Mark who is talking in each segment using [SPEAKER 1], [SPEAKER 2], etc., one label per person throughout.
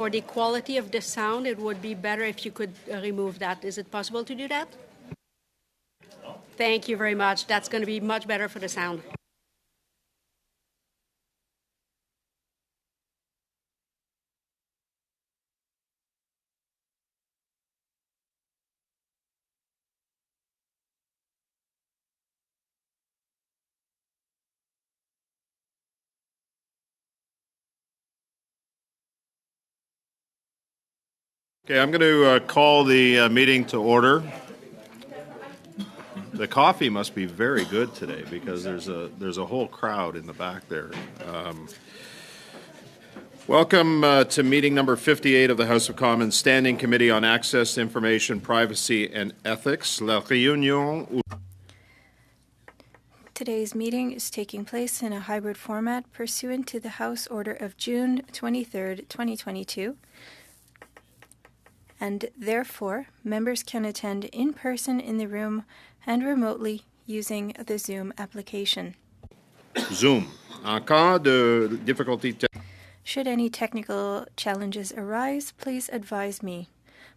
[SPEAKER 1] For the quality of the sound, it would be better if you could remove that. Is it possible to do that? Thank you very much. That's going to be much better for the sound.
[SPEAKER 2] Okay, I'm going to call the meeting to order. The coffee must be very good today because there's a whole crowd in the back there. Welcome to meeting number 58 of the House of Commons Standing Committee on Access to Information, Privacy and Ethics. La réunion.
[SPEAKER 3] Today's meeting is taking place in a hybrid format pursuant to the House Order of June 23, 2022. And therefore, members can attend in person in the room and remotely using the Zoom application.
[SPEAKER 2] Zoom. En cas de difficulté.
[SPEAKER 3] Should any technical challenges arise, please advise me.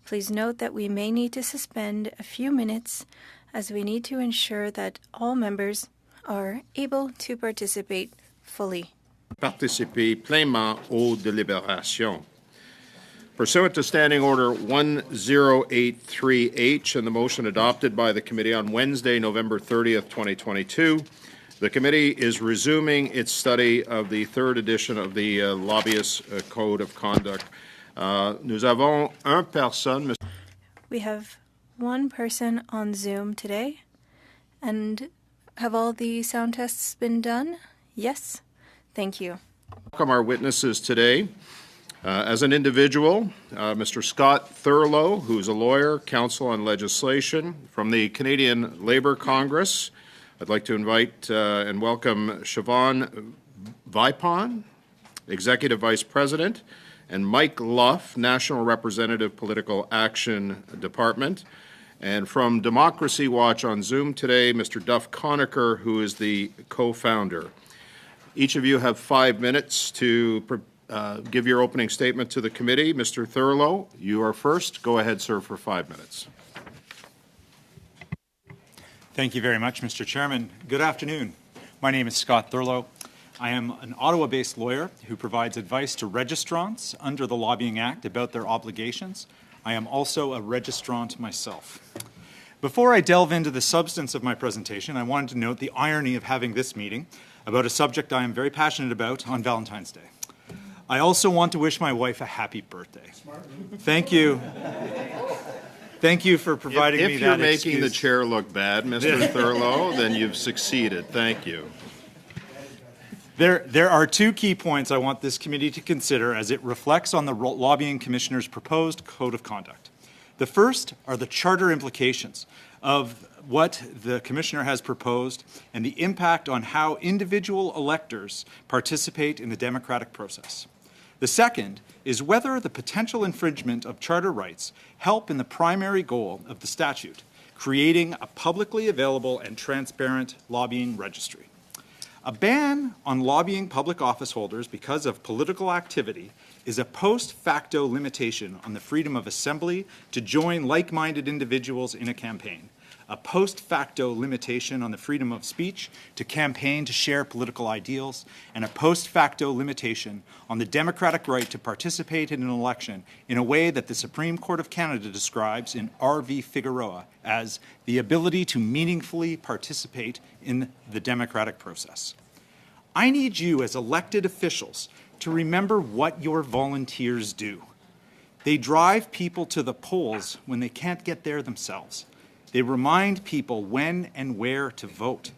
[SPEAKER 3] Please note that we may need to suspend a few minutes as we need to ensure that all members are able to participate fully.
[SPEAKER 2] Participer pleinement aux délibérations. Pursuant to Standing Order 1083H and the motion adopted by the committee on Wednesday, November 30th, 2022, the committee is resuming its study of the third edition of the Lobbyist Code of Conduct. Nous avons une personne.
[SPEAKER 3] We have one person on Zoom today. And have all the sound tests been done? Yes? Thank you.
[SPEAKER 2] Welcome our witnesses today. As an individual, Mr. Scott Thurlow, who's a lawyer, counsel on legislation from the Canadian Labour Congress. I'd like to invite and welcome Siobhan Vipon, Executive Vice President, and Mike Luff, National Representative, Political Action Department. And from Democracy Watch on Zoom today, Mr. Duff Conacher, who is the co-founder. Each of you have 5 minutes to give your opening statement to the committee. Mr. Thurlow, you are first. Go ahead, sir, for 5 minutes.
[SPEAKER 4] Thank you very much, Mr. Chairman. Good afternoon. My name is Scott Thurlow. I am an Ottawa-based lawyer who provides advice to registrants under the Lobbying Act about their obligations. I am also a registrant myself. Before I delve into the substance of my presentation, I wanted to note the irony of having this meeting about a subject I am very passionate about on Valentine's Day. I also want to wish my wife a happy birthday. Thank you. Thank you for providing me that excuse.
[SPEAKER 2] If you're making the chair look bad, Mr. Thurlow, then you've succeeded. Thank you.
[SPEAKER 4] There are two key points I want this committee to consider as it reflects on the Lobbying Commissioner's proposed Code of Conduct. The first are the charter implications of what the Commissioner has proposed and the impact on how individual electors participate in the democratic process. The second is whether the potential infringement of charter rights help in the primary goal of the statute, creating a publicly available and transparent lobbying registry. A ban on lobbying public office holders because of political activity is a post facto limitation on the freedom of assembly to join like-minded individuals in a campaign, a post facto limitation on the freedom of speech to campaign to share political ideals, and a post facto limitation on the democratic right to participate in an election in a way that the Supreme Court of Canada describes in R.V. Figueroa as the ability to meaningfully participate in the democratic process. I need you as elected officials to remember what your volunteers do. They drive people to the polls when they can't get there themselves. They remind people when and where to vote.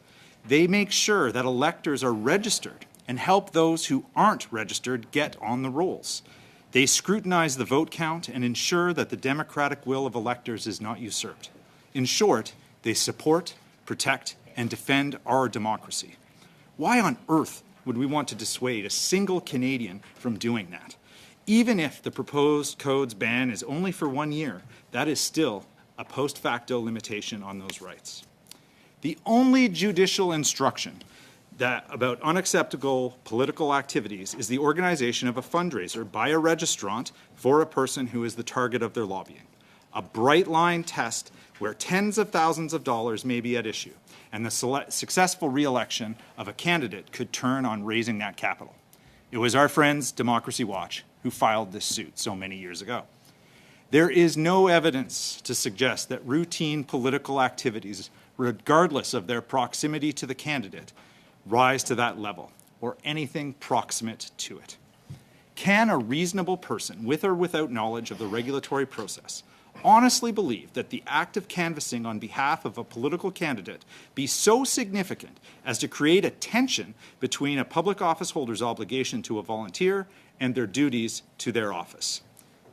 [SPEAKER 4] They make sure that electors are registered and help those who aren't registered get on the rolls. They scrutinize the vote count and ensure that the democratic will of electors is not usurped. In short, they support, protect, and defend our democracy. Why on earth would we want to dissuade a single Canadian from doing that? Even if the proposed code's ban is only for 1 year, that is still a post facto limitation on those rights. The only judicial instruction about unacceptable political activities is the organization of a fundraiser by a registrant for a person who is the target of their lobbying. A bright line test where tens of thousands of dollars may be at issue, and the successful re-election of a candidate could turn on raising that capital. It was our friends, Democracy Watch, who filed this suit so many years ago. There is no evidence to suggest that routine political activities, regardless of their proximity to the candidate, rise to that level, or anything proximate to it. Can a reasonable person, with or without knowledge of the regulatory process, honestly believe that the act of canvassing on behalf of a political candidate be so significant as to create a tension between a public office holder's obligation to a volunteer and their duties to their office?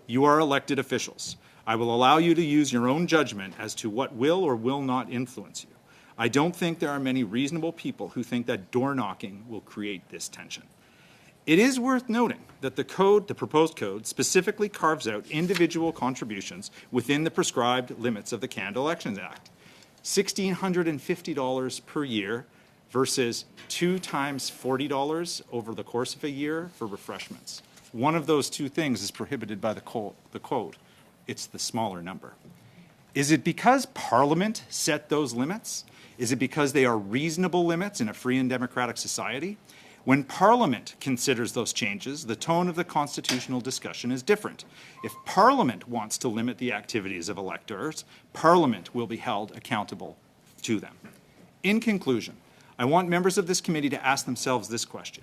[SPEAKER 4] You are elected officials. I will allow you to use your own judgment as to what will or will not influence you. I don't think there are many reasonable people who think that door knocking will create this tension. It is worth noting that the proposed code, specifically carves out individual contributions within the prescribed limits of the Canada Elections Act. $1,650 per year versus 2 times $40 over the course of a year for refreshments. One of those two things is prohibited by the code. It's the smaller number. Is it because Parliament set those limits? Is it because they are reasonable limits in a free and democratic society? When Parliament considers those changes, the tone of the constitutional discussion is different. If Parliament wants to limit the activities of electors, Parliament will be held accountable to them. In conclusion, I want members of this committee to ask themselves this question.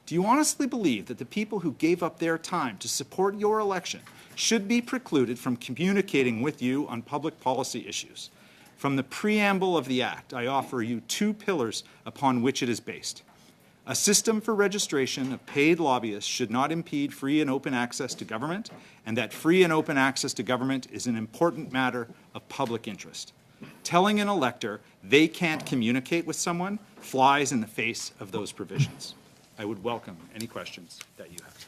[SPEAKER 4] Do you honestly believe that the people who gave up their time to support your election should be precluded from communicating with you on public policy issues? From the preamble of the Act, I offer you 2 pillars upon which it is based. A system for registration of paid lobbyists should not impede free and open access to government, and that free and open access to government is an important matter of public interest. Telling an elector they can't communicate with someone flies in the face of those provisions. I would welcome any questions that you have.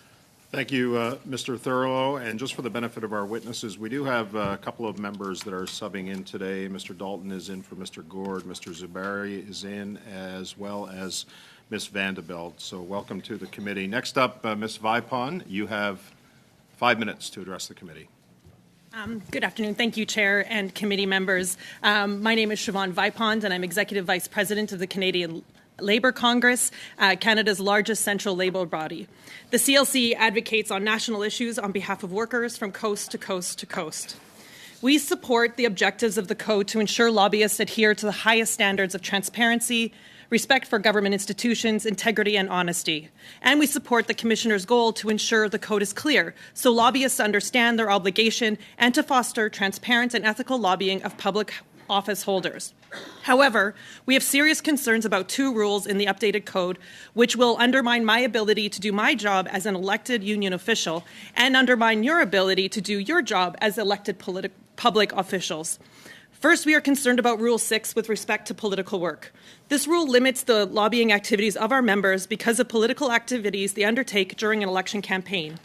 [SPEAKER 2] Thank you, Mr. Thurlow. And just for the benefit of our witnesses, we do have a couple of members that are subbing in today. Mr. Dalton is in for Mr. Gord. Mr. Zubari is in, as well as Ms. Vandeveld. So welcome to the committee. Next up, Ms. Vipon, you have 5 minutes to address the committee.
[SPEAKER 5] Good afternoon. Thank you, Chair and committee members. My name is Siobhan Vipond, and I'm Executive Vice President of the Canadian Labour Congress, Canada's largest central labour body. The CLC advocates on national issues on behalf of workers from coast to coast to coast. We support the objectives of the Code to ensure lobbyists adhere to the highest standards of transparency, respect for government institutions, integrity, and honesty. And we support the Commissioner's goal to ensure the Code is clear so lobbyists understand their obligation and to foster transparent and ethical lobbying of public office holders. However, we have serious concerns about 2 rules in the updated code, which will undermine my ability to do my job as an elected union official and undermine your ability to do your job as elected public officials. First, we are concerned about Rule 6 with respect to political work. This rule limits the lobbying activities of our members because of political activities they undertake during an election campaign.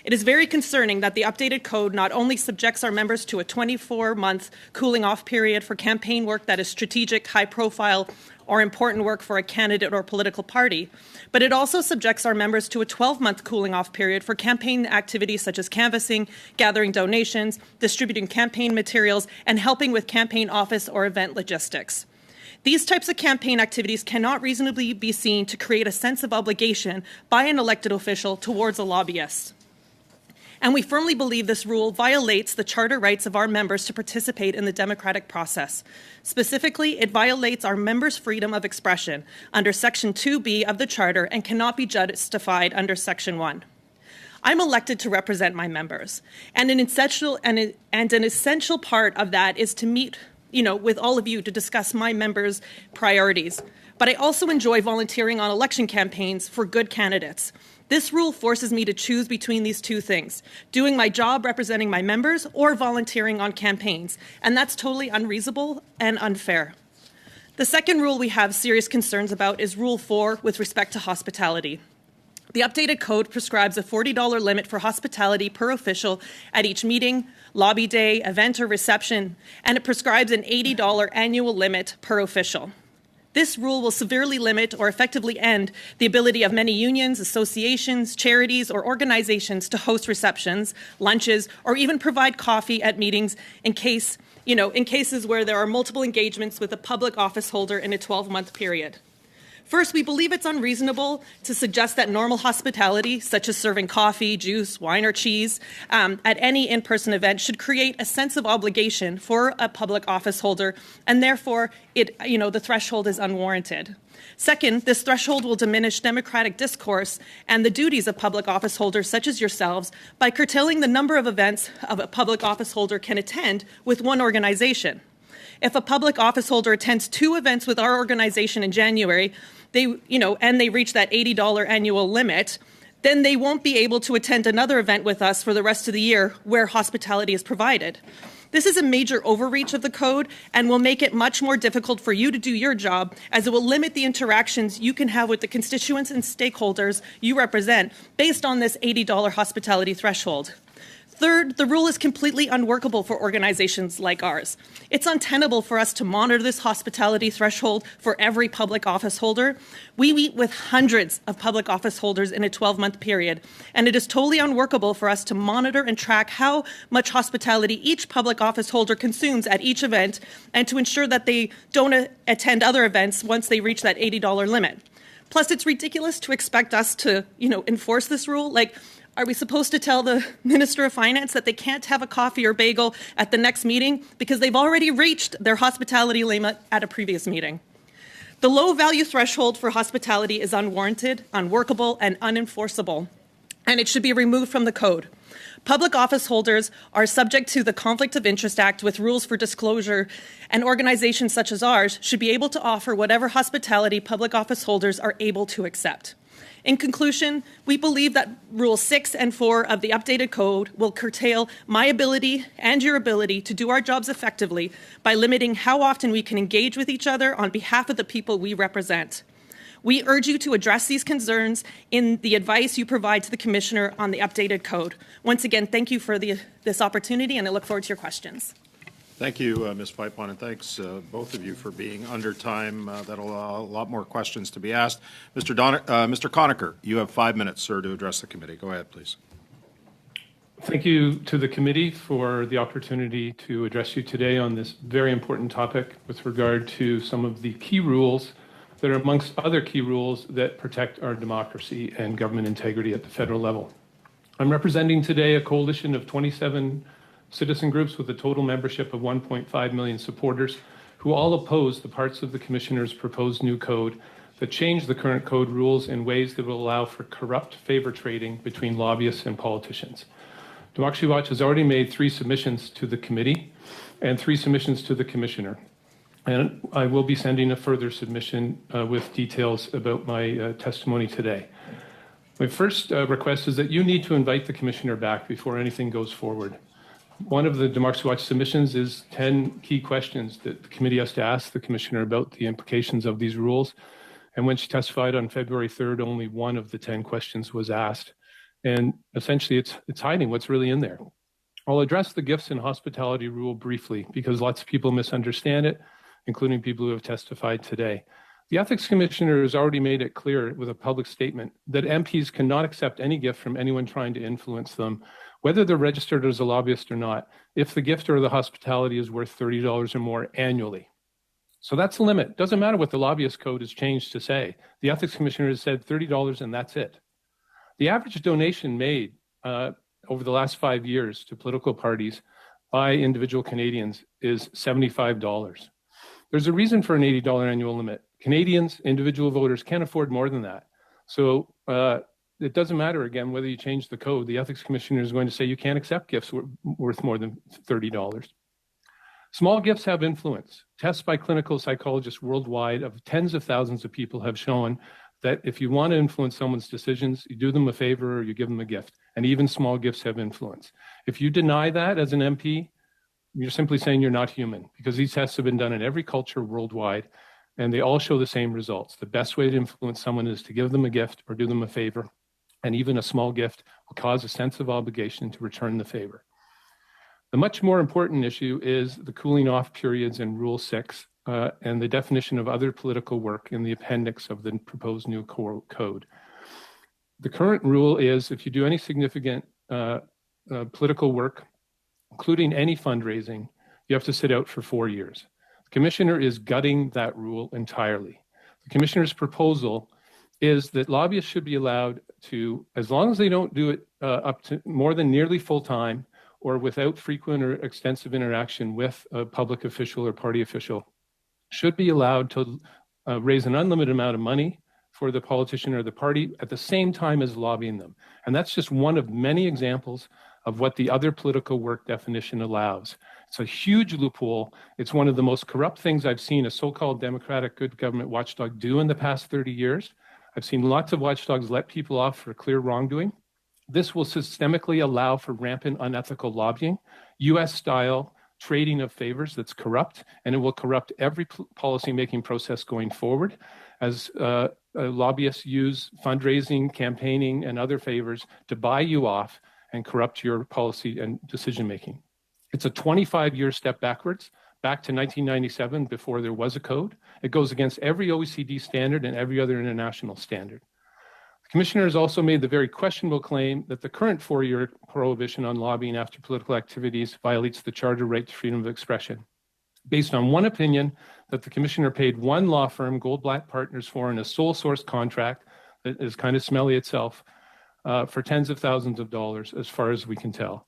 [SPEAKER 5] It is very concerning that the updated code not only subjects our members to a 24-month cooling-off period for campaign work that is strategic, high-profile, or important work for a candidate or political party, but it also subjects our members to a 12-month cooling-off period for campaign activities such as canvassing, gathering donations, distributing campaign materials, and helping with campaign office or event logistics. These types of campaign activities cannot reasonably be seen to create a sense of obligation by an elected official towards a lobbyist. And we firmly believe this rule violates the charter rights of our members to participate in the democratic process. Specifically, it violates our members' freedom of expression under Section 2B of the Charter and cannot be justified under Section 1. I'm elected to represent my members, and an essential part of that is to meet, with all of you to discuss my members' priorities. But I also enjoy volunteering on election campaigns for good candidates. This rule forces me to choose between these 2 things, doing my job representing my members or volunteering on campaigns, and that's totally unreasonable and unfair. The second rule we have serious concerns about is Rule 4 with respect to hospitality. The updated code prescribes a $40 limit for hospitality per official at each meeting, lobby day, event, or reception, and it prescribes an $80 annual limit per official. This rule will severely limit or effectively end the ability of many unions, associations, charities, or organizations to host receptions, lunches, or even provide coffee at meetings in cases where there are multiple engagements with a public office holder in a 12-month period. First, we believe it's unreasonable to suggest that normal hospitality, such as serving coffee, juice, wine, or cheese, at any in-person event should create a sense of obligation for a public office holder, and therefore, the threshold is unwarranted. Second, this threshold will diminish democratic discourse and the duties of public office holders such as yourselves by curtailing the number of events a public office holder can attend with one organization. If a public office holder attends 2 events with our organization in January, and they reach that $80 annual limit, then they won't be able to attend another event with us for the rest of the year where hospitality is provided. This is a major overreach of the code and will make it much more difficult for you to do your job, as it will limit the interactions you can have with the constituents and stakeholders you represent based on this $80 hospitality threshold. Third, the rule is completely unworkable for organizations like ours. It's untenable for us to monitor this hospitality threshold for every public office holder. We meet with hundreds of public office holders in a 12-month period, and it is totally unworkable for us to monitor and track how much hospitality each public office holder consumes at each event, and to ensure that they don't attend other events once they reach that $80 limit. Plus, it's ridiculous to expect us to, enforce this rule. Are we supposed to tell the Minister of Finance that they can't have a coffee or bagel at the next meeting because they've already reached their hospitality limit at a previous meeting? The low value threshold for hospitality is unwarranted, unworkable, and unenforceable, and it should be removed from the code. Public office holders are subject to the Conflict of Interest Act with rules for disclosure, and organizations such as ours should be able to offer whatever hospitality public office holders are able to accept. In conclusion, we believe that Rule 6 and 4 of the updated code will curtail my ability and your ability to do our jobs effectively by limiting how often we can engage with each other on behalf of the people we represent. We urge you to address these concerns in the advice you provide to the Commissioner on the updated code. Once again, thank you for this opportunity, and I look forward to your questions.
[SPEAKER 2] Thank you, Ms. Vipon, and thanks both of you for being under time. That'll allow a lot more questions to be asked. Mr. Conacher, you have 5 minutes, sir, to address the committee. Go ahead, please.
[SPEAKER 6] Thank you to the committee for the opportunity to address you today on this very important topic with regard to some of the key rules that are amongst other key rules that protect our democracy and government integrity at the federal level. I'm representing today a coalition of 27 citizen groups with a total membership of 1.5 million supporters who all oppose the parts of the Commissioner's proposed new code that change the current code rules in ways that will allow for corrupt favor trading between lobbyists and politicians. Democracy Watch has already made 3 submissions to the committee and 3 submissions to the Commissioner. And I will be sending a further submission with details about my testimony today. My first request is that you need to invite the Commissioner back before anything goes forward. One of the Democracy Watch submissions is 10 key questions that the committee has to ask the Commissioner about the implications of these rules. And when she testified on February 3rd, only 1 of the 10 questions was asked. And essentially, it's hiding what's really in there. I'll address the gifts and hospitality rule briefly because lots of people misunderstand it, including people who have testified today. The Ethics Commissioner has already made it clear with a public statement that MPs cannot accept any gift from anyone trying to influence them, whether they're registered as a lobbyist or not, if the gift or the hospitality is worth $30 or more annually. So that's the limit. Doesn't matter what the lobbyist code has changed to say. The Ethics Commissioner has said $30 and that's it. The average donation made over the last 5 years to political parties by individual Canadians is $75. There's a reason for an $80 annual limit. Canadians, individual voters, can't afford more than that. So it doesn't matter, again, whether you change the code. The Ethics Commissioner is going to say you can't accept gifts worth more than $30. Small gifts have influence. Tests by clinical psychologists worldwide of tens of thousands of people have shown that if you want to influence someone's decisions, you do them a favor or you give them a gift. And even small gifts have influence. If you deny that as an MP, you're simply saying you're not human, because these tests have been done in every culture worldwide, and they all show the same results. The best way to influence someone is to give them a gift or do them a favor, and even a small gift will cause a sense of obligation to return the favor. The much more important issue is the cooling off periods in Rule 6 and the definition of other political work in the appendix of the proposed new code. The current rule is if you do any significant political work, including any fundraising, you have to sit out for 4 years. The commissioner is gutting that rule entirely. The commissioner's proposal is that lobbyists should be allowed to, as long as they don't do it up to more than nearly full time or without frequent or extensive interaction with a public official or party official, should be allowed to raise an unlimited amount of money for the politician or the party at the same time as lobbying them. And that's just one of many examples of what the other political work definition allows. It's a huge loophole. It's one of the most corrupt things I've seen a so-called democratic good government watchdog do in the past 30 years. I've seen lots of watchdogs let people off for clear wrongdoing. This will systemically allow for rampant unethical lobbying, US-style trading of favors that's corrupt, and it will corrupt every policy-making process going forward as lobbyists use fundraising, campaigning, and other favors to buy you off and corrupt your policy and decision-making. It's a 25-year step backwards, back to 1997 before there was a code. It goes against every OECD standard and every other international standard. The commissioner has also made the very questionable claim that the current 4-year prohibition on lobbying after political activities violates the Charter right to freedom of expression, based on one opinion that the commissioner paid one law firm, Goldblatt Partners, for in a sole source contract that is kind of smelly itself for tens of thousands of dollars, as far as we can tell.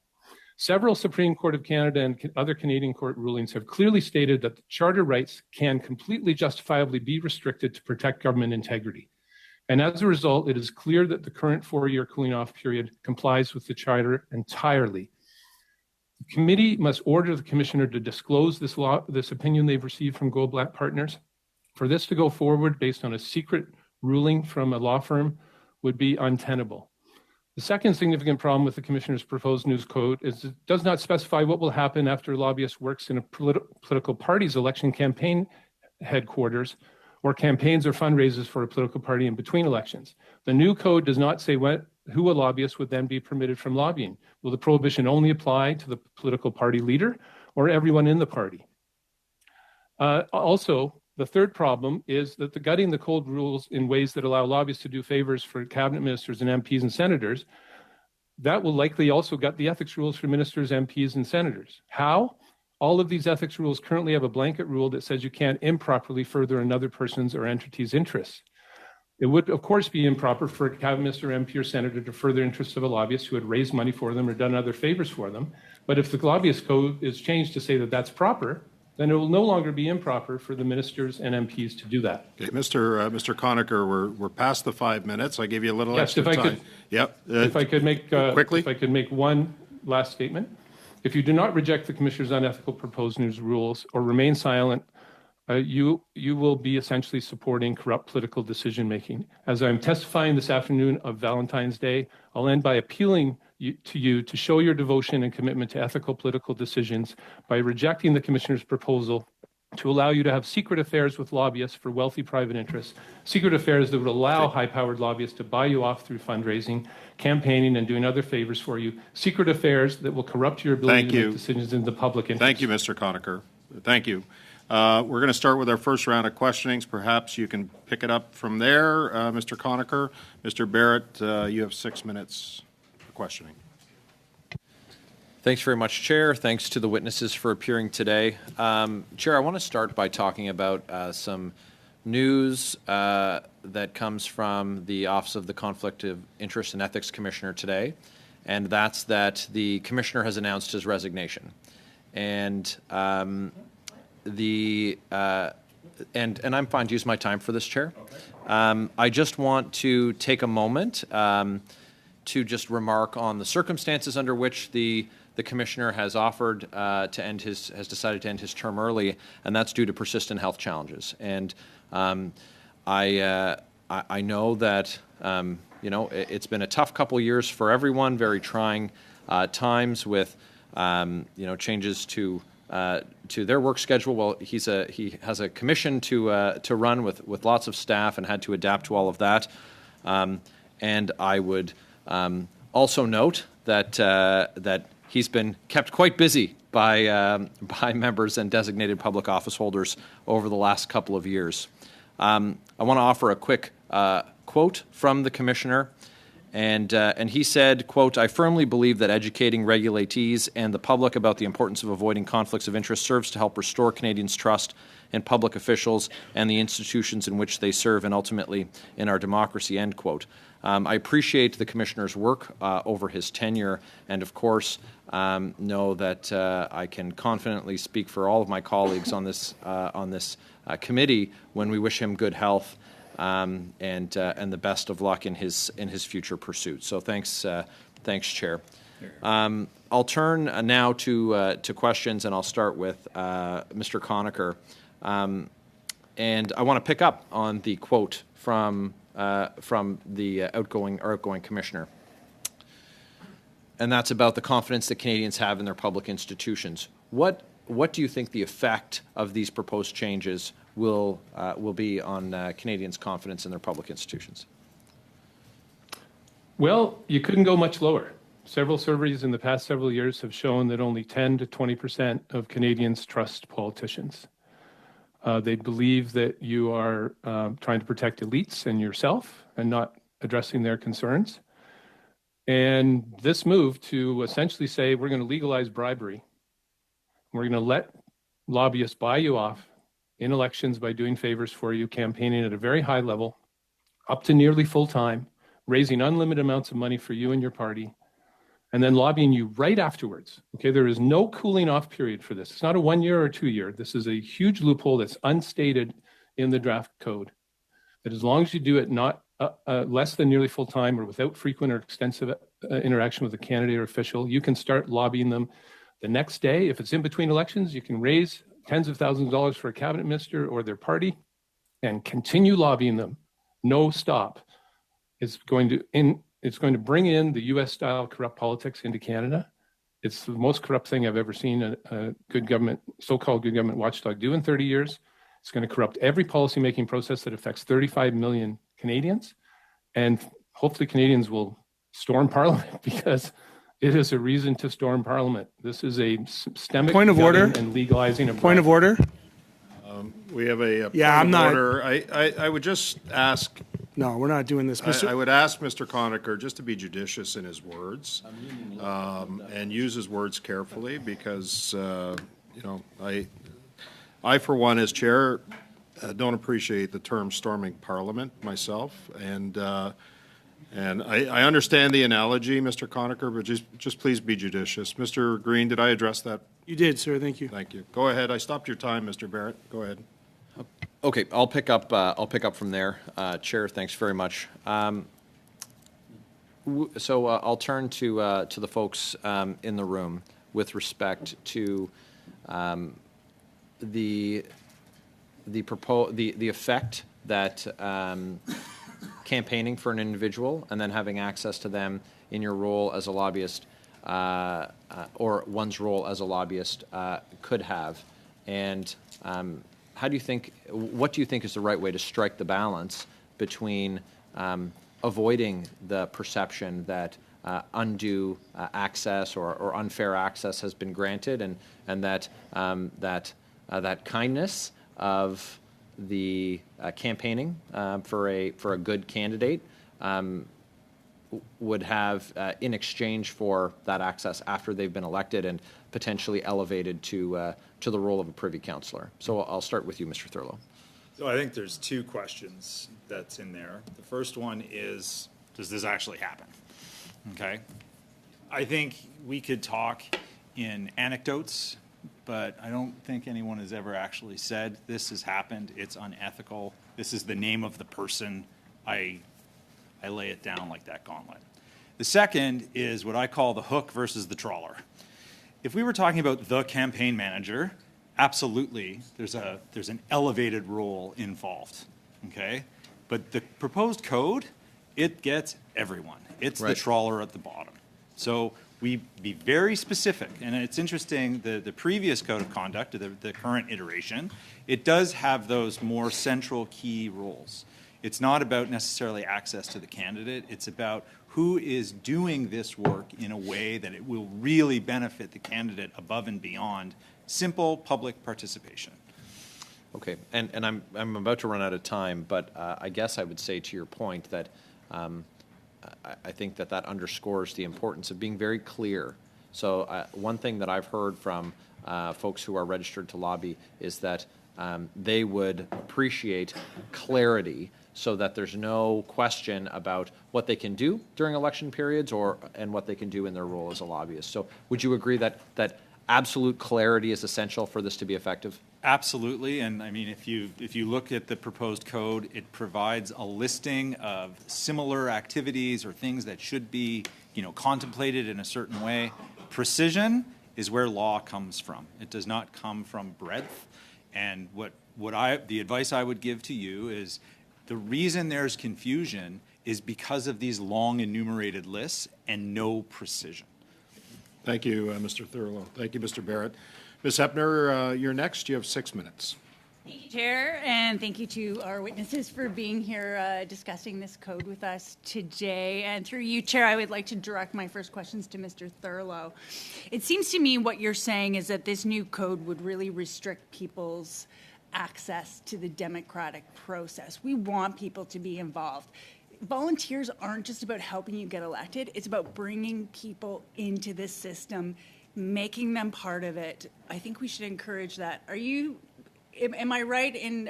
[SPEAKER 6] Several Supreme Court of Canada and other Canadian court rulings have clearly stated that the charter rights can completely justifiably be restricted to protect government integrity. And as a result, it is clear that the current 4-year cooling off period complies with the charter entirely. The committee must order the commissioner to disclose this opinion they've received from Goldblatt Partners. For this to go forward based on a secret ruling from a law firm would be untenable. The second significant problem with the commissioner's proposed news code is it does not specify what will happen after a lobbyist works in a political party's election campaign headquarters or campaigns or fundraisers for a political party in between elections. The new code does not say who a lobbyist would then be permitted from lobbying. Will the prohibition only apply to the political party leader or everyone in the party? Also, the third problem is that the gutting the code rules in ways that allow lobbyists to do favors for cabinet ministers and MPs and senators, that will likely also gut the ethics rules for ministers, MPs, and senators. How? All of these ethics rules currently have a blanket rule that says you can't improperly further another person's or entity's interests. It would, of course, be improper for a cabinet minister, MP, or senator to further interests of a lobbyist who had raised money for them or done other favors for them. But if the lobbyist code is changed to say that that's proper, then it will no longer be improper for the ministers and MPs to do that.
[SPEAKER 2] Okay, Mr. Conacher, we're past the 5 minutes. I gave you a little
[SPEAKER 6] Yes,
[SPEAKER 2] extra time.
[SPEAKER 6] If I could make
[SPEAKER 2] quickly.
[SPEAKER 6] If I could make one last statement. If you do not reject the commissioner's unethical proposed news rules or remain silent, you will be essentially supporting corrupt political decision making. As I'm testifying this afternoon of Valentine's Day, I'll end by appealing to you to show your devotion and commitment to ethical political decisions by rejecting the commissioner's proposal to allow you to have secret affairs with lobbyists for wealthy private interests, secret affairs that would allow high-powered lobbyists to buy you off through fundraising, campaigning, and doing other favors for you, secret affairs that will corrupt your ability to make decisions in the public interest.
[SPEAKER 2] Thank you, Mr. Conacher. Thank you. We're going to start with our first round of questionings. Perhaps you can pick it up from there, Mr. Conacher. Mr. Barrett, you have 6 minutes for questioning.
[SPEAKER 7] Thanks very much, Chair. Thanks to the witnesses for appearing today. Chair, I want to start by talking about some news that comes from the Office of the Conflict of Interest and Ethics Commissioner today, and that's that the Commissioner has announced his resignation. And and I'm fine to use my time for this, Chair. Okay. I just want to take a moment to just remark on the circumstances under which the commissioner has offered has decided to end his term early, and that's due to persistent health challenges. And I know that it's been a tough couple years for everyone, very trying times with changes to their work schedule. Well, he has a commission to run with lots of staff and had to adapt to all of that. And I would also note that he's been kept quite busy by members and designated public office holders over the last couple of years. I want to offer a quick quote from the Commissioner. And he said, quote, "I firmly believe that educating regulatees and the public about the importance of avoiding conflicts of interest serves to help restore Canadians' trust in public officials and the institutions in which they serve and ultimately in our democracy," end quote. I appreciate the Commissioner's work over his tenure and, of course, know that I can confidently speak for all of my colleagues on this committee when we wish him good health and the best of luck in his future pursuits. So thanks, Chair. I'll turn now to questions, and I'll start with Mr. Conacher. And I want to pick up on the quote from the outgoing Commissioner, and that's about the confidence that Canadians have in their public institutions. What do you think the effect of these proposed changes will be on Canadians' confidence in their public institutions?
[SPEAKER 6] Well, you couldn't go much lower. Several surveys in the past several years have shown that only 10 to 20% of Canadians trust politicians. They believe that you are trying to protect elites and yourself and not addressing their concerns. And this move to essentially say we're going to legalize bribery, we're going to let lobbyists buy you off in elections by doing favors for you, campaigning at a very high level, up to nearly full time, raising unlimited amounts of money for you and your party, and then lobbying you right afterwards. Okay, there is no cooling off period for this. It's not a 1 year or 2 year. This is a huge loophole that's unstated in the draft code. That as long as you do it not less than nearly full time or without frequent or extensive interaction with a candidate or official, you can start lobbying them the next day. If it's in between elections, you can raise tens of thousands of dollars for a cabinet minister or their party and continue lobbying them. No stop. It's going to bring in the U.S. style corrupt politics into Canada. It's the most corrupt thing I've ever seen a good government, so-called good government watchdog do in 30 years. It's going to corrupt every policymaking process that affects 35 million Canadians. And hopefully Canadians will storm Parliament because it is a reason to storm Parliament. This is a systemic
[SPEAKER 8] point of order
[SPEAKER 6] and legalizing a
[SPEAKER 8] point of order.
[SPEAKER 2] We have a point
[SPEAKER 8] Yeah, I'm
[SPEAKER 2] of
[SPEAKER 8] not-
[SPEAKER 2] order. I would just ask,
[SPEAKER 8] No, we're not doing this.
[SPEAKER 2] I would ask Mr. Conacher just to be judicious in his words and use his words carefully because, I, for one, as chair, don't appreciate the term storming Parliament myself. And I understand the analogy, Mr. Conacher, but just please be judicious. Mr. Green, did I address that?
[SPEAKER 8] You did, sir. Thank you.
[SPEAKER 2] Thank you. Go ahead. I stopped your time, Mr. Barrett. Go ahead.
[SPEAKER 7] Okay, I'll pick up from there. Chair, thanks very much. So I'll turn to the folks in the room with respect to the effect that campaigning for an individual and then having access to them in your role as a lobbyist or one's role as a lobbyist could have, and what do you think is the right way to strike the balance between avoiding the perception that undue access or unfair access has been granted, and that kindness of the campaigning for a good candidate would have in exchange for that access after they've been elected and potentially elevated to the role of a privy councillor. So I'll start with you, Mr. Thurlow.
[SPEAKER 4] So I think there's two questions that's in there. The first one is, does this actually happen? Okay. I think we could talk in anecdotes, but I don't think anyone has ever actually said this has happened, it's unethical, this is the name of the person, I lay it down like that gauntlet. The second is what I call the hook versus the trawler. If we were talking about the campaign manager, absolutely, there's an elevated role involved, okay? But the proposed code, it gets everyone. It's the trawler at the bottom. So we be very specific, and it's interesting, the previous code of conduct, the current iteration, it does have those more central key roles. It's not about necessarily access to the candidate, it's about who is doing this work in a way that it will really benefit the candidate above and beyond simple public participation.
[SPEAKER 7] Okay, and I'm about to run out of time, but I guess I would say to your point that I think that underscores the importance of being very clear. So one thing that I've heard from folks who are registered to lobby is that they would appreciate clarity so that there's no question about what they can do during election periods and what they can do in their role as a lobbyist. So would you agree that absolute clarity is essential for this to be effective?
[SPEAKER 4] Absolutely, and I mean, if you look at the proposed code, it provides a listing of similar activities or things that should be, contemplated in a certain way. Precision is where law comes from. It does not come from breadth. And the advice I would give to you is the reason there's confusion is because of these long enumerated lists and no precision.
[SPEAKER 2] Thank you, Mr. Thurlow. Thank you, Mr. Barrett. Ms. Hepner, you're next. You have 6 minutes.
[SPEAKER 9] Thank you, Chair, and thank you to our witnesses for being here discussing this code with us today. And through you, Chair, I would like to direct my first questions to Mr. Thurlow. It seems to me what you're saying is that this new code would really restrict people's access to the democratic process. We want people to be involved. Volunteers aren't just about helping you get elected. It's about bringing people into this system, making them part of it. I think we should encourage that. Am I right in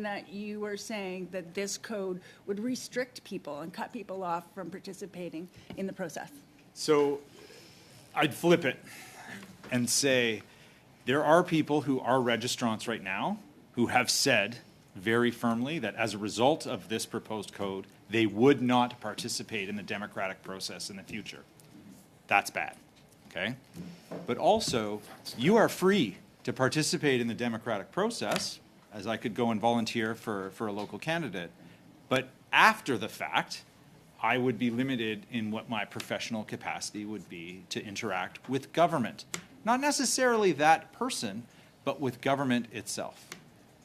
[SPEAKER 9] that you were saying that this code would restrict people and cut people off from participating in the process?
[SPEAKER 4] So I'd flip it and say there are people who are registrants right now who have said very firmly that as a result of this proposed code, they would not participate in the democratic process in the future. That's bad, okay? But also, you are free to participate in the democratic process, as I could go and volunteer for a local candidate. But after the fact, I would be limited in what my professional capacity would be to interact with government. Not necessarily that person, but with government itself.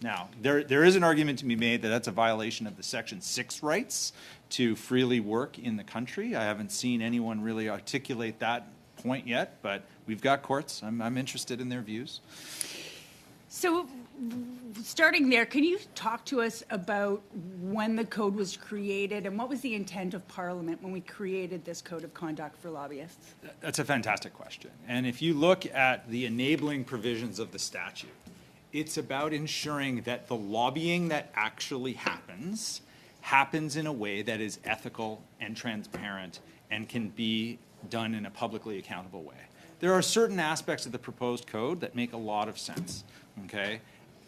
[SPEAKER 4] Now, there is an argument to be made that that's a violation of the Section 6 rights to freely work in the country. I haven't seen anyone really articulate that point yet, but we've got courts. I'm interested in their views.
[SPEAKER 9] So starting there, can you talk to us about when the code was created and what was the intent of Parliament when we created this code of conduct for lobbyists?
[SPEAKER 4] That's a fantastic question. And if you look at the enabling provisions of the statute, it's about ensuring that the lobbying that actually happens in a way that is ethical and transparent and can be done in a publicly accountable way. There are certain aspects of the proposed code that make a lot of sense, okay?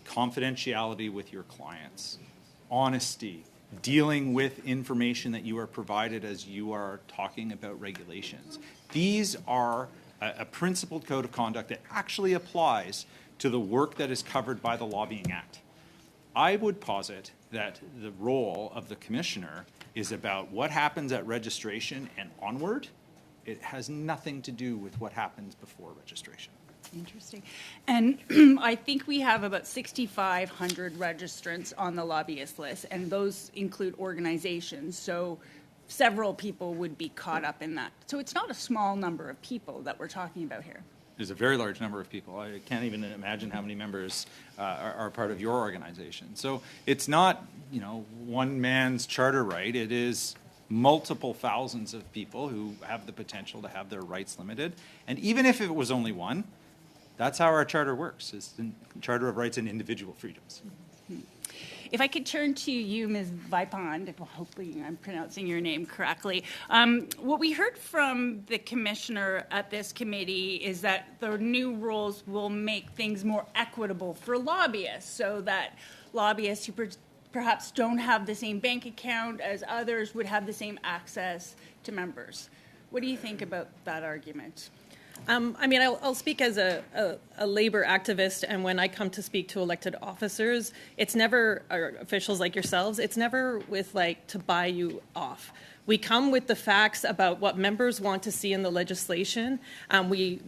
[SPEAKER 4] Confidentiality with your clients, honesty, dealing with information that you are provided as you are talking about regulations. These are a principled code of conduct that actually applies to the work that is covered by the Lobbying Act. I would posit that the role of the commissioner is about what happens at registration and onward. It has nothing to do with what happens before registration.
[SPEAKER 9] Interesting. And I think we have about 6,500 registrants on the lobbyist list, and those include organizations. So several people would be caught up in that. So it's not a small number of people that we're talking about here.
[SPEAKER 4] There's a very large number of people. I can't even imagine how many members are part of your organization. So it's not, one man's charter right. It is multiple thousands of people who have the potential to have their rights limited. And even if it was only one, that's how our charter works. It's the Charter of Rights and Individual Freedoms.
[SPEAKER 9] If I could turn to you, Ms. Vipond, hopefully I'm pronouncing your name correctly. What we heard from the commissioner at this committee is that the new rules will make things more equitable for lobbyists, so that lobbyists who perhaps don't have the same bank account as others would have the same access to members. What do you think about that argument?
[SPEAKER 5] I'll speak as a labor activist, and when I come to speak to elected officers, it's never, or officials like yourselves, it's never with to buy you off. We come with the facts about what members want to see in the legislation. We,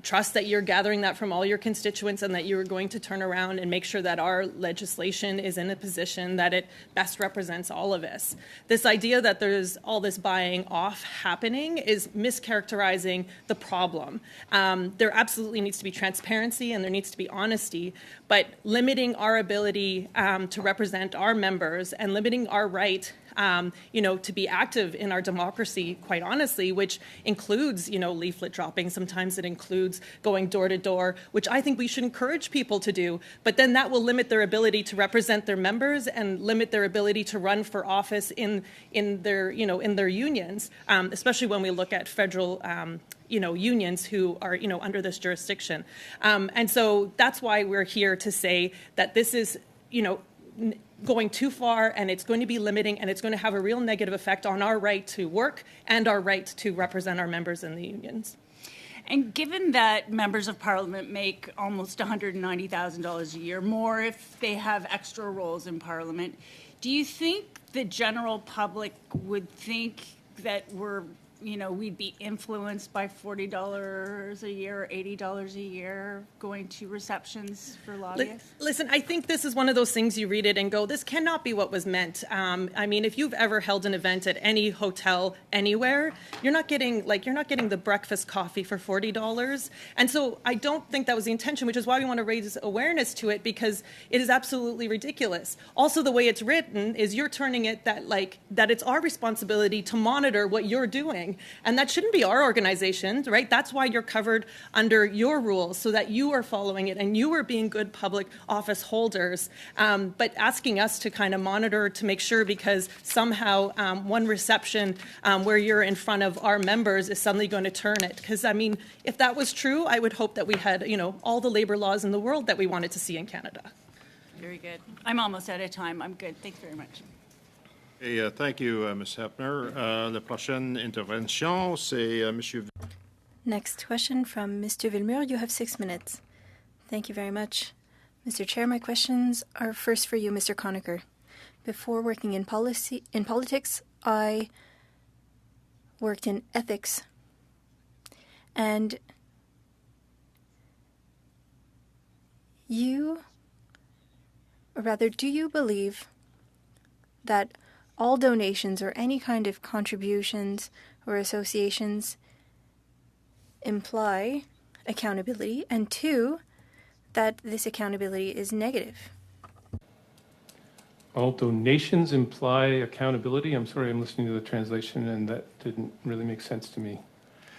[SPEAKER 5] trust that you're gathering that from all your constituents and that you're going to turn around and make sure that our legislation is in a position that it best represents all of us. This idea that there's all this buying off happening is mischaracterizing the problem. There absolutely needs to be transparency and there needs to be honesty, but limiting our ability to represent our members and limiting our right to be active in our democracy, quite honestly, which includes, leaflet dropping. Sometimes it includes going door to door, which I think we should encourage people to do. But then that will limit their ability to represent their members and limit their ability to run for office in their unions, especially when we look at federal unions who are, under this jurisdiction. And so that's why we're here to say that this is, going too far, and it's going to be limiting, and it's going to have a real negative effect on our right to work and our right to represent our members in the unions.
[SPEAKER 9] And given that members of parliament make almost $190,000 a year, more if they have extra roles in parliament, do you think the general public would think that we'd be influenced by $40 a year or $80 a year going to receptions for lobbyists?
[SPEAKER 5] Listen, I think this is one of those things you read it and go, this cannot be what was meant. If you've ever held an event at any hotel anywhere, you're not getting the breakfast coffee for $40. And so I don't think that was the intention, which is why we want to raise awareness to it, because it is absolutely ridiculous. Also, the way it's written is you're turning it that it's our responsibility to monitor what you're doing. And that shouldn't be our organization, right? That's why you're covered under your rules, so that you are following it and you are being good public office holders. But asking us to kind of monitor to make sure, because somehow one reception where you're in front of our members is suddenly going to turn it. Because, if that was true, I would hope that we had, all the labor laws in the world that we wanted to see in Canada.
[SPEAKER 9] Very good. I'm almost out of time. I'm good. Thanks very much.
[SPEAKER 2] Thank you, Ms. Hepner. La prochaine intervention, c'est Monsieur.
[SPEAKER 3] Next question from Mr. Villemur. You have 6 minutes. Thank you very much. Mr. Chair, my questions are first for you, Mr. Conacher. Before working in politics, I worked in ethics. And do you believe that all donations or any kind of contributions or associations imply accountability, and 2, that this accountability is negative?
[SPEAKER 6] All donations imply accountability. I'm sorry, I'm listening to the translation and that didn't really make sense to me.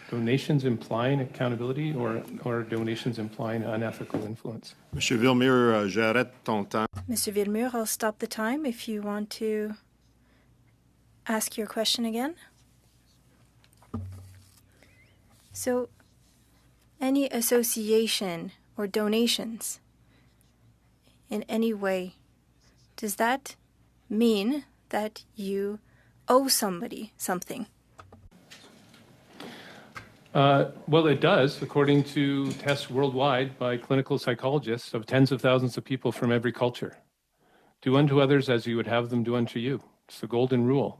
[SPEAKER 6] Donations implying accountability or donations implying unethical influence?
[SPEAKER 2] Monsieur Villemur, j'arrête ton temps.
[SPEAKER 3] Mr. Villemur, I'll stop the time if you want to ask your question again. So, any association or donations in any way, does that mean that you owe somebody something?
[SPEAKER 6] Well, it does, according to tests worldwide by clinical psychologists of tens of thousands of people from every culture. Do unto others as you would have them do unto you. It's the golden rule.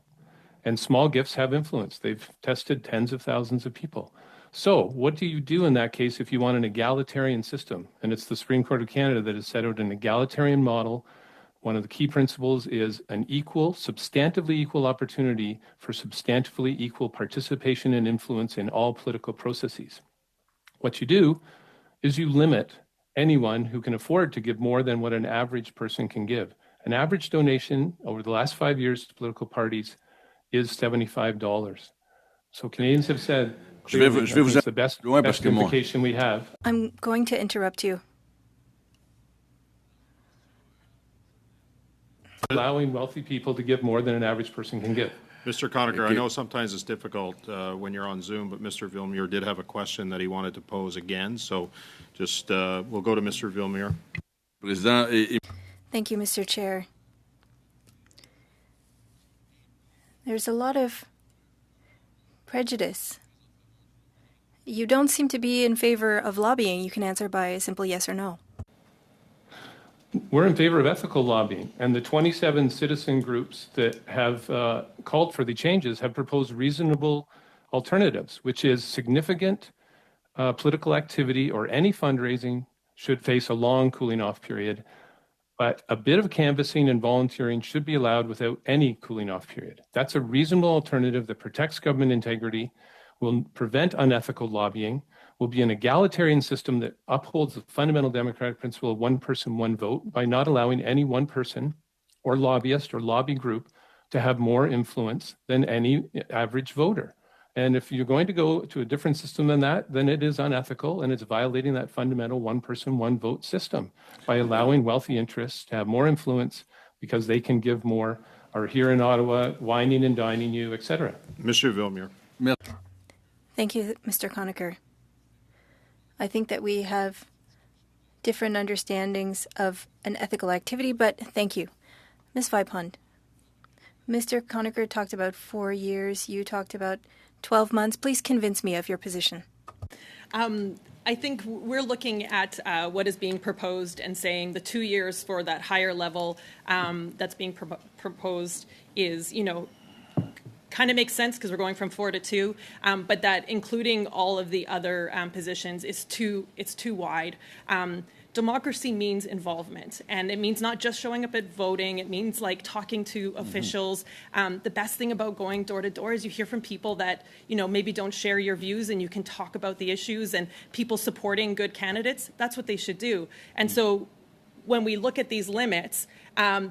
[SPEAKER 6] And small gifts have influence. They've tested tens of thousands of people. So what do you do in that case if you want an egalitarian system? And it's the Supreme Court of Canada that has set out an egalitarian model. One of the key principles is an equal, substantively equal opportunity for substantively equal participation and influence in all political processes. What you do is you limit anyone who can afford to give more than what an average person can give. An average donation over the last 5 years to political parties is $75. So Canadians have said, clearly, it's the best indication we have.
[SPEAKER 3] I'm going to interrupt you.
[SPEAKER 6] Allowing wealthy people to give more than an average person can give.
[SPEAKER 2] Mr. Conacher, I know sometimes it's difficult when you're on Zoom, but Mr. Villemur did have a question that he wanted to pose again. So just we'll go to Mr. Villemur.
[SPEAKER 3] Thank you, Mr. Chair. There's a lot of prejudice. You don't seem to be in favor of lobbying. You can answer by a simple yes or no.
[SPEAKER 6] We're in favor of ethical lobbying, and the 27 citizen groups that have called for the changes have proposed reasonable alternatives, which is significant political activity or any fundraising should face a long cooling off period, but a bit of canvassing and volunteering should be allowed without any cooling off period. That's a reasonable alternative that protects government integrity, will prevent unethical lobbying, will be an egalitarian system that upholds the fundamental democratic principle of one person, one vote by not allowing any one person or lobbyist or lobby group to have more influence than any average voter. And if you're going to go to a different system than that, then it is unethical and it's violating that fundamental one person, one vote system by allowing wealthy interests to have more influence because they can give more, or here in Ottawa, wining and dining you, et cetera.
[SPEAKER 2] Monsieur Villemure.
[SPEAKER 3] Thank you, Mr. Conacher. I think that we have different understandings of an ethical activity, but thank you. Ms. Vipond, Mr. Conacher talked about 4 years. You talked about 12 months. Please convince me of your position.
[SPEAKER 5] I think we're looking at what is being proposed and saying the 2 years for that higher level that's being proposed is, kind of makes sense because we're going from 4 to 2, but that including all of the other positions is too wide. Democracy means involvement, and it means not just showing up at voting. It means like talking to officials. The best thing about going door to door is you hear from people that maybe don't share your views, and you can talk about the issues and people supporting good candidates. That's what they should do. And so when we look at these limits,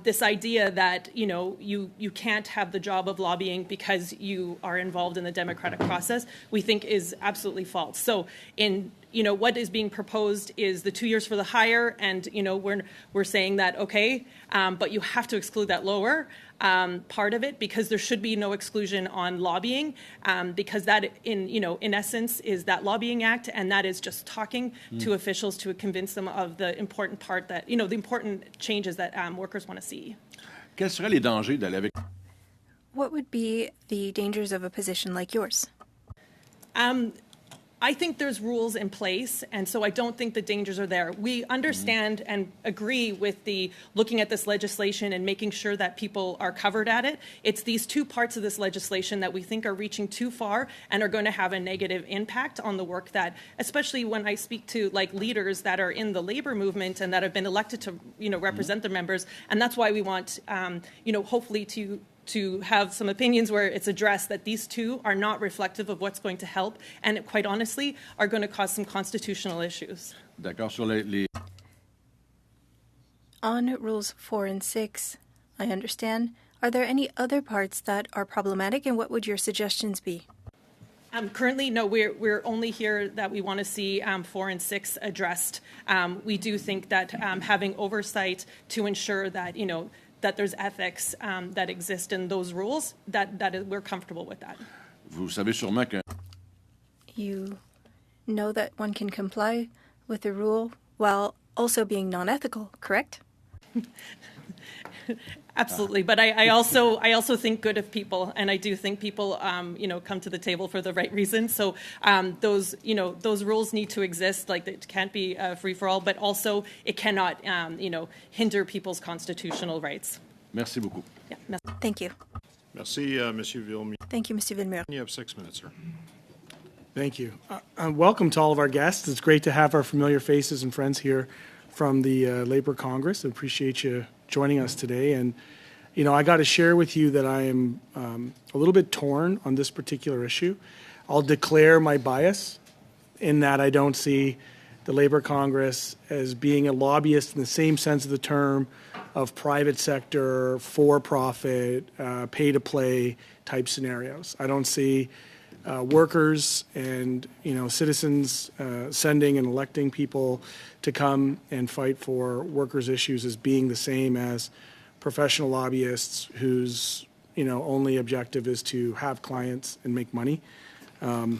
[SPEAKER 5] this idea that you can't have the job of lobbying because you are involved in the democratic process, we think is absolutely false. So what is being proposed is the 2 years for the higher, and we're saying that okay, but you have to exclude that lower part of it because there should be no exclusion on lobbying, because that in essence is that lobbying act, and that is just talking to officials to convince them of the important part that the important changes that workers want to see.
[SPEAKER 10] Quels seraient les dangers d'aller avec?
[SPEAKER 3] What would be the dangers of a position like yours?
[SPEAKER 5] I think there's rules in place, and so I don't think the dangers are there. We understand and agree with looking at this legislation and making sure that people are covered at it. It's these two parts of this legislation that we think are reaching too far and are going to have a negative impact on the work that, especially when I speak to leaders that are in the labor movement and that have been elected to represent their members, and that's why we want hopefully to have some opinions where it's addressed that these two are not reflective of what's going to help and, quite honestly, are going to cause some constitutional issues.
[SPEAKER 10] D'accord, sur les...
[SPEAKER 3] On Rules 4 and 6, I understand. Are there any other parts that are problematic, and what would your suggestions be?
[SPEAKER 5] Currently, no, we're only here that we want to see 4 and 6 addressed. We do think that having oversight to ensure that, that there's ethics that exist in those rules, we're comfortable with that.
[SPEAKER 10] Vous savez sûrement que...
[SPEAKER 3] You know that one can comply with the rule while also being non-ethical, correct?
[SPEAKER 5] Absolutely, but I also think good of people, and I do think people come to the table for the right reasons. So those rules need to exist. Like, it can't be free for all, but also it cannot hinder people's constitutional rights.
[SPEAKER 10] Merci beaucoup.
[SPEAKER 5] Yeah, merci.
[SPEAKER 3] Thank you.
[SPEAKER 2] Merci, Monsieur Villemure.
[SPEAKER 3] Thank you, Mr. Villemure.
[SPEAKER 2] You have 6 minutes, sir.
[SPEAKER 8] Thank you. Welcome to all of our guests. It's great to have our familiar faces and friends here from the Labour Congress. I appreciate you joining us today. And, I got to share with you that I am a little bit torn on this particular issue. I'll declare my bias in that I don't see the Labour Congress as being a lobbyist in the same sense of the term of private sector, for-profit, pay-to-play type scenarios. I don't see workers and citizens sending and electing people to come and fight for workers' issues as being the same as professional lobbyists whose only objective is to have clients and make money. So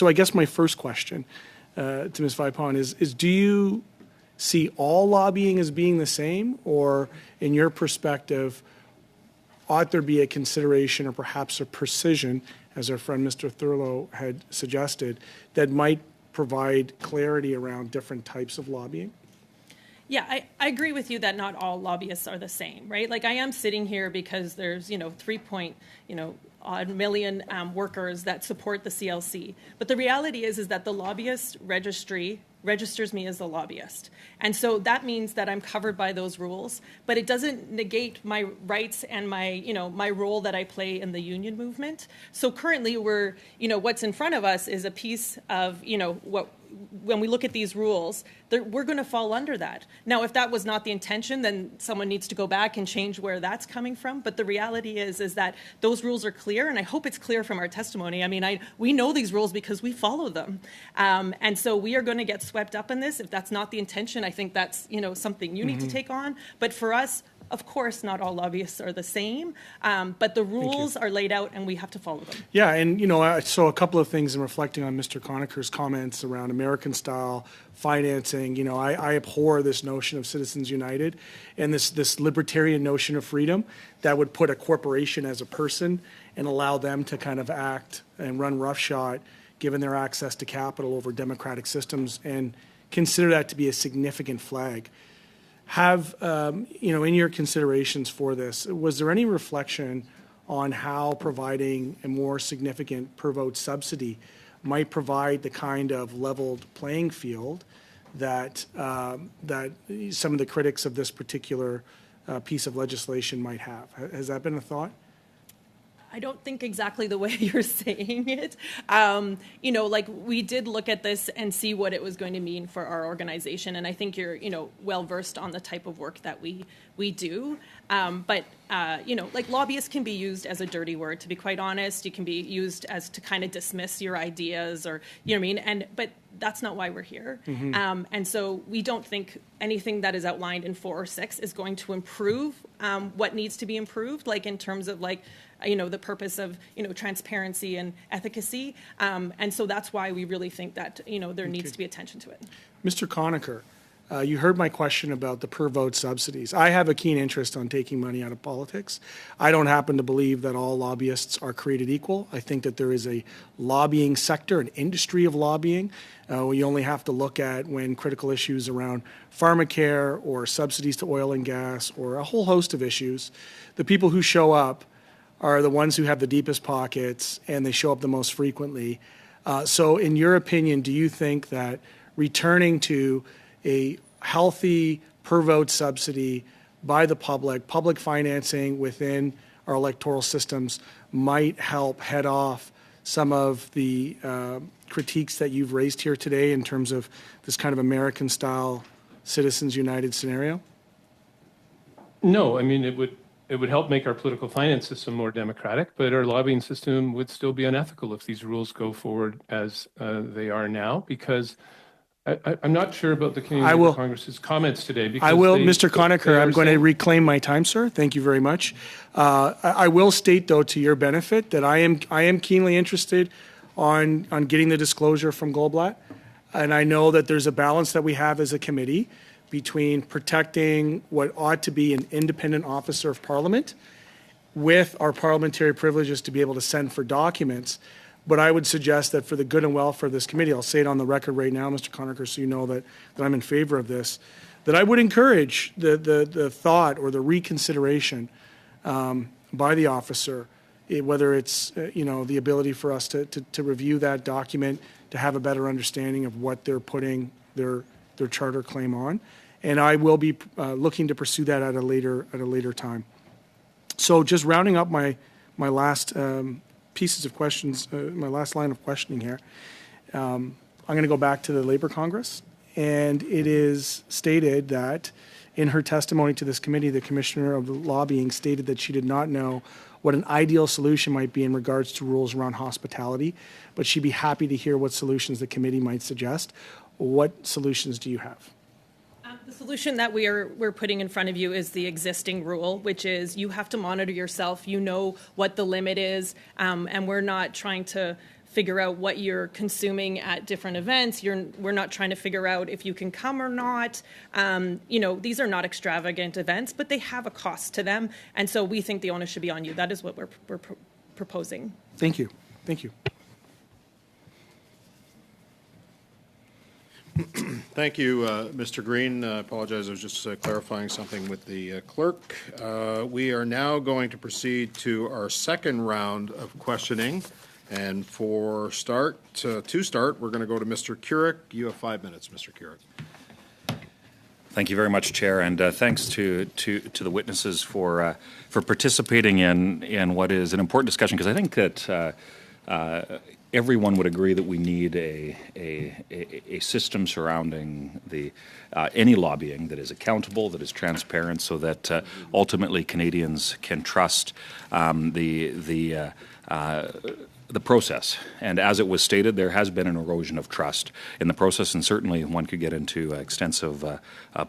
[SPEAKER 8] I guess my first question to Ms. Vipond is do you see all lobbying as being the same, or in your perspective, ought there be a consideration or perhaps a precision, as our friend Mr. Thurlow had suggested, that might provide clarity around different types of lobbying?
[SPEAKER 5] Yeah, I agree with you that not all lobbyists are the same, right? Like, I am sitting here because there's, odd million workers that support the CLC. But the reality is that the lobbyist registry registers me as a lobbyist. And so that means that I'm covered by those rules, but it doesn't negate my rights and my, my role that I play in the union movement. So currently we're, what's in front of us is a piece of, when we look at these rules, we're going to fall under that. Now, if that was not the intention, then someone needs to go back and change where that's coming from. But the reality is that those rules are clear, and I hope it's clear from our testimony. I mean, we know these rules because we follow them. And so we are going to get swept up in this. If that's not the intention, I think that's, something you need to take on. But for us, of course, not all lobbyists are the same, but the rules are laid out and we have to follow them.
[SPEAKER 8] Yeah, and so a couple of things in reflecting on Mr. Conacher's comments around American-style financing. I abhor this notion of Citizens United and this libertarian notion of freedom that would put a corporation as a person and allow them to kind of act and run roughshod given their access to capital over democratic systems, and consider that to be a significant flag. Have, in your considerations for this, was there any reflection on how providing a more significant per vote subsidy might provide the kind of leveled playing field that that some of the critics of this particular piece of legislation might have? Has that been a thought?
[SPEAKER 5] I don't think exactly the way you're saying it. We did look at this and see what it was going to mean for our organization, and I think you're, well versed on the type of work that we do. But lobbyists can be used as a dirty word, to be quite honest. You can be used as to kind of dismiss your ideas, or you know what I mean. But that's not why we're here. And so we don't think anything that is outlined in 4 or 6 is going to improve what needs to be improved, like in terms of the purpose of, transparency and efficacy. And so that's why we really think that, there needs to be attention to it.
[SPEAKER 8] Mr. Conacher, you heard my question about the per vote subsidies. I have a keen interest on taking money out of politics. I don't happen to believe that all lobbyists are created equal. I think that there is a lobbying sector, an industry of lobbying. We only have to look at when critical issues around pharmacare or subsidies to oil and gas or a whole host of issues, the people who show up are the ones who have the deepest pockets and they show up the most frequently. So in your opinion, do you think that returning to a healthy per vote subsidy by the public financing within our electoral systems might help head off some of the critiques that you've raised here today in terms of this kind of American-style Citizens United scenario?
[SPEAKER 6] No, I mean, it would help make our political finance system more democratic, but our lobbying system would still be unethical if these rules go forward as they are now, because I'm not sure about the Canadian Labour Congress's comments today. Because
[SPEAKER 8] Mr. Conacher, I'm going to reclaim my time, sir. Thank you very much. I will state, though, to your benefit, that I am keenly interested on getting the disclosure from Goldblatt, and I know that there's a balance that we have as a committee between protecting what ought to be an independent officer of Parliament with our parliamentary privileges to be able to send for documents. But I would suggest that for the good and welfare of this committee, I'll say it on the record right now, Mr. Conacher, so you know that I'm in favor of this, that I would encourage the thought or the reconsideration by the officer, whether it's the ability for us to review that document, to have a better understanding of what they're putting their charter claim on, and I will be looking to pursue that at a later time. So just rounding up my last pieces of questions, my last line of questioning here. I'm going to go back to the Labour Congress, and it is stated that in her testimony to this committee, the Commissioner of Lobbying stated that she did not know what an ideal solution might be in regards to rules around hospitality, but she'd be happy to hear what solutions the committee might suggest. What solutions do you have?
[SPEAKER 5] The solution that we're putting in front of you is the existing rule, which is you have to monitor yourself. You know what the limit is, and we're not trying to figure out what you're consuming at different events. We're not trying to figure out if you can come or not. These are not extravagant events, but they have a cost to them, and so we think the onus should be on you. That is what we're proposing.
[SPEAKER 8] Thank you. Thank you.
[SPEAKER 2] Thank you, Mr. Green. I apologize, I was just clarifying something with the clerk. We are now going to proceed to our second round of questioning. And to start, we're going to go to Mr. Keurig. You have 5 minutes, Mr. Keurig.
[SPEAKER 11] Thank you very much, Chair, and thanks to the witnesses for participating in what is an important discussion, because I think that everyone would agree that we need a system surrounding any lobbying that is accountable, that is transparent, so that ultimately Canadians can trust the process. And as it was stated, there has been an erosion of trust in the process, and certainly one could get into extensive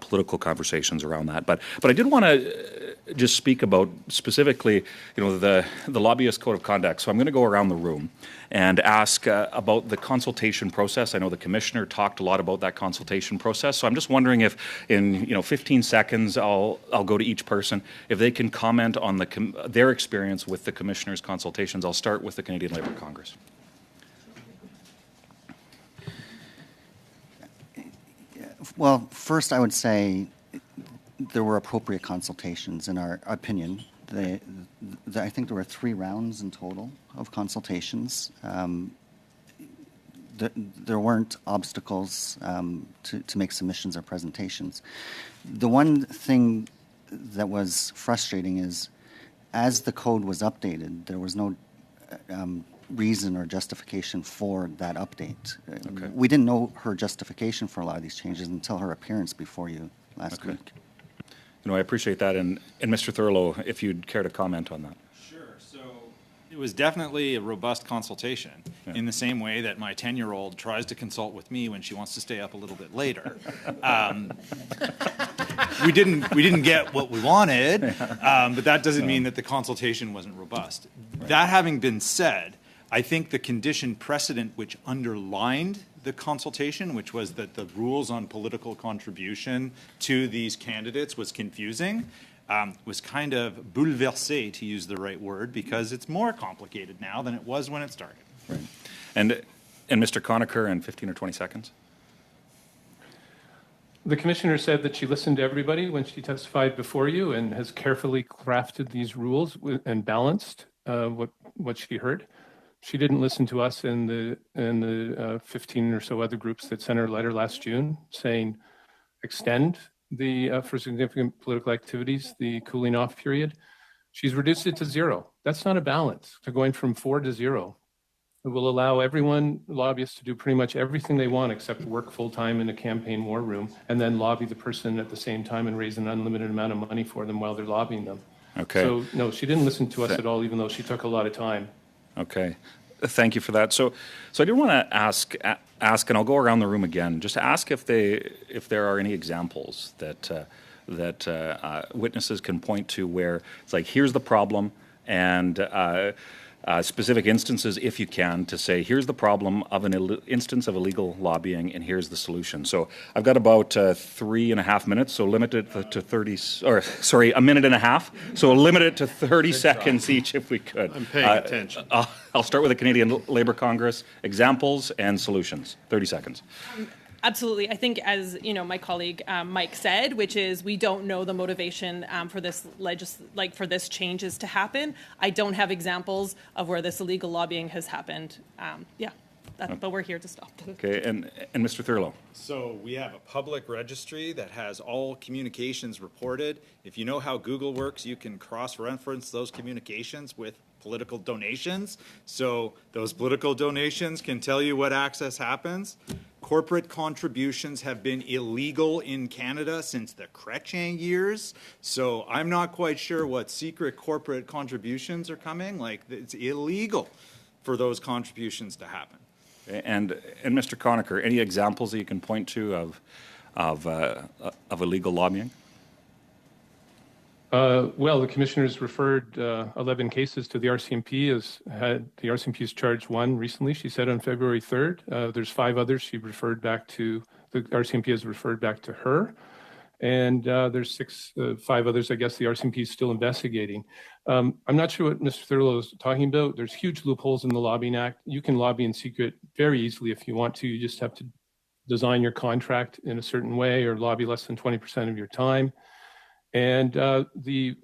[SPEAKER 11] political conversations around that. But I did want to just speak about specifically, the lobbyist code of conduct. So I'm going to go around the room and ask about the consultation process. I know the commissioner talked a lot about that consultation process. So I'm just wondering if in 15 seconds I'll go to each person, if they can comment on their experience with the commissioner's consultations. I'll start with the Canadian Labour Congress.
[SPEAKER 12] Well, first I would say there were appropriate consultations in our opinion. I think there were 3 rounds in total of consultations. There weren't obstacles to make submissions or presentations. The one thing that was frustrating is, as the code was updated, there was no reason or justification for that update.
[SPEAKER 11] Okay.
[SPEAKER 12] We didn't know her justification for a lot of these changes until her appearance before you last week.
[SPEAKER 11] I appreciate that. And Mr. Thurlow, if you'd care to comment on that.
[SPEAKER 4] Sure. So it was definitely a robust consultation, in the same way that my 10-year-old tries to consult with me when she wants to stay up a little bit later. We didn't get what we wanted, but that doesn't mean that the consultation wasn't robust. Right. That having been said, I think the condition precedent which underlined the consultation, which was that the rules on political contribution to these candidates was confusing, was kind of bouleversé, to use the right word, because it's more complicated now than it was when it started.
[SPEAKER 11] Right. And Mr. Conacher, in 15 or 20 seconds.
[SPEAKER 6] The commissioner said that she listened to everybody when she testified before you and has carefully crafted these rules and balanced what she heard. She didn't listen to us and the 15 or so other groups that sent her a letter last June saying extend for significant political activities the cooling off period. She's reduced it to 0. That's not a balance. To going from 4 to 0. It will allow lobbyists to do pretty much everything they want except work full-time in a campaign war room and then lobby the person at the same time and raise an unlimited amount of money for them while they're lobbying them.
[SPEAKER 11] Okay.
[SPEAKER 6] So, no, she didn't listen to us at all, even though she took a lot of time.
[SPEAKER 11] Okay. Thank you for that. So I did want to ask, and I'll go around the room again, just ask if there are any examples that witnesses can point to where it's like, here's the problem, and specific instances, if you can, to say, here's the problem of an instance of illegal lobbying, and here's the solution. So I've got about 3.5 minutes, so limit it to a minute and a half. So limit it to 30 seconds each, if we could.
[SPEAKER 2] I'm paying attention.
[SPEAKER 11] I'll start with the Canadian Labour Congress, examples and solutions. 30 seconds.
[SPEAKER 5] Absolutely. I think, as my colleague Mike said, which is we don't know the motivation for this for this changes to happen. I don't have examples of where this illegal lobbying has happened. But we're here to stop it.
[SPEAKER 11] Okay, and Mr. Thurlow.
[SPEAKER 4] So we have a public registry that has all communications reported. If you know how Google works, you can cross-reference those communications with political donations. So those political donations can tell you what access happens. Corporate contributions have been illegal in Canada since the Chrétien years. So I'm not quite sure what secret corporate contributions are coming. It's illegal for those contributions to happen.
[SPEAKER 11] And Mr. Conacher, any examples that you can point to of illegal lobbying?
[SPEAKER 6] Well, the commissioners referred 11 cases to the RCMP. The RCMP has charged 1 recently, she said, on February 3rd. There's 5 others the RCMP has referred back to her. And there's 5 others, I guess, the RCMP is still investigating. I'm not sure what Mr. Thurlow is talking about. There's huge loopholes in the Lobbying Act. You can lobby in secret very easily if you want to. You just have to design your contract in a certain way or lobby less than 20% of your time. And the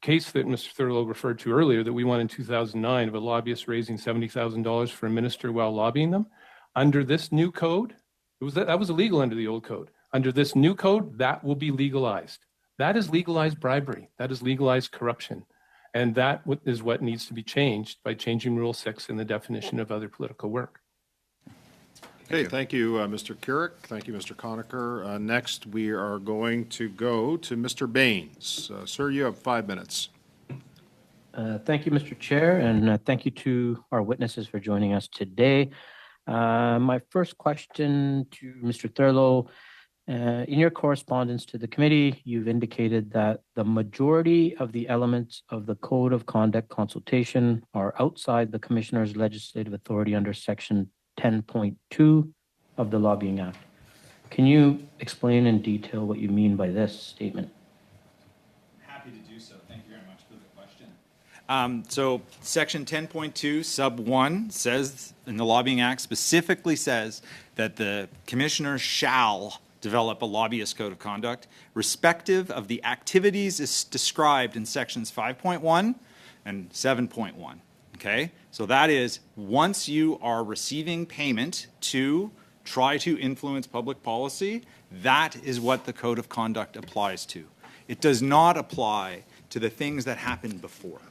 [SPEAKER 6] case that Mr. Thurlow referred to earlier that we won in 2009 of a lobbyist raising $70,000 for a minister while lobbying them, under this new code, that was illegal under the old code. Under this new code, that will be legalized. That is legalized bribery. That is legalized corruption. And that is what needs to be changed by changing Rule 6 in the definition of other political work.
[SPEAKER 2] Okay, thank you, Mr. Carrick. Thank you, Mr. Conacher. Next, we are going to go to Mr. Baines. Sir, you have 5 minutes.
[SPEAKER 13] Thank you, Mr. Chair, and thank you to our witnesses for joining us today. My first question to Mr. Thurlow, in your correspondence to the committee, you've indicated that the majority of the elements of the Code of Conduct consultation are outside the Commissioner's legislative authority under Section 10.2 of the Lobbying Act. Can you explain in detail what you mean by this statement?
[SPEAKER 4] Happy to do so. Thank you very much for the question. So Section 10.2 sub 1 says, in the Lobbying Act specifically says that the Commissioner shall develop a lobbyist code of conduct, respective of the activities is described in sections 5.1 and 7.1. Okay, so that is once you are receiving payment to try to influence public policy, that is what the code of conduct applies to. It does not apply to the things that happened before.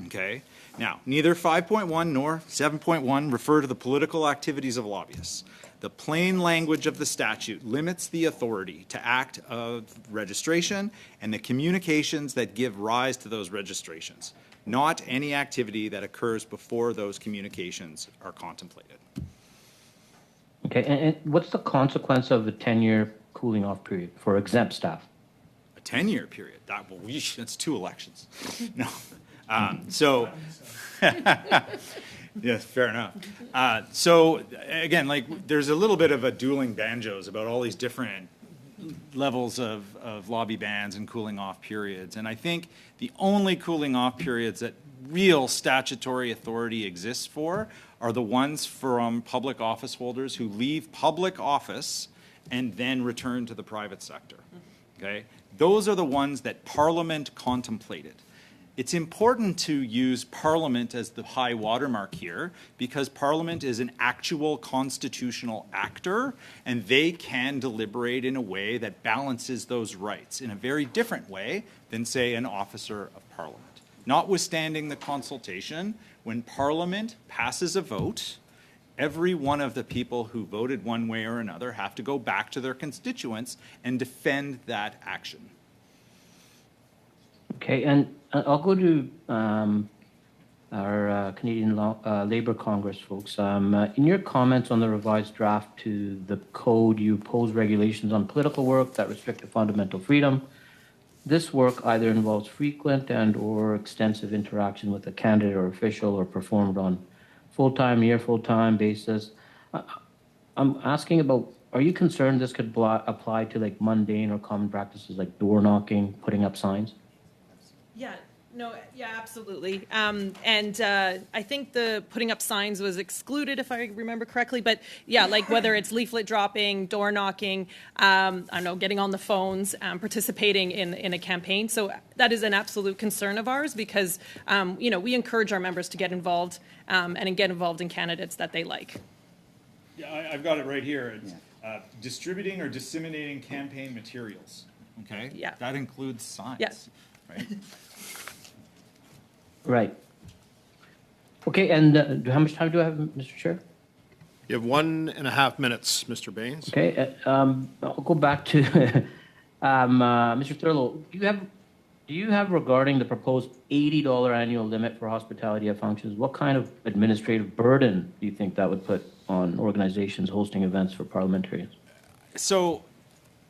[SPEAKER 4] Okay, now neither 5.1 nor 7.1 refer to the political activities of lobbyists. The plain language of the statute limits the authority to act of registration and the communications that give rise to those registrations, not any activity that occurs before those communications are contemplated.
[SPEAKER 13] Okay, and what's the consequence of a 10-year cooling off period for exempt staff?
[SPEAKER 4] A 10-year period? That's 2 elections. No. Yes, fair enough. So again, like there's a little bit of a dueling banjos about all these different levels of lobby bans and cooling off periods. And I think the only cooling off periods that real statutory authority exists for are the ones from public office holders who leave public office and then return to the private sector. Okay? Those are the ones that Parliament contemplated. It's important to use Parliament as the high watermark here because Parliament is an actual constitutional actor and they can deliberate in a way that balances those rights in a very different way than, say, an officer of Parliament. Notwithstanding the consultation, when Parliament passes a vote, every one of the people who voted one way or another have to go back to their constituents and defend that action.
[SPEAKER 13] Okay, and I'll go to our Canadian Labour Congress folks. In your comments on the revised draft to the code, you oppose regulations on political work that restrict the fundamental freedom. This work either involves frequent and or extensive interaction with a candidate or official or performed on full-time, near full-time basis. I'm asking about, are you concerned this could apply to like mundane or common practices like door knocking, putting up signs?
[SPEAKER 5] Yeah, absolutely. I think the putting up signs was excluded, if I remember correctly. But yeah, like whether it's leaflet dropping, door knocking, I don't know, getting on the phones, participating in a campaign. So that is an absolute concern of ours because, we encourage our members to get involved and get involved in candidates that they like.
[SPEAKER 4] Yeah, I've got it right here. It's distributing or disseminating campaign materials. Okay?
[SPEAKER 5] Yeah.
[SPEAKER 4] That includes signs.
[SPEAKER 5] Yes.
[SPEAKER 4] Right?
[SPEAKER 13] Right. Okay, and how much time do I have, Mr. Chair?
[SPEAKER 2] You have 1.5 minutes, Mr. Baines.
[SPEAKER 13] Okay, I'll go back to Mr. Thurlow. Do you have regarding the proposed $80 annual limit for hospitality at functions, what kind of administrative burden do you think that would put on organizations hosting events for parliamentarians?
[SPEAKER 4] So,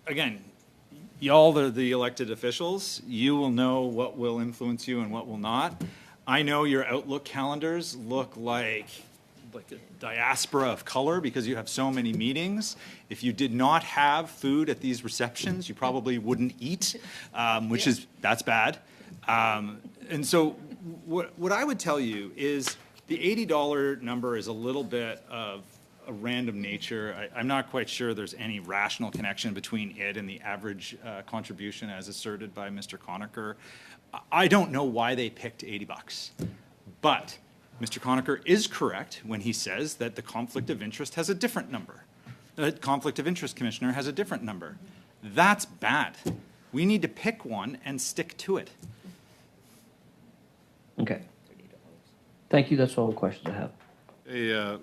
[SPEAKER 4] again, y'all, the elected officials, you will know what will influence you and what will not. I know your Outlook calendars look like a diaspora of color because you have so many meetings. If you did not have food at these receptions, you probably wouldn't eat, that's bad. And so what I would tell you is the $80 number is a little bit of a random nature. I'm not quite sure there's any rational connection between it and the average contribution as asserted by Mr. Conacher. I don't know why they picked $80, but Mr. Conacher is correct when he says that the conflict of interest has a different number. The conflict of interest commissioner has a different number. That's bad. We need to pick one and stick to it.
[SPEAKER 13] Okay. Thank you. That's all the questions I have.
[SPEAKER 2] Hey,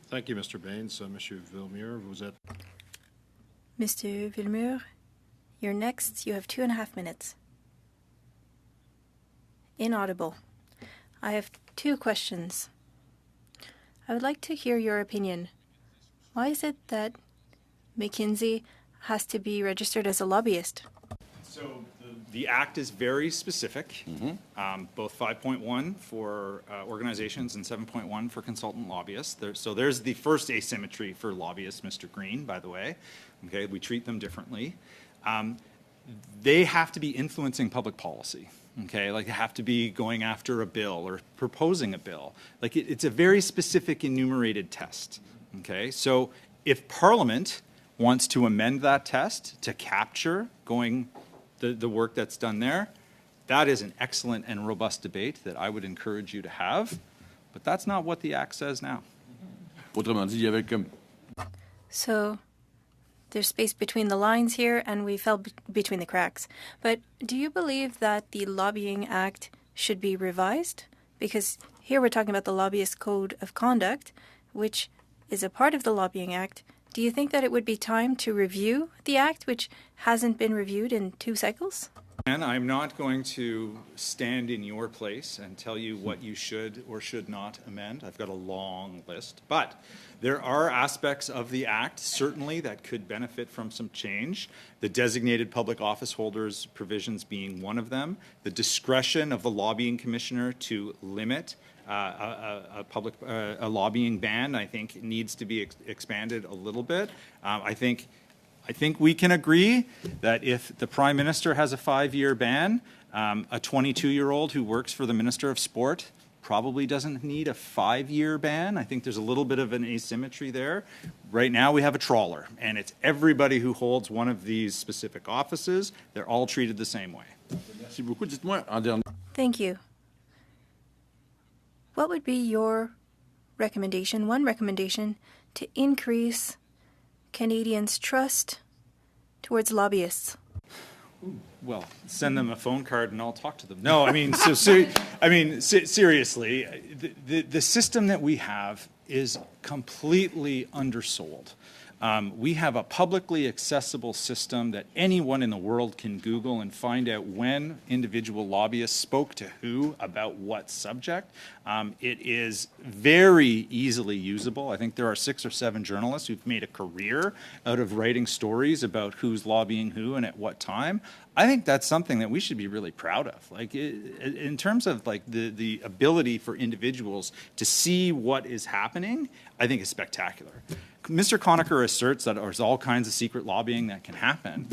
[SPEAKER 2] thank you, Mr. Baines. Monsieur Villemure, vous êtes...
[SPEAKER 3] Mr. Villemure, you're next. You have 2.5 minutes. Inaudible. I have 2 questions. I would like to hear your opinion. Why is it that McKinsey has to be registered as a lobbyist?
[SPEAKER 4] So the Act is very specific, both 5.1 for organizations and 7.1 for consultant lobbyists. So there's the first asymmetry for lobbyists, Mr. Green, by the way. Okay, we treat them differently. They have to be influencing public policy. Okay, like they have to be going after a bill or proposing a bill. Like it's a very specific enumerated test. Okay, so if Parliament wants to amend that test to capture the work that's done there, that is an excellent and robust debate that I would encourage you to have, but that's not what the Act says now.
[SPEAKER 10] Autrement dit, il y avait comme...
[SPEAKER 3] So there's space between the lines here, and we fell between the cracks. But do you believe that the Lobbying Act should be revised? Because here we're talking about the Lobbyist Code of Conduct, which is a part of the Lobbying Act. Do you think that it would be time to review the Act, which hasn't been reviewed in 2 cycles?
[SPEAKER 4] And I'm not going to stand in your place and tell you what you should or should not amend. I've got a long list. But there are aspects of the Act, certainly, that could benefit from some change. The designated public office holders provisions being one of them. The discretion of the lobbying commissioner to limit a lobbying ban, I think, needs to be expanded a little bit. I think we can agree that if the Prime Minister has a 5-year ban, a 22-year-old who works for the Minister of Sport probably doesn't need a 5-year ban. I think there's a little bit of an asymmetry there. Right now we have a trawler, and it's everybody who holds one of these specific offices. They're all treated the same way.
[SPEAKER 10] Merci beaucoup. Dites-moi, en dernier...
[SPEAKER 3] Thank you. What would be your recommendation, one recommendation, to increase Canadians' trust towards lobbyists?
[SPEAKER 4] Well, send them a phone card and I'll talk to them. No, I mean, seriously, the system that we have is completely undersold. We have a publicly accessible system that anyone in the world can Google and find out when individual lobbyists spoke to who about what subject. It is very easily usable. I think there are 6 or 7 journalists who've made a career out of writing stories about who's lobbying who and at what time. I think that's something that we should be really proud of. Like in terms of like the ability for individuals to see what is happening, I think is spectacular. Mr. Conacher asserts that there's all kinds of secret lobbying that can happen.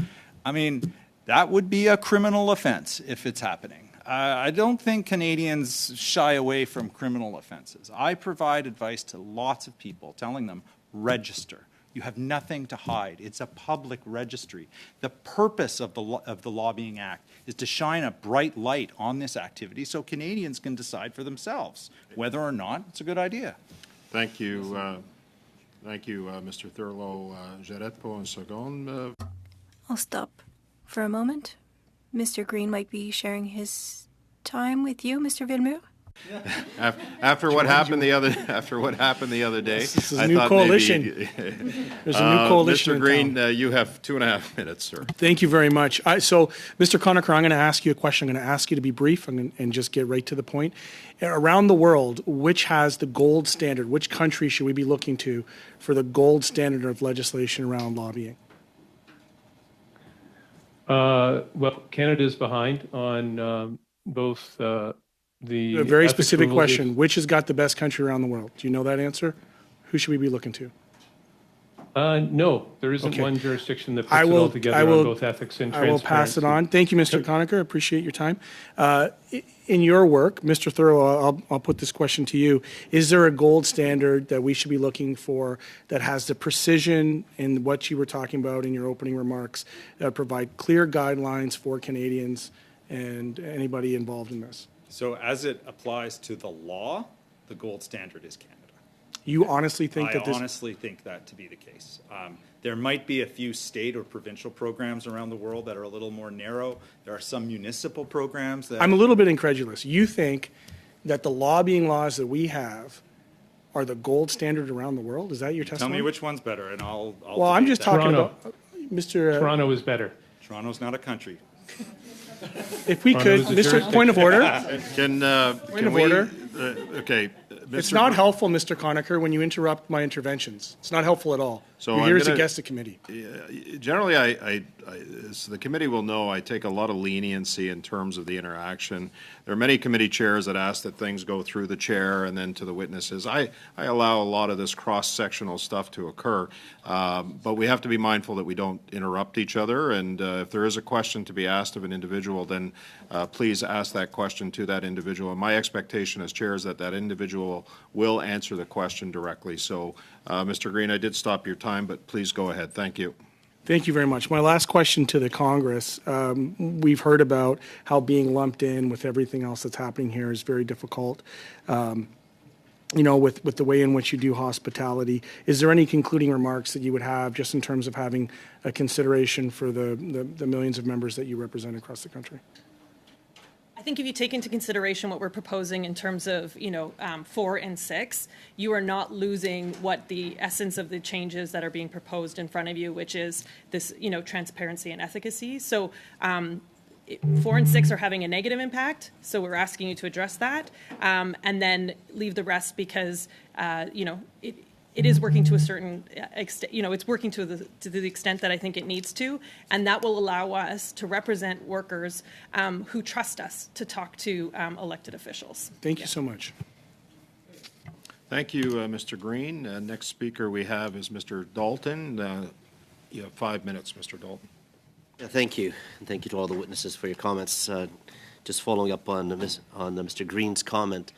[SPEAKER 4] I mean, that would be a criminal offense if it's happening. I don't think Canadians shy away from criminal offenses. I provide advice to lots of people, telling them, register. You have nothing to hide. It's a public registry. The purpose of the Lobbying Act is to shine a bright light on this activity so Canadians can decide for themselves whether or not it's a good idea.
[SPEAKER 2] Thank you. Thank you, Mr. Thurlow. J'arrête pour une seconde.
[SPEAKER 3] I'll stop for a moment. Mr. Green might be sharing his time with you, Mr. Villemure.
[SPEAKER 2] After what happened the other day,
[SPEAKER 8] this is a new coalition. There's a new coalition.
[SPEAKER 2] Mr. Green, you have 2.5 minutes, sir.
[SPEAKER 8] Thank you very much. So, Mr. Conacher, I'm going to ask you a question. I'm going to ask you to be brief and just get right to the point. Around the world, which has the gold standard? Which country should we be looking to for the gold standard of legislation around lobbying?
[SPEAKER 6] Well, Canada's behind on both a
[SPEAKER 8] very specific question. Which has got the best country around the world? Do you know that answer? Who should we be looking to?
[SPEAKER 6] No, there isn't
[SPEAKER 8] Okay.
[SPEAKER 6] one jurisdiction that puts
[SPEAKER 8] I
[SPEAKER 6] it
[SPEAKER 8] will-
[SPEAKER 6] all together
[SPEAKER 8] I will-
[SPEAKER 6] on both ethics and
[SPEAKER 8] I
[SPEAKER 6] transparency.
[SPEAKER 8] will pass it on. Thank you, Mr. Conacher. Appreciate your time. In your work, Mr. Thurlow, I'll put this question to you. Is there a gold standard that we should be looking for that has the precision in what you were talking about in your opening remarks that provide clear guidelines for Canadians and anybody involved in this?
[SPEAKER 4] So as it applies to the law, the gold standard is Canada.
[SPEAKER 8] You honestly think that
[SPEAKER 4] I
[SPEAKER 8] this?
[SPEAKER 4] honestly think that to be the case. There might be a few state or provincial programs around the world that are a little more narrow. There are some municipal programs that...
[SPEAKER 8] I'm a little bit incredulous. You think that the lobbying laws that we have are the gold standard around the world? Is that your
[SPEAKER 4] Tell
[SPEAKER 8] testimony?
[SPEAKER 4] me which one's better, and I'll
[SPEAKER 8] Well, I'm
[SPEAKER 4] debate
[SPEAKER 8] just
[SPEAKER 4] that.
[SPEAKER 8] talking
[SPEAKER 6] Toronto.
[SPEAKER 8] about Mr.
[SPEAKER 6] Toronto is better.
[SPEAKER 4] Toronto's not a country.
[SPEAKER 8] If we
[SPEAKER 6] Toronto
[SPEAKER 8] could,
[SPEAKER 6] is a
[SPEAKER 8] Mr. Point of order.
[SPEAKER 2] Can
[SPEAKER 8] of order.
[SPEAKER 2] Okay.
[SPEAKER 8] It's
[SPEAKER 2] Mr.
[SPEAKER 8] not helpful, Mr. Conacher, when you interrupt my interventions. It's not helpful at all.
[SPEAKER 2] So
[SPEAKER 8] You're
[SPEAKER 2] I'm
[SPEAKER 8] here as a
[SPEAKER 2] gonna-
[SPEAKER 8] guest of committee.
[SPEAKER 2] Generally, as the committee will know, I take a lot of leniency in terms of the interaction. There are many committee chairs that ask that things go through the chair and then to the witnesses. I allow a lot of this cross-sectional stuff to occur, but we have to be mindful that we don't interrupt each other. And if there is a question to be asked of an individual, then please ask that question to that individual. And my expectation as chair is that that individual will answer the question directly. So, Mr. Green, I did stop your time, but please go ahead. Thank you.
[SPEAKER 8] Thank you very much. My last question to the Congress. We've heard about how being lumped in with everything else that's happening here is very difficult. With the way in which you do hospitality, is there any concluding remarks that you would have just in terms of having a consideration for the millions of members that you represent across the country?
[SPEAKER 5] I think if you take into consideration what we're proposing in terms of, 4 and 6, you are not losing what the essence of the changes that are being proposed in front of you, which is this, transparency and efficacy. So 4 and 6 are having a negative impact, so we're asking you to address that, and then leave the rest because, it is working to a certain extent, it's working to the extent that I think it needs to, and that will allow us to represent workers who trust us to talk to elected officials.
[SPEAKER 8] Thank you so much.
[SPEAKER 2] Thank you, Mr. Green. Next speaker we have is Mr. Dalton. You have 5 minutes, Mr. Dalton.
[SPEAKER 14] Yeah, thank you. And thank you to all the witnesses for your comments. Just following up on Mr. Green's comment,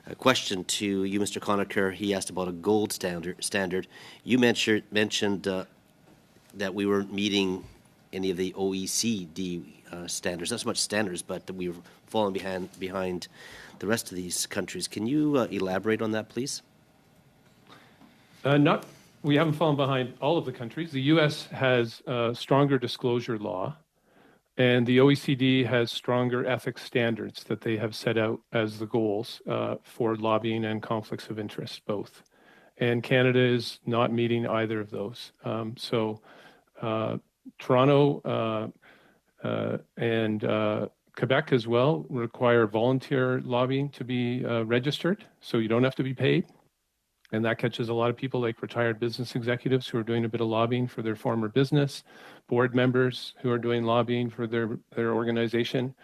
[SPEAKER 14] a question to you, Mr. Conacher. He asked about a gold standard. You mentioned that we weren't meeting any of the OECD standards. Not so much standards, but that we were falling behind the rest of these countries. Can you elaborate on that, please?
[SPEAKER 6] We haven't fallen behind all of the countries. The U.S. has a stronger disclosure law, and the OECD has stronger ethics standards that they have set out as the goals for lobbying and conflicts of interest, both. And Canada is not meeting either of those. Toronto and Quebec as well require volunteer lobbying to be registered, so you don't have to be paid. And that catches a lot of people like retired business executives who are doing a bit of lobbying for their former business, board members who are doing lobbying for their organization.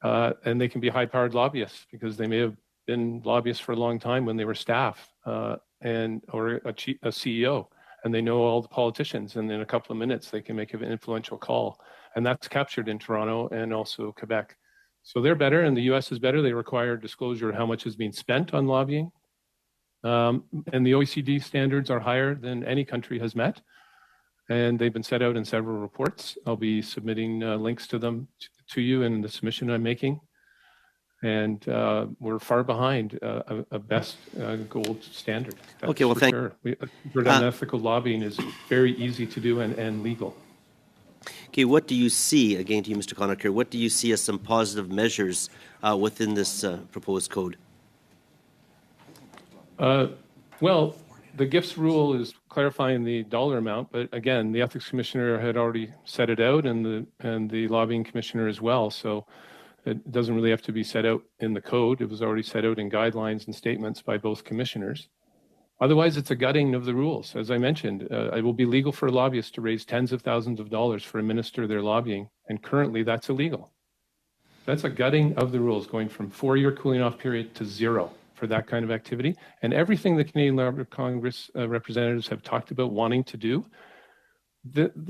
[SPEAKER 6] And they can be high-powered lobbyists because they may have been lobbyists for a long time when they were staff or a CEO, and they know all the politicians. And in a couple of minutes, they can make an influential call. And that's captured in Toronto and also Quebec. So they're better, and the U.S. is better. They require disclosure of how much is being spent on lobbying. And the OECD standards are higher than any country has met, and they've been set out in several reports. I'll be submitting links to them to you in the submission I'm making, and we're far behind a best gold standard.
[SPEAKER 14] Okay, well, thank
[SPEAKER 6] you. Ethical lobbying is very easy to do and legal.
[SPEAKER 14] Okay, what do you see, again to you, Mr. Conacher, what do you see as some positive measures within this proposed code?
[SPEAKER 6] Well, the gifts rule is clarifying the dollar amount, but again, the ethics commissioner had already set it out, and the lobbying commissioner as well. So it doesn't really have to be set out in the code. It was already set out in guidelines and statements by both commissioners. Otherwise, it's a gutting of the rules. As I mentioned, it will be legal for lobbyists to raise tens of thousands of dollars for administer their lobbying, and currently that's illegal. That's a gutting of the rules, going from 4-year cooling off period to 0 for that kind of activity. And everything the Canadian Labour Congress representatives have talked about wanting to do, the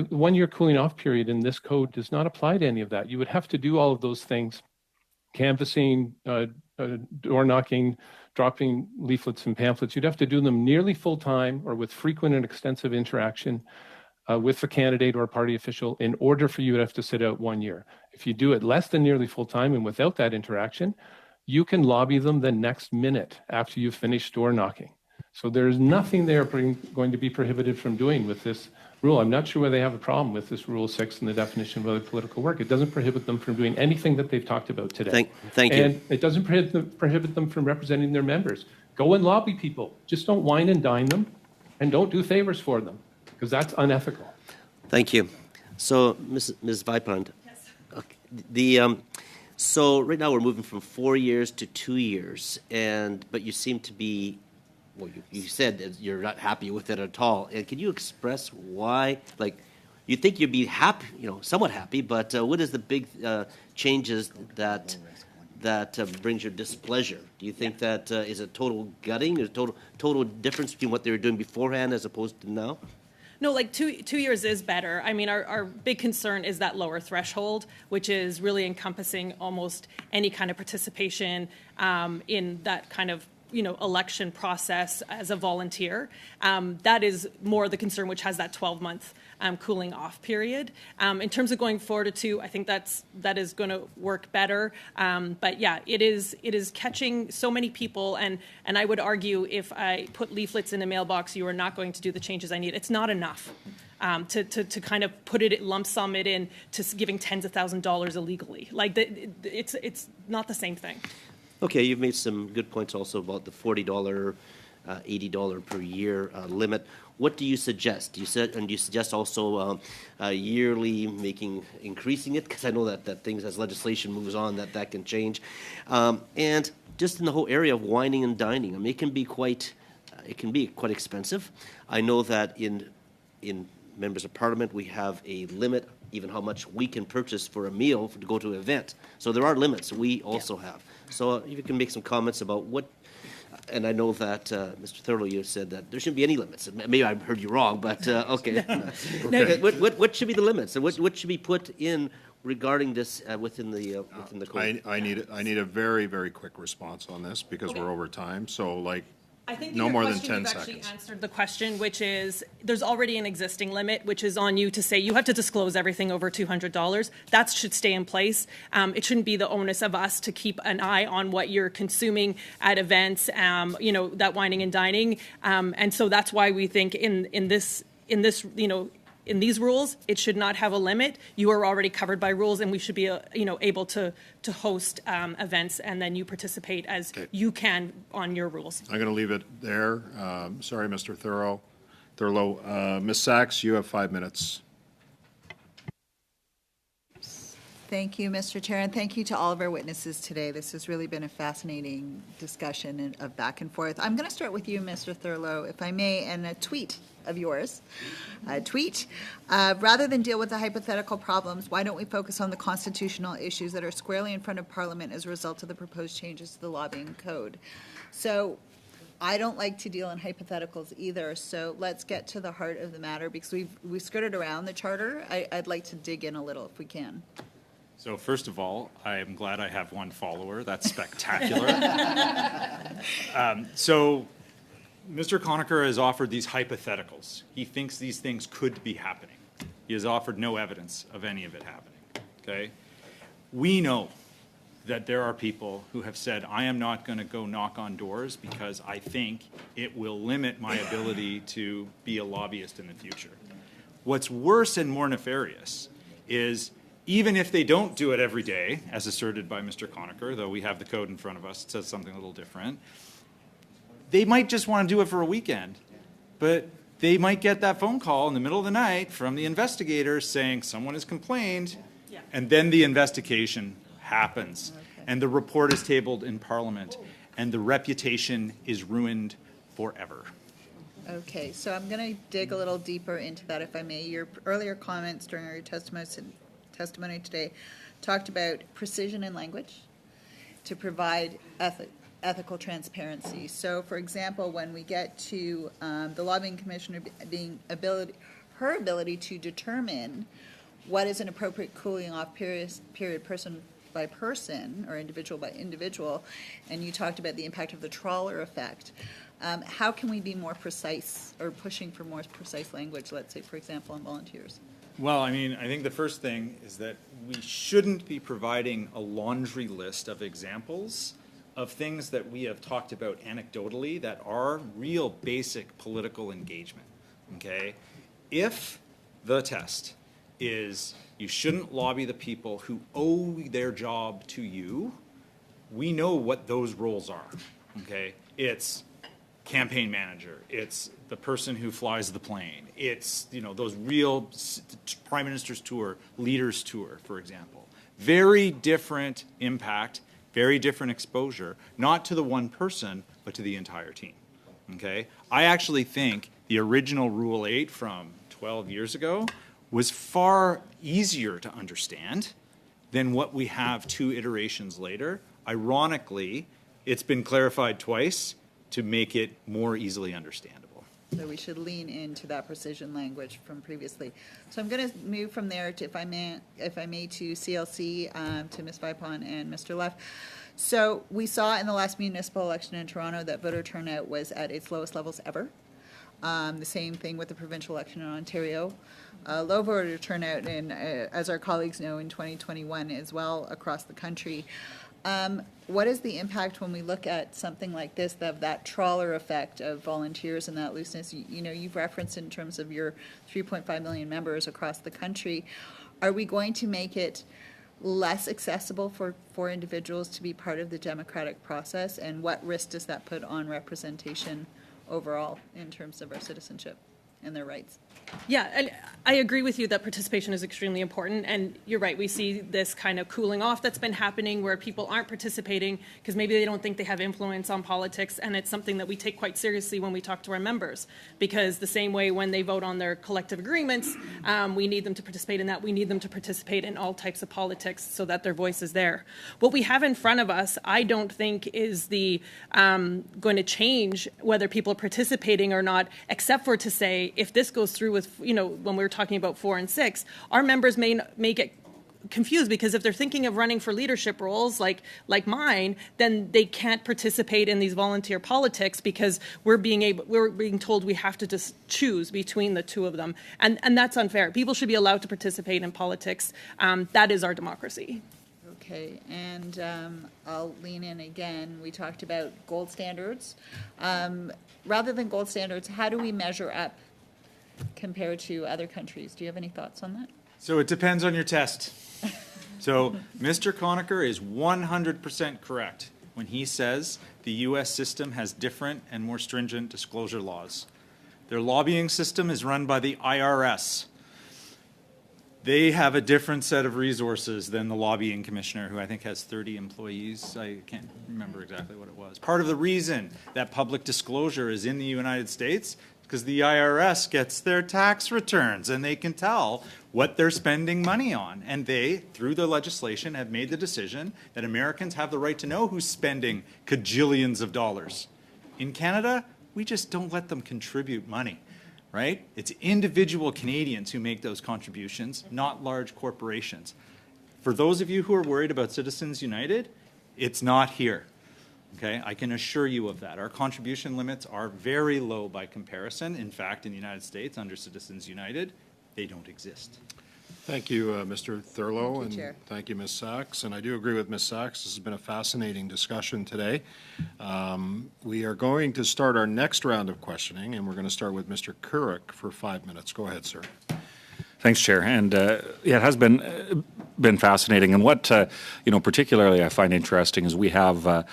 [SPEAKER 6] 1 year cooling off period in this code does not apply to any of that. You would have to do all of those things, canvassing, door knocking, dropping leaflets and pamphlets. You'd have to do them nearly full time or with frequent and extensive interaction with the candidate or party official in order for you to have to sit out 1 year. If you do it less than nearly full time and without that interaction, you can lobby them the next minute after you've finished door knocking. So there's nothing they're going to be prohibited from doing with this rule. I'm not sure whether they have a problem with this Rule 6 and the definition of other political work. It doesn't prohibit them from doing anything that they've talked about today.
[SPEAKER 14] Thank you.
[SPEAKER 6] And it doesn't prohibit them from representing their members. Go and lobby people. Just don't wine and dine them, and don't do favors for them, because that's unethical.
[SPEAKER 14] Thank you. So, Ms. Vipond. Yes. Okay. So right now we're moving from 4 years to 2 years, but you seem to be, well, you said that you're not happy with it at all. And can you express why? Like, you think you'd be happy, somewhat happy, but what is the big changes that brings your displeasure? Do you think that is a total gutting, is a total difference between what they were doing beforehand as opposed to now?
[SPEAKER 5] No, like 2 years is better. I mean, our big concern is that lower threshold, which is really encompassing almost any kind of participation in that kind of election process as a volunteer. That is more the concern, which has that 12-month cooling off period. In terms of going forward to 2, I think that is going to work better. But yeah, it is catching so many people, and I would argue if I put leaflets in a mailbox, you are not going to do the changes I need. It's not enough. To kind of put it, lump sum it in to giving tens of thousands of dollars illegally. Like it's not the same thing.
[SPEAKER 14] Okay, you've made some good points also about the $40, $80 per year limit. What do you suggest? Do you suggest also yearly increasing it? Because I know that things as legislation moves on that can change. And just in the whole area of wining and dining, I mean, it can be quite expensive. I know that in members of parliament we have a limit even how much we can purchase for a meal to go to an event. So there are limits we also have. So if you can make some comments about what, and I know that Mr. Thurlow, you said that there shouldn't be any limits. Maybe I heard you wrong, but okay. Okay. What should be the limits, and what should be put in regarding this within the code?
[SPEAKER 2] I need a very, very quick response on this because we're over time. So
[SPEAKER 5] I think
[SPEAKER 2] no more than 10
[SPEAKER 5] you've
[SPEAKER 2] seconds.
[SPEAKER 5] actually answered the question, which is there's already an existing limit, which is on you to say you have to disclose everything over $200. That should stay in place. It shouldn't be the onus of us to keep an eye on what you're consuming at events, that wining and dining. And so that's why we think in these rules, it should not have a limit. You are already covered by rules, and we should be, able to host events, and then you participate as you can on your rules.
[SPEAKER 2] I'm going to leave it there. Sorry, Mr. Thurlow. Ms. Sachs, you have 5 minutes.
[SPEAKER 15] Thank you, Mr. Chair, and thank you to all of our witnesses today. This has really been a fascinating discussion of back and forth. I'm going to start with you, Mr. Thurlow, if I may, and a tweet of yours. Rather than deal with the hypothetical problems, why don't we focus on the constitutional issues that are squarely in front of Parliament as a result of the proposed changes to the lobbying code? So I don't like to deal in hypotheticals either, so let's get to the heart of the matter because we've skirted around the charter. I'd like to dig in a little if we can.
[SPEAKER 4] So first of all, I am glad I have one follower. That's spectacular. So Mr. Conacher has offered these hypotheticals. He thinks these things could be happening. He has offered no evidence of any of it happening. Okay? We know that there are people who have said, I am not going to go knock on doors because I think it will limit my ability to be a lobbyist in the future. What's worse and more nefarious is even if they don't do it every day, as asserted by Mr. Conacher, though we have the code in front of us, it says something a little different, they might just want to do it for a weekend, but they might get that phone call in the middle of the night from the investigator saying someone has complained, and then the investigation happens, and the report is tabled in Parliament, and the reputation is ruined forever.
[SPEAKER 15] Okay, so I'm going to dig a little deeper into that, if I may. Your earlier comments during your testimony today talked about precision in language to provide ethical transparency. So, for example, when we get to the lobbying commissioner her ability to determine what is an appropriate cooling off period person by person or individual by individual, and you talked about the impact of the trawler effect. How can we be more precise or pushing for more precise language, let's say, for example, on volunteers?
[SPEAKER 4] Well, I mean, I think the first thing is that we shouldn't be providing a laundry list of examples of things that we have talked about anecdotally that are real basic political engagement, okay? If the test is you shouldn't lobby the people who owe their job to you, we know what those roles are, okay? It's campaign manager, it's the person who flies the plane, it's, you know, those real prime minister's tour, leaders tour, for example. Very different impact, very different exposure, not to the one person, but to the entire team, okay? I actually think the original Rule 8 from 12 years ago was far easier to understand than what we have 2 iterations later. Ironically, it's been clarified twice to make it more easily understandable.
[SPEAKER 15] So we should lean into that precision language from previously. So I'm going to move from there to, if I may, to CLC, to Ms. Vipon and Mr. Leff. So we saw in the last municipal election in Toronto that voter turnout was at its lowest levels ever. The same thing with the provincial election in Ontario. Low voter turnout, in, as our colleagues know, in 2021 as well across the country. What is the impact when we look at something like this, of that trawler effect of volunteers and that looseness? You know, you've referenced in terms of your 3.5 million members across the country. Are we going to make it less accessible for individuals to be part of the democratic process? And what risk does that put on representation overall in terms of our citizenship and their rights?
[SPEAKER 5] Yeah, and I agree with you that participation is extremely important, and you're right, we see this kind of cooling off that's been happening where people aren't participating because maybe they don't think they have influence on politics, and it's something that we take quite seriously when we talk to our members, because the same way when they vote on their collective agreements, we need them to participate in that. We need them to participate in all types of politics so that their voice is there. What we have in front of us, I don't think is the going to change whether people are participating or not, except for to say, if this goes through with, you know, when we were talking about 4 and 6, our members may get confused because if they're thinking of running for leadership roles like mine, then they can't participate in these volunteer politics because we're being told we have to just choose between the two of them, and that's unfair. People should be allowed to participate in politics. That is our democracy.
[SPEAKER 15] Okay, and I'll lean in again. We talked about gold standards. Rather than gold standards, how do we measure up compared to other countries? Do you have any thoughts on that?
[SPEAKER 4] So it depends on your test. So Mr. Conacher is 100% correct when he says the U.S. system has different and more stringent disclosure laws. Their lobbying system is run by the IRS. They have a different set of resources than the lobbying commissioner, who I think has 30 employees. I can't remember exactly what it was. Part of the reason that public disclosure is in the United States because the IRS gets their tax returns and they can tell what they're spending money on. And they, through the legislation, have made the decision that Americans have the right to know who's spending cajillions of dollars. In Canada, we just don't let them contribute money, right? It's individual Canadians who make those contributions, not large corporations. For those of you who are worried about Citizens United, it's not here. Okay, I can assure you of that. Our contribution limits are very low by comparison. In fact, in the United States, under Citizens United, they don't exist.
[SPEAKER 2] Thank you, Mr. Thurlow,
[SPEAKER 15] Thank you,
[SPEAKER 2] and
[SPEAKER 15] Chair.
[SPEAKER 2] thank you, Ms. Sachs. And I do agree with Ms. Sachs. This has been a fascinating discussion today. We are going to start our next round of questioning, and we're going to start with Mr. Couric for 5 minutes. Go ahead, sir.
[SPEAKER 11] Thanks, Chair. And yeah, it has been fascinating. And what particularly I find interesting is we have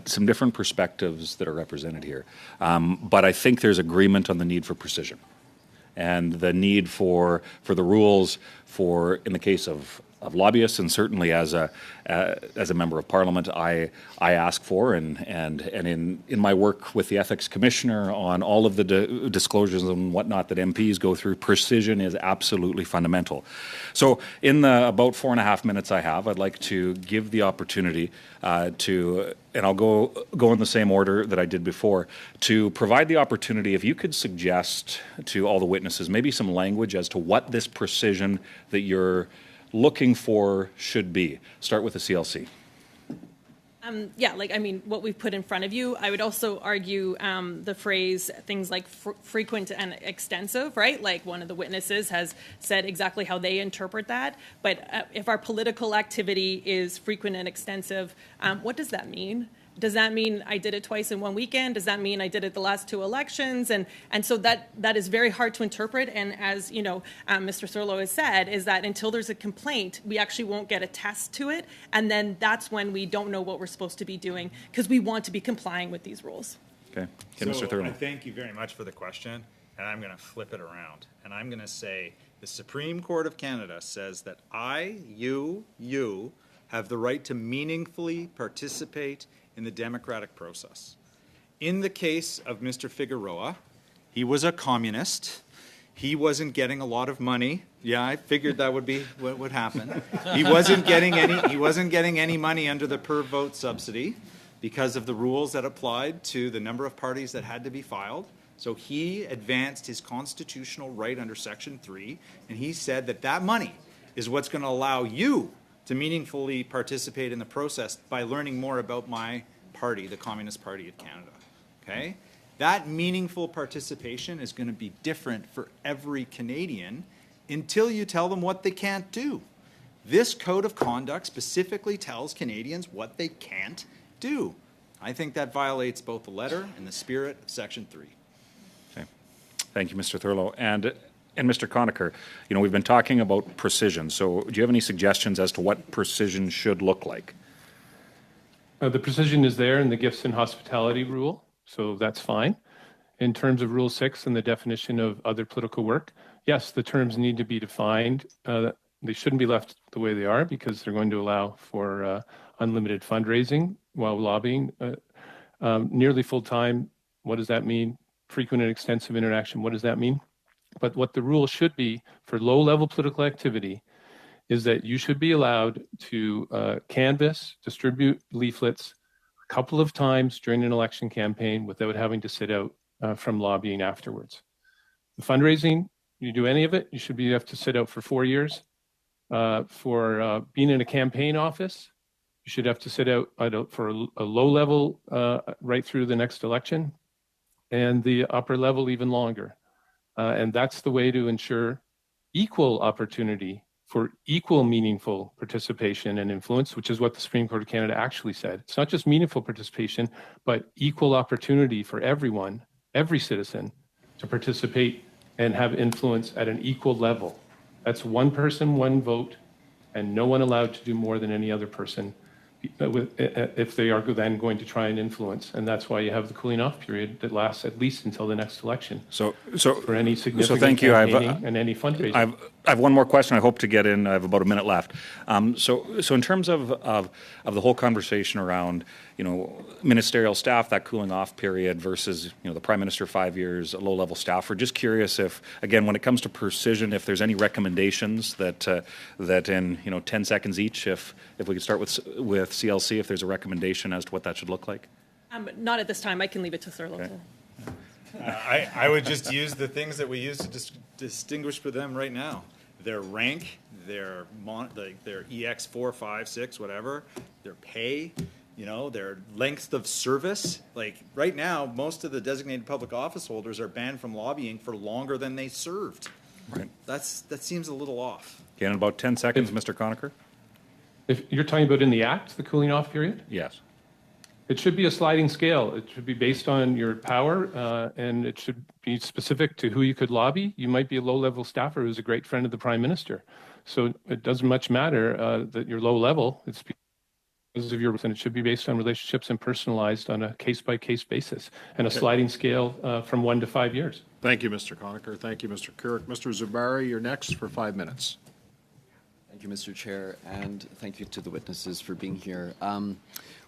[SPEAKER 11] some different perspectives that are represented here. But I think there's agreement on the need for precision and the need for the rules for, in the case of lobbyists, and certainly as a member of Parliament, I ask for, and in my work with the Ethics Commissioner on all of the disclosures and whatnot that MPs go through, precision is absolutely fundamental. So in the about 4.5 minutes I have, I'd like to give the opportunity and I'll go in the same order that I did before, to provide the opportunity, if you could suggest to all the witnesses maybe some language as to what this precision that you're looking for should be. Start with the CLC.
[SPEAKER 5] What we've put in front of you, I would also argue the phrase things like frequent and extensive, right? Like one of the witnesses has said exactly how they interpret that. But if our political activity is frequent and extensive, what does that mean? Does that mean I did it twice in one weekend? Does that mean I did it the last 2 elections? And so that is very hard to interpret. And as you know, Mr. Thurlow has said, is that until there's a complaint, we actually won't get a test to it. And then that's when we don't know what we're supposed to be doing because we want to be complying with these rules.
[SPEAKER 11] Okay,
[SPEAKER 4] so
[SPEAKER 11] Mr. Thurlow.
[SPEAKER 4] I thank you very much for the question. And I'm going to flip it around. And I'm going to say the Supreme Court of Canada says that you have the right to meaningfully participate in the democratic process. In the case of Mr. Figueroa, he was a communist. He wasn't getting a lot of money. Yeah, I figured that would be what would happen. He wasn't getting any money under the per vote subsidy because of the rules that applied to the number of parties that had to be filed. So he advanced his constitutional right under Section 3, and he said that money is what's going to allow you to meaningfully participate in the process by learning more about my party, the Communist Party of Canada. Okay? That meaningful participation is going to be different for every Canadian until you tell them what they can't do. This code of conduct specifically tells Canadians what they can't do. I think that violates both the letter and the spirit of Section 3.
[SPEAKER 11] Okay. Thank you, Mr. Thurlow. And Mr. Conacher, we've been talking about precision. So do you have any suggestions as to what precision should look like?
[SPEAKER 6] The precision is there in the gifts and hospitality rule, so that's fine. In terms of Rule 6 and the definition of other political work, yes, the terms need to be defined. They shouldn't be left the way they are because they're going to allow for unlimited fundraising while lobbying. Nearly full-time, what does that mean? Frequent and extensive interaction, what does that mean? But what the rule should be for low-level political activity is that you should be allowed to canvass, distribute leaflets a couple of times during an election campaign without having to sit out from lobbying afterwards. The fundraising, you do any of it, you should have to sit out for 4 years. For being in a campaign office, you should have to sit out for a low level right through the next election, and the upper level even longer. And that's the way to ensure equal opportunity for equal meaningful participation and influence, which is what the Supreme Court of Canada actually said. It's not just meaningful participation, but equal opportunity for everyone, every citizen, to participate and have influence at an equal level. That's one person, one vote, and no one allowed to do more than any other person if they are then going to try and influence. And that's why you have the cooling off period that lasts at least until the next election.
[SPEAKER 11] So
[SPEAKER 6] for any significant
[SPEAKER 11] thank you.
[SPEAKER 6] campaigning and any fundraising.
[SPEAKER 11] I have one more question I hope to get in. I have about a minute left. So in terms of the whole conversation around, ministerial staff, that cooling off period versus, the Prime Minister 5 years, low-level staff, we're just curious if, again, when it comes to precision, if there's any recommendations that in 10 seconds each, if we could start with CLC, if there's a recommendation as to what that should look like?
[SPEAKER 5] Not at this time. I can leave it to Thurlow.
[SPEAKER 11] Okay.
[SPEAKER 4] I would just use the things that we use to distinguish for them right now. Their rank, their EX 4, 5, 6, whatever, their pay, their length of service. Like right now, most of the designated public office holders are banned from lobbying for longer than they served.
[SPEAKER 11] Right.
[SPEAKER 4] That seems a little off.
[SPEAKER 11] Okay, in about 10 seconds, Mr. Conacher.
[SPEAKER 6] If you're talking about in the Act, the cooling off period?
[SPEAKER 11] Yes.
[SPEAKER 6] It should be a sliding scale. It should be based on your power, and it should be specific to who you could lobby. You might be a low-level staffer who's a great friend of the Prime Minister. So it doesn't much matter that you're low level. It's because of your, and it should be based on relationships and personalized on a case-by-case basis, and a sliding scale from 1 to 5 years.
[SPEAKER 2] Thank you, Mr. Conacher. Thank you, Mr. Couric. Mr. Zubari, you're next for 5 minutes.
[SPEAKER 16] Thank you, Mr. Chair, and thank you to the witnesses for being here.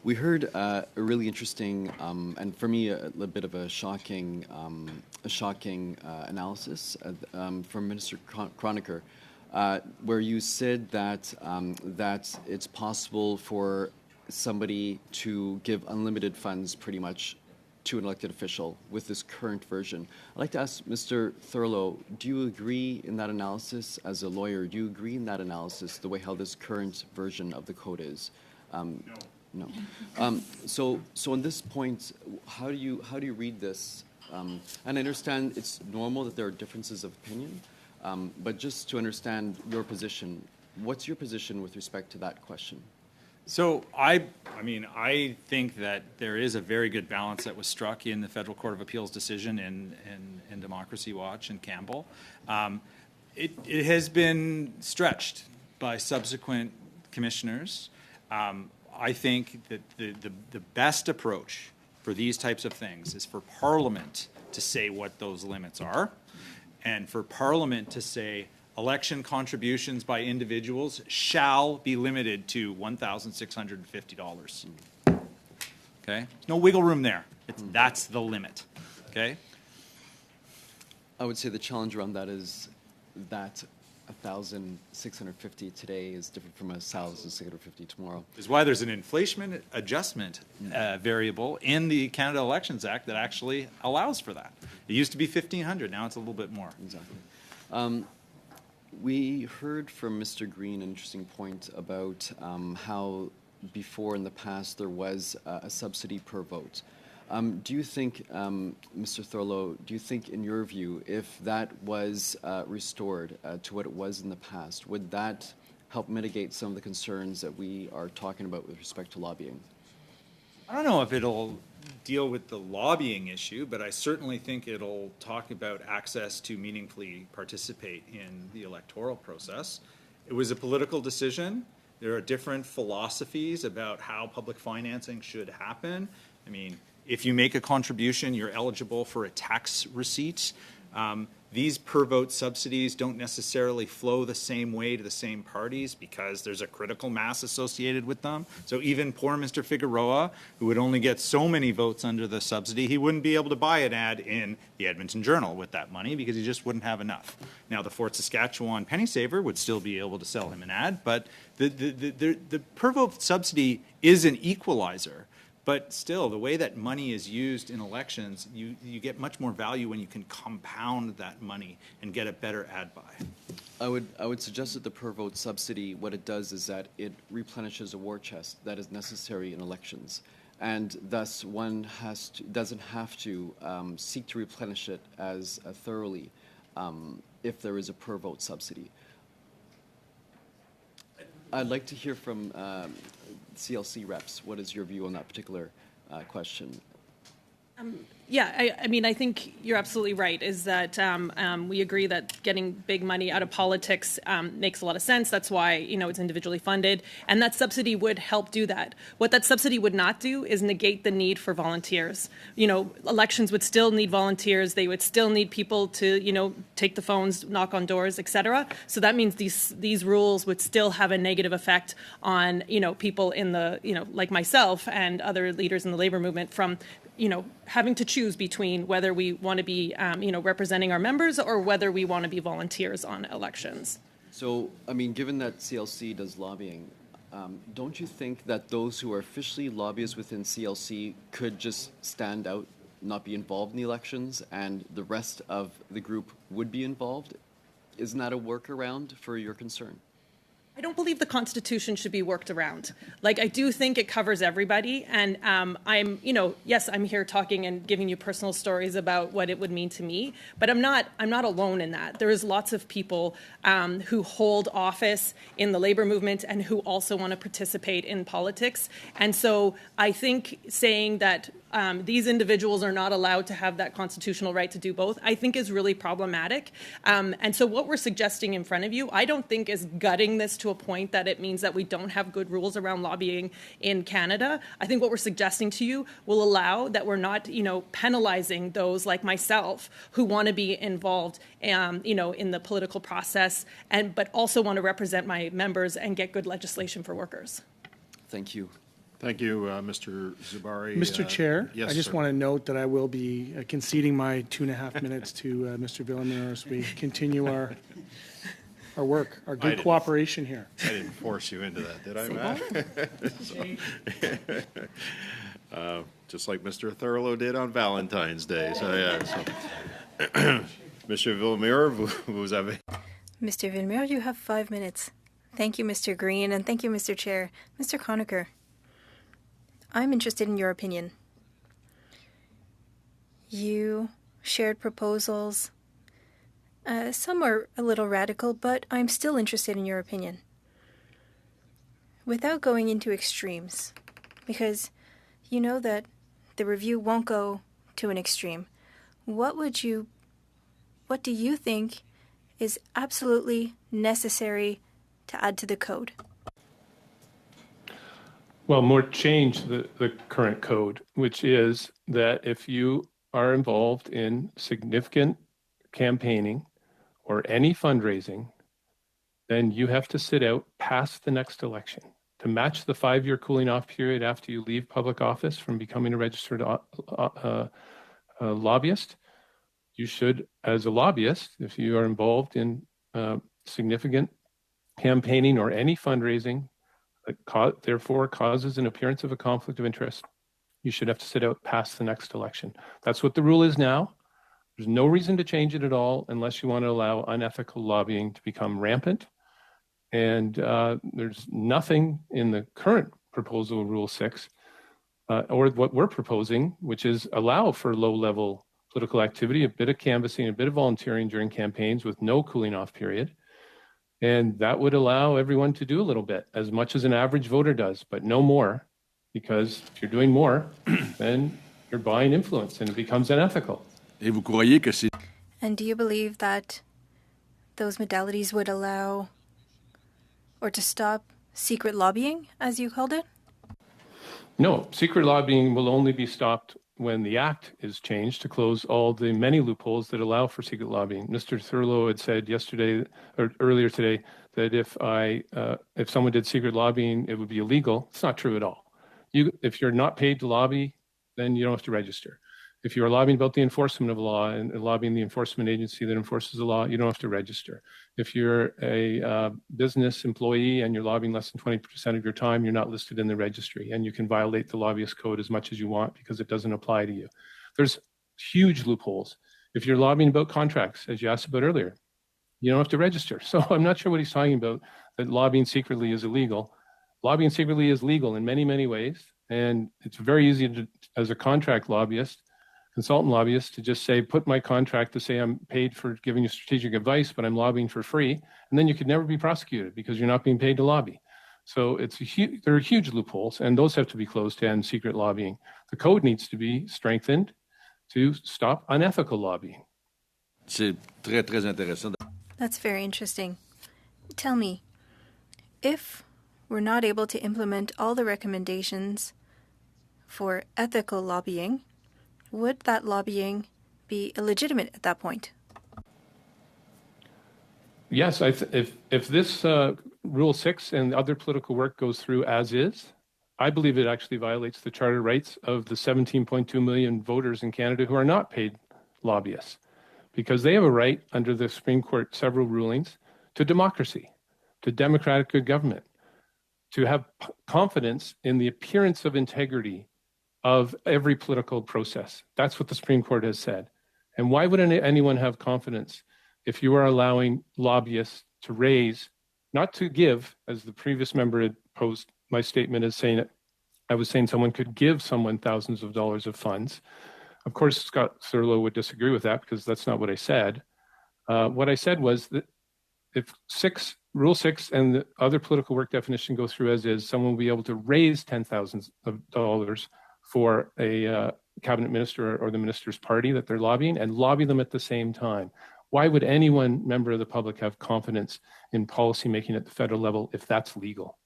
[SPEAKER 16] We heard a really interesting and for me a little bit of a shocking analysis from Minister Cronaker, where you said that that it's possible for somebody to give unlimited funds pretty much to an elected official with this current version. I'd like to ask Mr. Thurlow, do you agree in that analysis as a lawyer? Do you agree in that analysis, the way how this current version of the code is? No. So on this point, how do you read this? And I understand it's normal that there are differences of opinion, but just to understand your position, what's your position with respect to that question?
[SPEAKER 4] So I think that there is a very good balance that was struck in the Federal Court of Appeals decision in Democracy Watch and Campbell. It has been stretched by subsequent commissioners. I think that the best approach for these types of things is for Parliament to say what those limits are, and for Parliament to say election contributions by individuals shall be limited to $1,650. Okay? No wiggle room there. That's the limit. Okay?
[SPEAKER 16] I would say the challenge around that is that 1,650 today is different from 1,650 tomorrow.
[SPEAKER 4] Is why there's an inflation adjustment variable in the Canada Elections Act that actually allows for that. It used to be 1,500, now it's a little bit more.
[SPEAKER 16] Exactly. We heard from Mr. Green an interesting point about how before in the past there was a subsidy per vote. Do you think, Mr. Thurlow, do you think in your view, if that was restored to what it was in the past, would that help mitigate some of the concerns that we are talking about with respect to lobbying?
[SPEAKER 4] I don't know if it'll deal with the lobbying issue, but I certainly think it'll talk about access to meaningfully participate in the electoral process. It was a political decision. There are different philosophies about how public financing should happen. I mean, if you make a contribution, you're eligible for a tax receipt. These per-vote subsidies don't necessarily flow the same way to the same parties because there's a critical mass associated with them. So even poor Mr. Figueroa, who would only get so many votes under the subsidy, he wouldn't be able to buy an ad in the Edmonton Journal with that money because he just wouldn't have enough. Now, the Fort Saskatchewan penny saver would still be able to sell him an ad, but the per-vote subsidy is an equalizer. But still, the way that money is used in elections, you get much more value when you can compound that money and get a better ad buy.
[SPEAKER 16] I would suggest that the per vote subsidy, what it does is that it replenishes a war chest that is necessary in elections, and thus one doesn't have to seek to replenish it as thoroughly if there is a per vote subsidy. I'd like to hear from CLC reps. What is your view on that particular question?
[SPEAKER 5] Yeah, I mean, I think you're absolutely right, is that we agree that getting big money out of politics makes a lot of sense. That's why, it's individually funded. And that subsidy would help do that. What that subsidy would not do is negate the need for volunteers. Elections would still need volunteers. They would still need people to, take the phones, knock on doors, et cetera. So that means these rules would still have a negative effect on, people in the, like myself and other leaders in the labor movement from, having to choose between whether we want to be, representing our members or whether we want to be volunteers on elections.
[SPEAKER 16] So, I mean, given that CLC does lobbying, don't you think that those who are officially lobbyists within CLC could just stand out, not be involved in the elections, and the rest of the group would be involved? Isn't that a workaround for your concern?
[SPEAKER 5] I don't believe the Constitution should be worked around. Like, I do think it covers everybody. And yes, I'm here talking and giving you personal stories about what it would mean to me, but I'm not alone in that. There is lots of people who hold office in the labor movement and who also want to participate in politics. And so I think saying that these individuals are not allowed to have that constitutional right to do both, I think is really problematic. And so what we're suggesting in front of you, I don't think is gutting this to a point that it means that we don't have good rules around lobbying in Canada. I think what we're suggesting to you will allow that we're not, penalizing those like myself who want to be involved, in the political process, but also want to represent my members and get good legislation for workers.
[SPEAKER 16] Thank you.
[SPEAKER 2] Thank you, Mr. Zubari.
[SPEAKER 8] Mr. Chair,
[SPEAKER 2] yes,
[SPEAKER 8] I just
[SPEAKER 2] sir.
[SPEAKER 8] want to note that I will be conceding my 2.5 minutes to Mr. Villamere as we continue our work, our good cooperation here.
[SPEAKER 2] I didn't force you into that, did I, Matt? Just like Mr. Thurlow did on Valentine's Day. So, yeah. So. Monsieur Villamere, vous avez...
[SPEAKER 3] Mr. Villamere, you have 5 minutes. Thank you, Mr. Green, and thank you, Mr. Chair. Mr. Conacher, I'm interested in your opinion. You shared proposals. Some are a little radical, but I'm still interested in your opinion. Without going into extremes, because you know that the review won't go to an extreme, what do you think is absolutely necessary to add to the code?
[SPEAKER 6] Well, more change the current code, which is that if you are involved in significant campaigning or any fundraising, then you have to sit out past the next election. To match the 5-year cooling off period after you leave public office from becoming a registered lobbyist, you should, as a lobbyist, if you are involved in significant campaigning or any fundraising that therefore causes an appearance of a conflict of interest, you should have to sit out past the next election. That's what the rule is now. There's no reason to change it at all unless you want to allow unethical lobbying to become rampant. And there's nothing in the current proposal, Rule 6, or what we're proposing, which is allow for low-level political activity, a bit of canvassing, a bit of volunteering during campaigns with no cooling off period. And that would allow everyone to do a little bit, as much as an average voter does, but no more, because if you're doing more, then you're buying influence and it becomes unethical.
[SPEAKER 3] And do you believe that those modalities would allow or to stop secret lobbying, as you called it?
[SPEAKER 6] No, secret lobbying will only be stopped when the act is changed to close all the many loopholes that allow for secret lobbying. Mr. Thurlow had said yesterday or earlier today that if someone did secret lobbying, it would be illegal. It's not true at all. If you're not paid to lobby, then you don't have to register. If you're lobbying about the enforcement of law and lobbying the enforcement agency that enforces the law, you don't have to register. If you're a business employee and you're lobbying less than 20% of your time, you're not listed in the registry, and you can violate the lobbyist code as much as you want because it doesn't apply to you. There's huge loopholes. If you're lobbying about contracts, as you asked about earlier, you don't have to register. So I'm not sure what he's talking about, that lobbying secretly is illegal. Lobbying secretly is legal in many, many ways, and it's very easy to, as a contract lobbyist, consultant lobbyist, to just say, put my contract to say I'm paid for giving you strategic advice, but I'm lobbying for free, and then you could never be prosecuted because you're not being paid to lobby. So there are huge loopholes, and those have to be closed to end secret lobbying. The code needs to be strengthened to stop unethical lobbying.
[SPEAKER 3] That's very interesting. Tell me, if we're not able to implement all the recommendations for ethical lobbying, would that lobbying be illegitimate at that point?
[SPEAKER 6] Yes, if this Rule 6 and other political work goes through as is, I believe it actually violates the charter rights of the 17.2 million voters in Canada who are not paid lobbyists, because they have a right under the Supreme Court several rulings to democracy, to democratic good government, to have confidence in the appearance of integrity of every political process. That's what the Supreme Court has said. And why would anyone have confidence if you are allowing lobbyists to raise, not to give, as the previous member had posed my statement as saying it, I was saying someone could give someone thousands of dollars of funds. Of course, Scott Thurlow would disagree with that because that's not what I said. What I said was that if Rule 6 and the other political work definition go through as is, someone will be able to raise $10,000 for a cabinet minister or the minister's party that they're lobbying and lobby them at the same time. Why would any one member of the public have confidence in policymaking at the federal level if that's legal?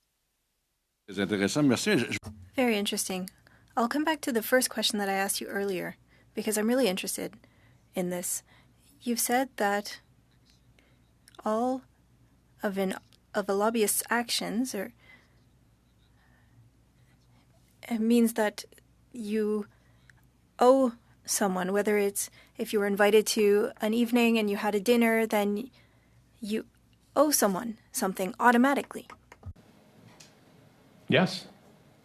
[SPEAKER 3] Very interesting. I'll come back to the first question that I asked you earlier because I'm really interested in this. You've said that all of a lobbyist's actions it means that you owe someone, whether it's if you were invited to an evening and you had a dinner, then you owe someone something automatically.
[SPEAKER 6] Yes.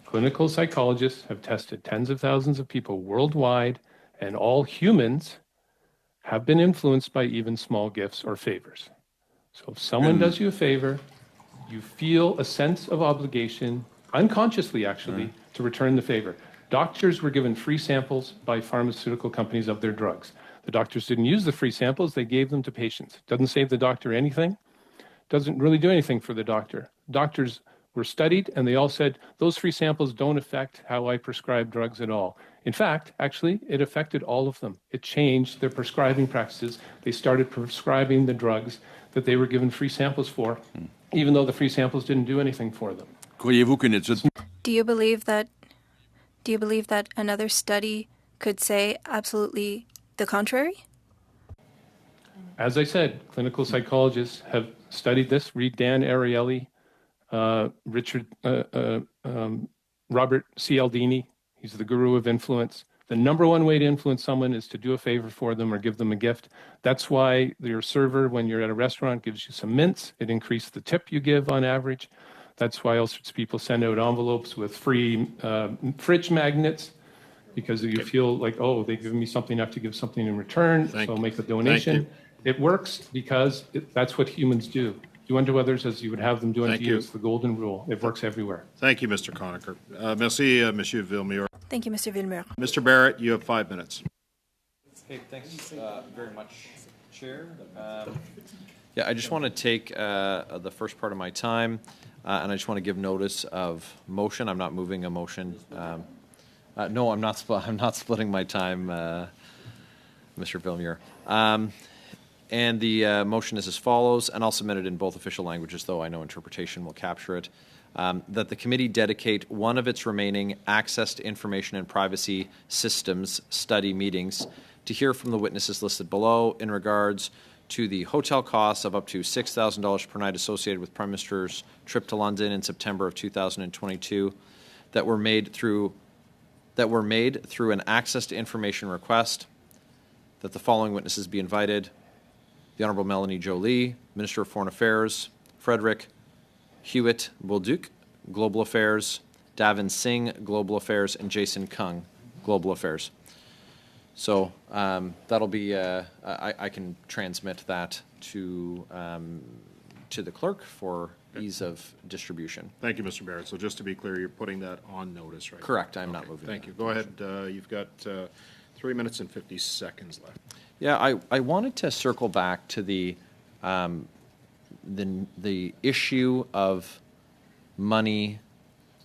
[SPEAKER 6] Clinical psychologists have tested tens of thousands of people worldwide, and all humans have been influenced by even small gifts or favors. So if someone does you a favor, you feel a sense of obligation, unconsciously actually, to return the favor. Doctors were given free samples by pharmaceutical companies of their drugs. The doctors didn't use the free samples, they gave them to patients. Doesn't save the doctor anything, doesn't really do anything for the doctor. Doctors were studied and they all said, those free samples don't affect how I prescribe drugs at all. In fact, actually, it affected all of them. It changed their prescribing practices. They started prescribing the drugs that they were given free samples for, even though the free samples didn't do anything for them.
[SPEAKER 3] Do you believe that another study could say absolutely the contrary?
[SPEAKER 6] As I said, clinical psychologists have studied this. Read Dan Ariely, Robert Cialdini. He's the guru of influence. The number one way to influence someone is to do a favor for them or give them a gift. That's why your server, when you're at a restaurant, gives you some mints. It increases the tip you give on average. That's why all sorts of people send out envelopes with free fridge magnets, because you feel like, oh, they've given me something, I have to give something in return, so I'll make a donation. It works because that's what humans do. Do unto others as you would have them do unto you. It's the golden rule. It works everywhere.
[SPEAKER 2] Thank you, Mr. Conacher. Merci, Monsieur Villemure.
[SPEAKER 3] Thank you, Mr. Villemure.
[SPEAKER 2] Mr. Barrett, you have 5 minutes.
[SPEAKER 7] Hey, thanks very much, Chair. Yeah, I just want to take the first part of my time, and I just want to give notice of motion. I'm not moving a motion. No, I'm not splitting my time, Mr. Villemure. And the motion is as follows, and I'll submit it in both official languages, though I know interpretation will capture it. That the committee dedicate one of its remaining access to information and privacy systems study meetings to hear from the witnesses listed below in regards to the hotel costs of up to $6,000 per night associated with Prime Minister's trip to London in September of 2022 that were made through an access to information request, that the following witnesses be invited: the Honourable Melanie Joly, Minister of Foreign Affairs; Frederick Hewitt Bolduc, Global Affairs; Davin Singh, Global Affairs; and Jason Kung, Global Affairs. So that'll be, I can transmit that to the clerk for ease of distribution.
[SPEAKER 2] Thank you, Mr. Barrett. So just to be clear, you're putting that on notice, right?
[SPEAKER 7] Correct. I'm not moving.
[SPEAKER 2] Thank you. Go ahead. You've got 3 minutes and 50 seconds left.
[SPEAKER 7] Yeah, I wanted to circle back to the issue of money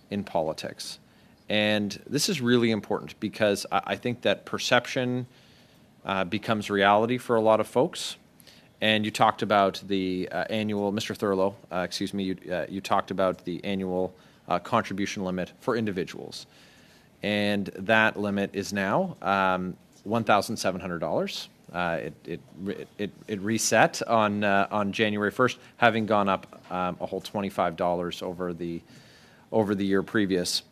[SPEAKER 7] in politics. And this is really important because I think that perception becomes reality for a lot of folks. And you talked about the annual, Mr. Thurlow, you talked about the annual contribution limit for individuals. And that limit is now $1,700. It reset on January 1st, having gone up a whole $25 over the year previous.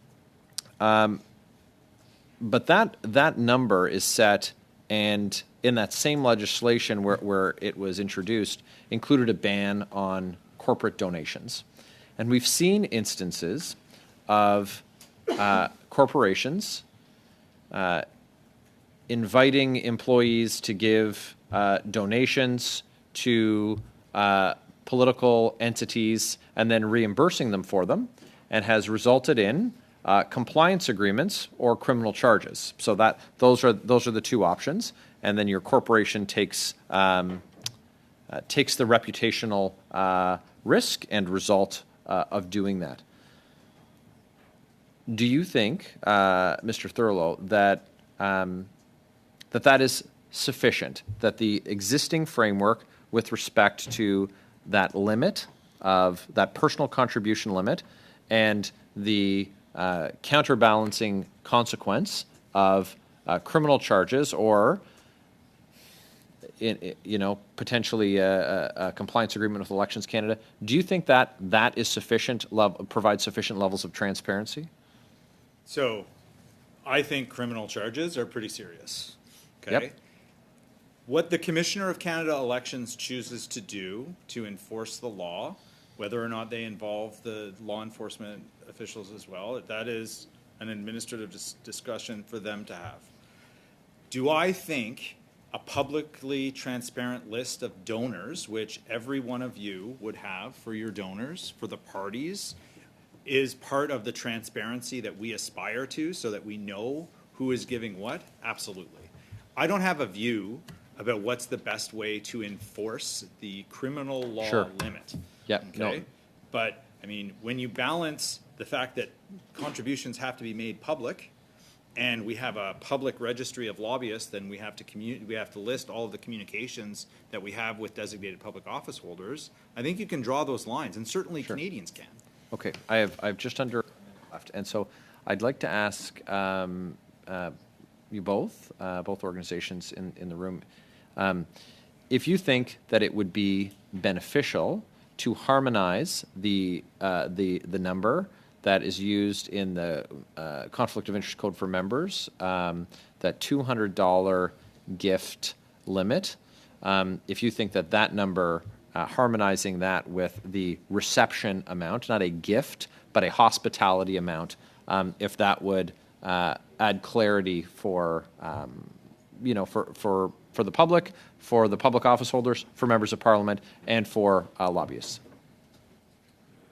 [SPEAKER 7] But that number is set, and in that same legislation where it was introduced, included a ban on corporate donations. And we've seen instances of corporations inviting employees to give donations to political entities and then reimbursing them for them, and has resulted in compliance agreements or criminal charges. So those are the two options, and then your corporation takes the reputational risk and result of doing that. Do you think, Mr. Thurlow, that that is sufficient, that the existing framework with respect to that limit of that personal contribution limit and the counterbalancing consequence of criminal charges or potentially a compliance agreement with Elections Canada. Do you think that that is sufficient, provides sufficient levels of transparency?
[SPEAKER 4] So I think criminal charges are pretty serious. Okay.
[SPEAKER 7] Yep.
[SPEAKER 4] What the Commissioner of Canada Elections chooses to do to enforce the law, whether or not they involve the law enforcement officials as well, that is an administrative discussion for them to have. Do I think a publicly transparent list of donors, which every one of you would have for your donors, for the parties, is part of the transparency that we aspire to so that we know who is giving what? Absolutely. I don't have a view about what's the best way to enforce the criminal law limit.
[SPEAKER 7] Yeah.
[SPEAKER 4] Okay. No. But I mean, when you balance the fact that contributions have to be made public, and we have a public registry of lobbyists, then we have to list all of the communications that we have with designated public office holders. I think you can draw those lines, and certainly Canadians can.
[SPEAKER 7] Okay, I have just under left, and so I'd like to ask you both organizations in the room, if you think that it would be beneficial to harmonize the number that is used in the Conflict of Interest Code for members, that $200 gift limit. If you think that that number, harmonizing that with the reception amount, not a gift, but a hospitality amount, if that would add clarity for the public, for the public office holders, for members of Parliament, and for lobbyists.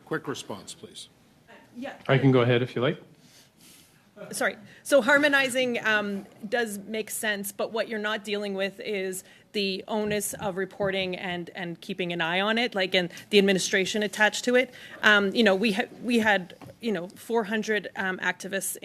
[SPEAKER 2] Quick response, please.
[SPEAKER 5] Yeah.
[SPEAKER 6] I can go ahead if you like.
[SPEAKER 5] Sorry. So harmonizing does make sense, but what you're not dealing with is the onus of reporting and keeping an eye on it, like, and the administration attached to it. We had 400 activists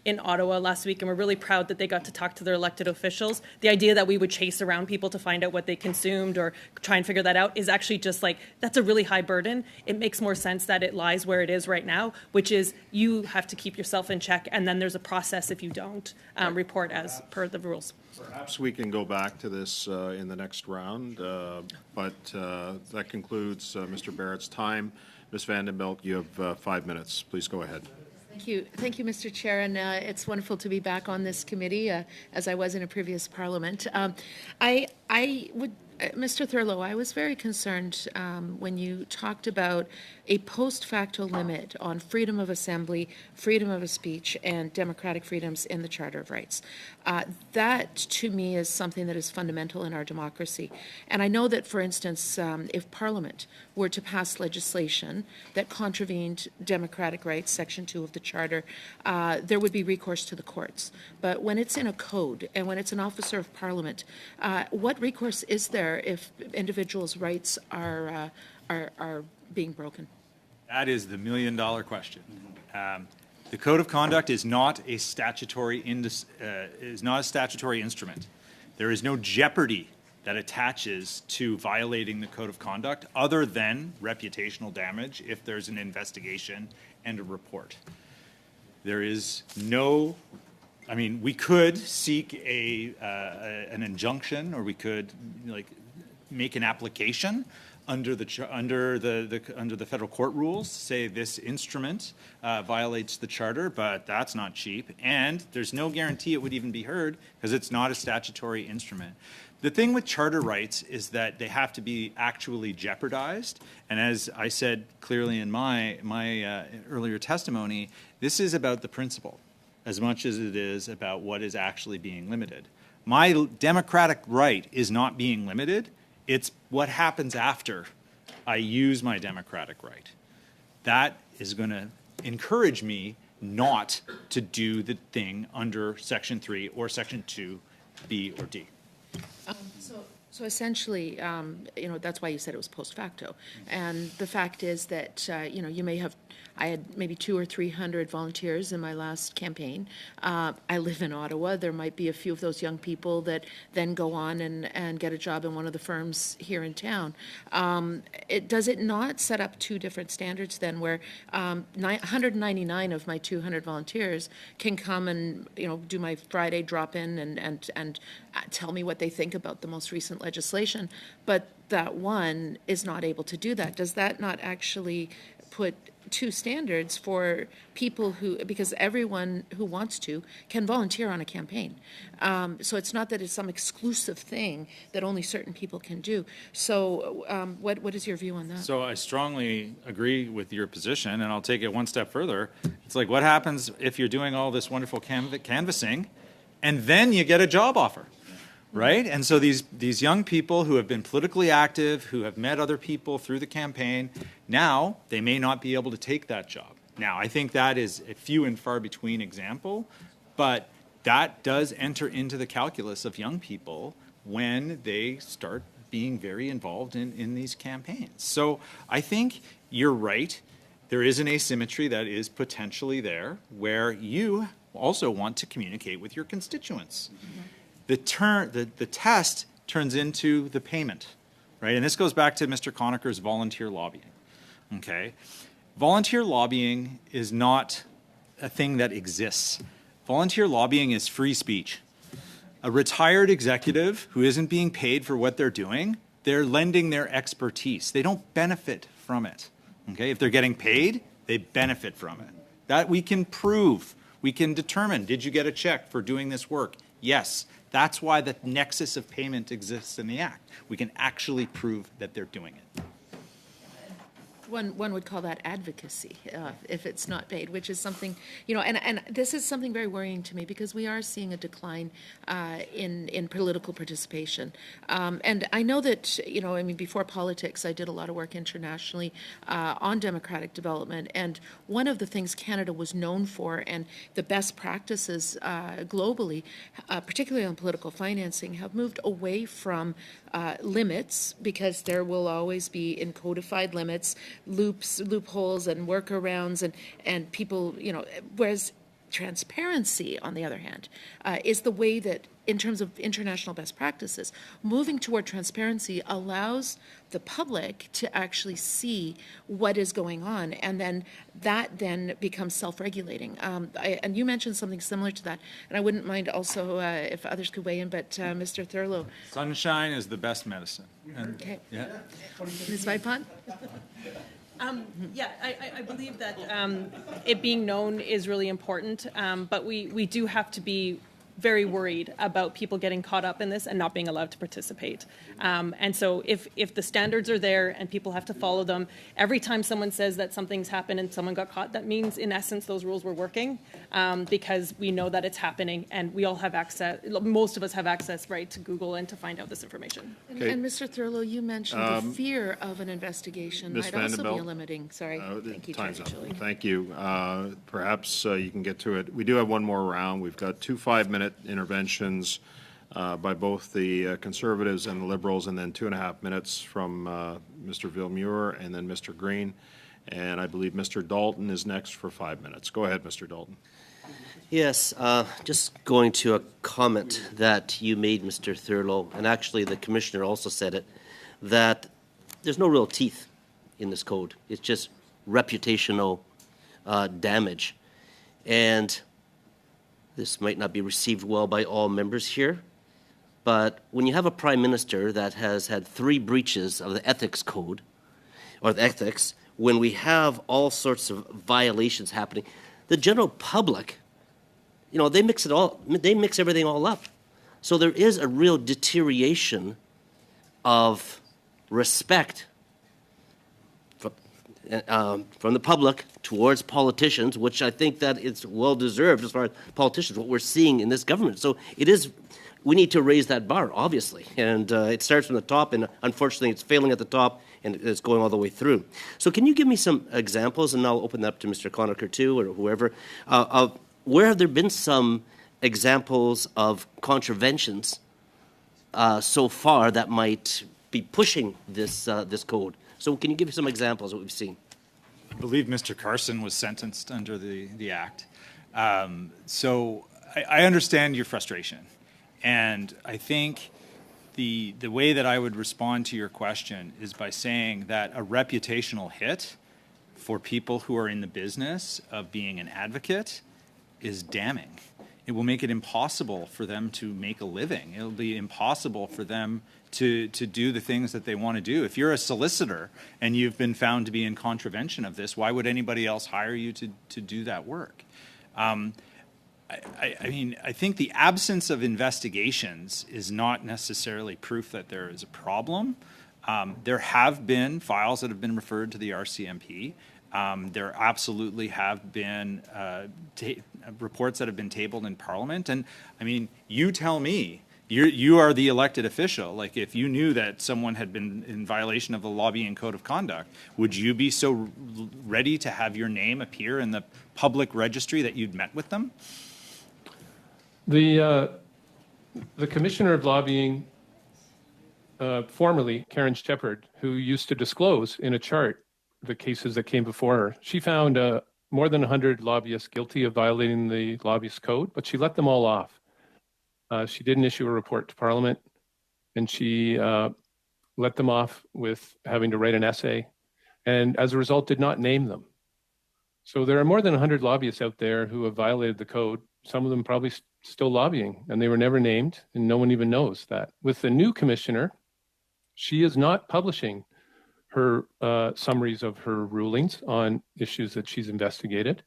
[SPEAKER 5] in Ottawa last week, and we're really proud that they got to talk to their elected officials. The idea that we would chase around people to find out what they consumed or try and figure that out is actually just like, that's a really high burden. It makes more sense that it lies where it is right now, which is you have to keep yourself in check, and then there's a process if you don't report as per the rules.
[SPEAKER 2] Perhaps we can go back to this in the next round, but that concludes Mr. Barrett's time. Ms. Vandenbelt, you have 5 minutes. Please go ahead.
[SPEAKER 17] Thank you, Mr. Chair, and it's wonderful to be back on this committee, as I was in a previous parliament. Mr. Thurlow, I was very concerned when you talked about a post facto limit on freedom of assembly, freedom of speech, and democratic freedoms in the Charter of Rights. That, to me, is something that is fundamental in our democracy. And I know that, for instance, if Parliament were to pass legislation that contravened democratic rights, Section 2 of the Charter, there would be recourse to the courts. But when it's in a code and when it's an officer of Parliament, what recourse is there if individuals' rights are being broken?
[SPEAKER 4] That is the million-dollar question. The Code of Conduct is not a statutory instrument. There is no jeopardy that attaches to violating the Code of Conduct other than reputational damage if there's an investigation and a report. There is no, I mean, we could seek an injunction, or we could make an application under the federal court rules, say this instrument violates the Charter, but that's not cheap, and there's no guarantee it would even be heard because it's not a statutory instrument. The thing with charter rights is that they have to be actually jeopardized, and as I said clearly in my earlier testimony, this is about the principle as much as it is about what is actually being limited. My democratic right is not being limited. It's what happens after I use my democratic right. That is going to encourage me not to do the thing under Section 3 or Section 2, B or D.
[SPEAKER 17] So essentially, that's why you said it was post facto. And the fact is that, you may have, I had maybe 200 or 300 volunteers in my last campaign. I live in Ottawa. There might be a few of those young people that then go on and get a job in one of the firms here in town. Does it not set up two different standards then where 199 of my 200 volunteers can come and, do my Friday drop-in and tell me what they think about the most recent legislation, but that one is not able to do that? Does that not actually put two standards for people because everyone who wants to can volunteer on a campaign. So it's not that it's some exclusive thing that only certain people can do. So what is your view on that?
[SPEAKER 4] So I strongly agree with your position, and I'll take it one step further. It's like, what happens if you're doing all this wonderful canvassing and then you get a job offer? Right? And so these young people who have been politically active, who have met other people through the campaign, now they may not be able to take that job. Now, I think that is a few and far between example, but that does enter into the calculus of young people when they start being very involved in these campaigns. So I think you're right. There is an asymmetry that is potentially there where you also want to communicate with your constituents. Mm-hmm. The test turns into the payment, right? And this goes back to Mr. Conacher's volunteer lobbying, okay? Volunteer lobbying is not a thing that exists. Volunteer lobbying is free speech. A retired executive who isn't being paid for what they're doing, they're lending their expertise. They don't benefit from it, okay? If they're getting paid, they benefit from it. That we can prove. We can determine, did you get a check for doing this work? Yes. That's why the nexus of payment exists in the Act. We can actually prove that they're doing it.
[SPEAKER 17] One would call that advocacy if it's not paid, which is something, and this is something very worrying to me because we are seeing a decline in political participation. And I know that, before politics, I did a lot of work internationally on democratic development. And one of the things Canada was known for and the best practices globally, particularly on political financing, have moved away from limits, because there will always be encodified limits, loopholes and workarounds and people, whereas transparency, on the other hand, is the way that, in terms of international best practices, moving toward transparency allows the public to actually see what is going on, and then that then becomes self-regulating. And you mentioned something similar to that, and I wouldn't mind also if others could weigh in, but Mr. Thurlow.
[SPEAKER 4] Sunshine is the best medicine.
[SPEAKER 17] Okay.
[SPEAKER 4] Yeah.
[SPEAKER 17] Ms. Vipon?
[SPEAKER 5] I believe that it being known is really important, but we do have to be very worried about people getting caught up in this and not being allowed to participate. And so if the standards are there and people have to follow them, every time someone says that something's happened and someone got caught, that means in essence those rules were working, because we know that it's happening and we all have access, most of us have access, right, to Google and to find out this information.
[SPEAKER 17] Okay. And Mr. Thurlow, you mentioned the fear of an investigation might also be a limiting. Sorry. Thank you,
[SPEAKER 2] time's up.
[SPEAKER 17] Julie.
[SPEAKER 2] Thank you. Perhaps you can get to it. We do have one more round. We've got 2 5-minute interventions by both the Conservatives and the Liberals, and then 2.5 minutes from Mr. Villemure and then Mr. Green. And I believe Mr. Dalton is next for 5 minutes. Go ahead, Mr. Dalton.
[SPEAKER 14] Yes, just going to a comment that you made, Mr. Thurlow, and actually the Commissioner also said it, that there's no real teeth in this code. It's just reputational damage. And this might not be received well by all members here, but when you have a Prime Minister that has had 3 breaches of the ethics code, or the ethics, when we have all sorts of violations happening, the general public, they mix everything all up. So there is a real deterioration of respect from the public towards politicians, which I think that it's well deserved as far as politicians, what we're seeing in this government. So we need to raise that bar, obviously. And it starts from the top, and unfortunately it's failing at the top, and it's going all the way through. So can you give me some examples, and I'll open that up to Mr. Conacher too, or whoever, of where have there been some examples of contraventions so far that might be pushing this code? So can you give us some examples of what we've seen?
[SPEAKER 4] I believe Mr. Carson was sentenced under the Act. So I understand your frustration. And I think the way that I would respond to your question is by saying that a reputational hit for people who are in the business of being an advocate is damning. It will make it impossible for them to make a living. It'll be impossible for them to do the things that they want to do. If you're a solicitor and you've been found to be in contravention of this, why would anybody else hire you to do that work? I mean, I think the absence of investigations is not necessarily proof that there is a problem. There have been files that have been referred to the RCMP. There absolutely have been reports that have been tabled in Parliament. And I mean, you tell me, you are the elected official. Like, if you knew that someone had been in violation of the lobbying code of conduct, would you be so ready to have your name appear in the public registry that you'd met with them?
[SPEAKER 6] The Commissioner of Lobbying, formerly Karen Shepard, who used to disclose in a chart the cases that came before her, she found more than 100 lobbyists guilty of violating the lobbyist code, but she let them all off. She didn't issue a report to Parliament, and she let them off with having to write an essay, and as a result did not name them. So there are more than 100 lobbyists out there who have violated the code, some of them probably still lobbying, and they were never named, and no one even knows that. With the new commissioner, she is not publishing her summaries of her rulings on issues that she's investigated.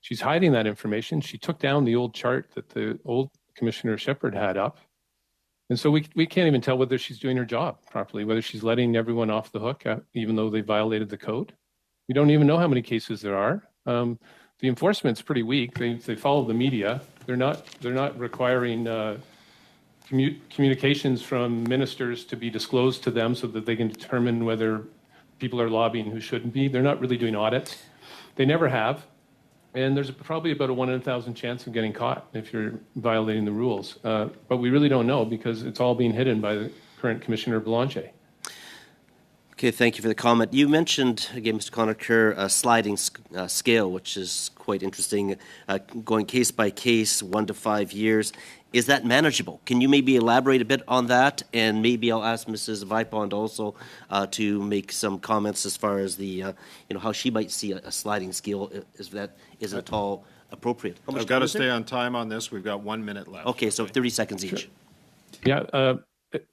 [SPEAKER 6] She's hiding that information. She took down the old chart that the old Commissioner Shepard had up. And so we can't even tell whether she's doing her job properly, whether she's letting everyone off the hook, even though they violated the code. We don't even know how many cases there are. The enforcement's pretty weak. They follow the media. They're not requiring communications from ministers to be disclosed to them so that they can determine whether people are lobbying who shouldn't be. They're not really doing audits. They never have. And there's probably about a 1 in 1,000 chance of getting caught if you're violating the rules. But we really don't know because it's all being hidden by the current Commissioner Belanger.
[SPEAKER 14] Okay, thank you for the comment. You mentioned, again, Mr. Conacher, a sliding scale, which is quite interesting, going case by case, 1 to 5 years. Is that manageable? Can you maybe elaborate a bit on that? And maybe I'll ask Mrs. Vipond also to make some comments as far as the, how she might see a sliding scale, is that is at all appropriate.
[SPEAKER 2] I've got to stay on time on this. We've got 1 minute left.
[SPEAKER 14] Okay, so 30 seconds each.
[SPEAKER 6] Sure. Yeah,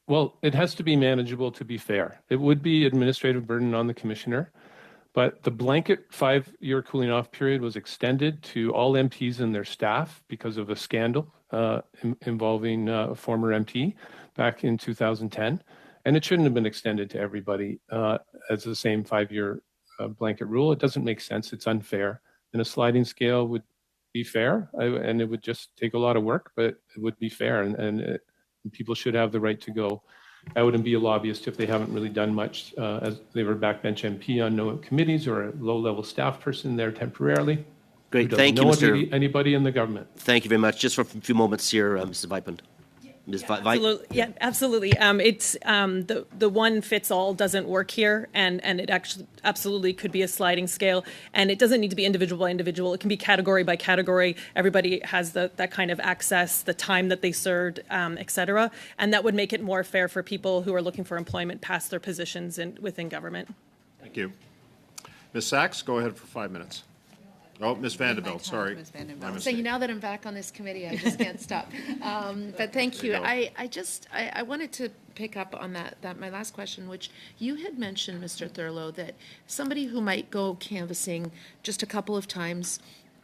[SPEAKER 6] well, it has to be manageable to be fair. It would be administrative burden on the commissioner, but the blanket 5-year cooling off period was extended to all MPs and their staff because of a scandal involving a former MP back in 2010. And it shouldn't have been extended to everybody as the same 5-year blanket rule. It doesn't make sense. It's unfair. And a sliding scale would be fair, and it would just take a lot of work, but it would be fair. And people should have the right to go out and be a lobbyist if they haven't really done much, as they were backbench MP on no committees or a low-level staff person there temporarily.
[SPEAKER 14] Great, thank you, Mr.
[SPEAKER 6] Anybody in the government.
[SPEAKER 14] Thank you very much. Just for a few moments here, Mrs. Vipond.
[SPEAKER 5] Absolutely. Yeah, absolutely. It's the one fits all doesn't work here, and it actually absolutely could be a sliding scale, and it doesn't need to be individual by individual. It can be category by category. Everybody has that kind of access, the time that they served, et cetera, and that would make it more fair for people who are looking for employment past their positions within government.
[SPEAKER 2] Thank you. Ms. Sachs, go ahead for 5 minutes. Oh, Ms. Vanderbilt, sorry.
[SPEAKER 17] So now that I'm back on this committee, I just can't stop. But thank you. I wanted to pick up on that my last question, which you had mentioned, Mr. Thurlow, that somebody who might go canvassing just a couple of times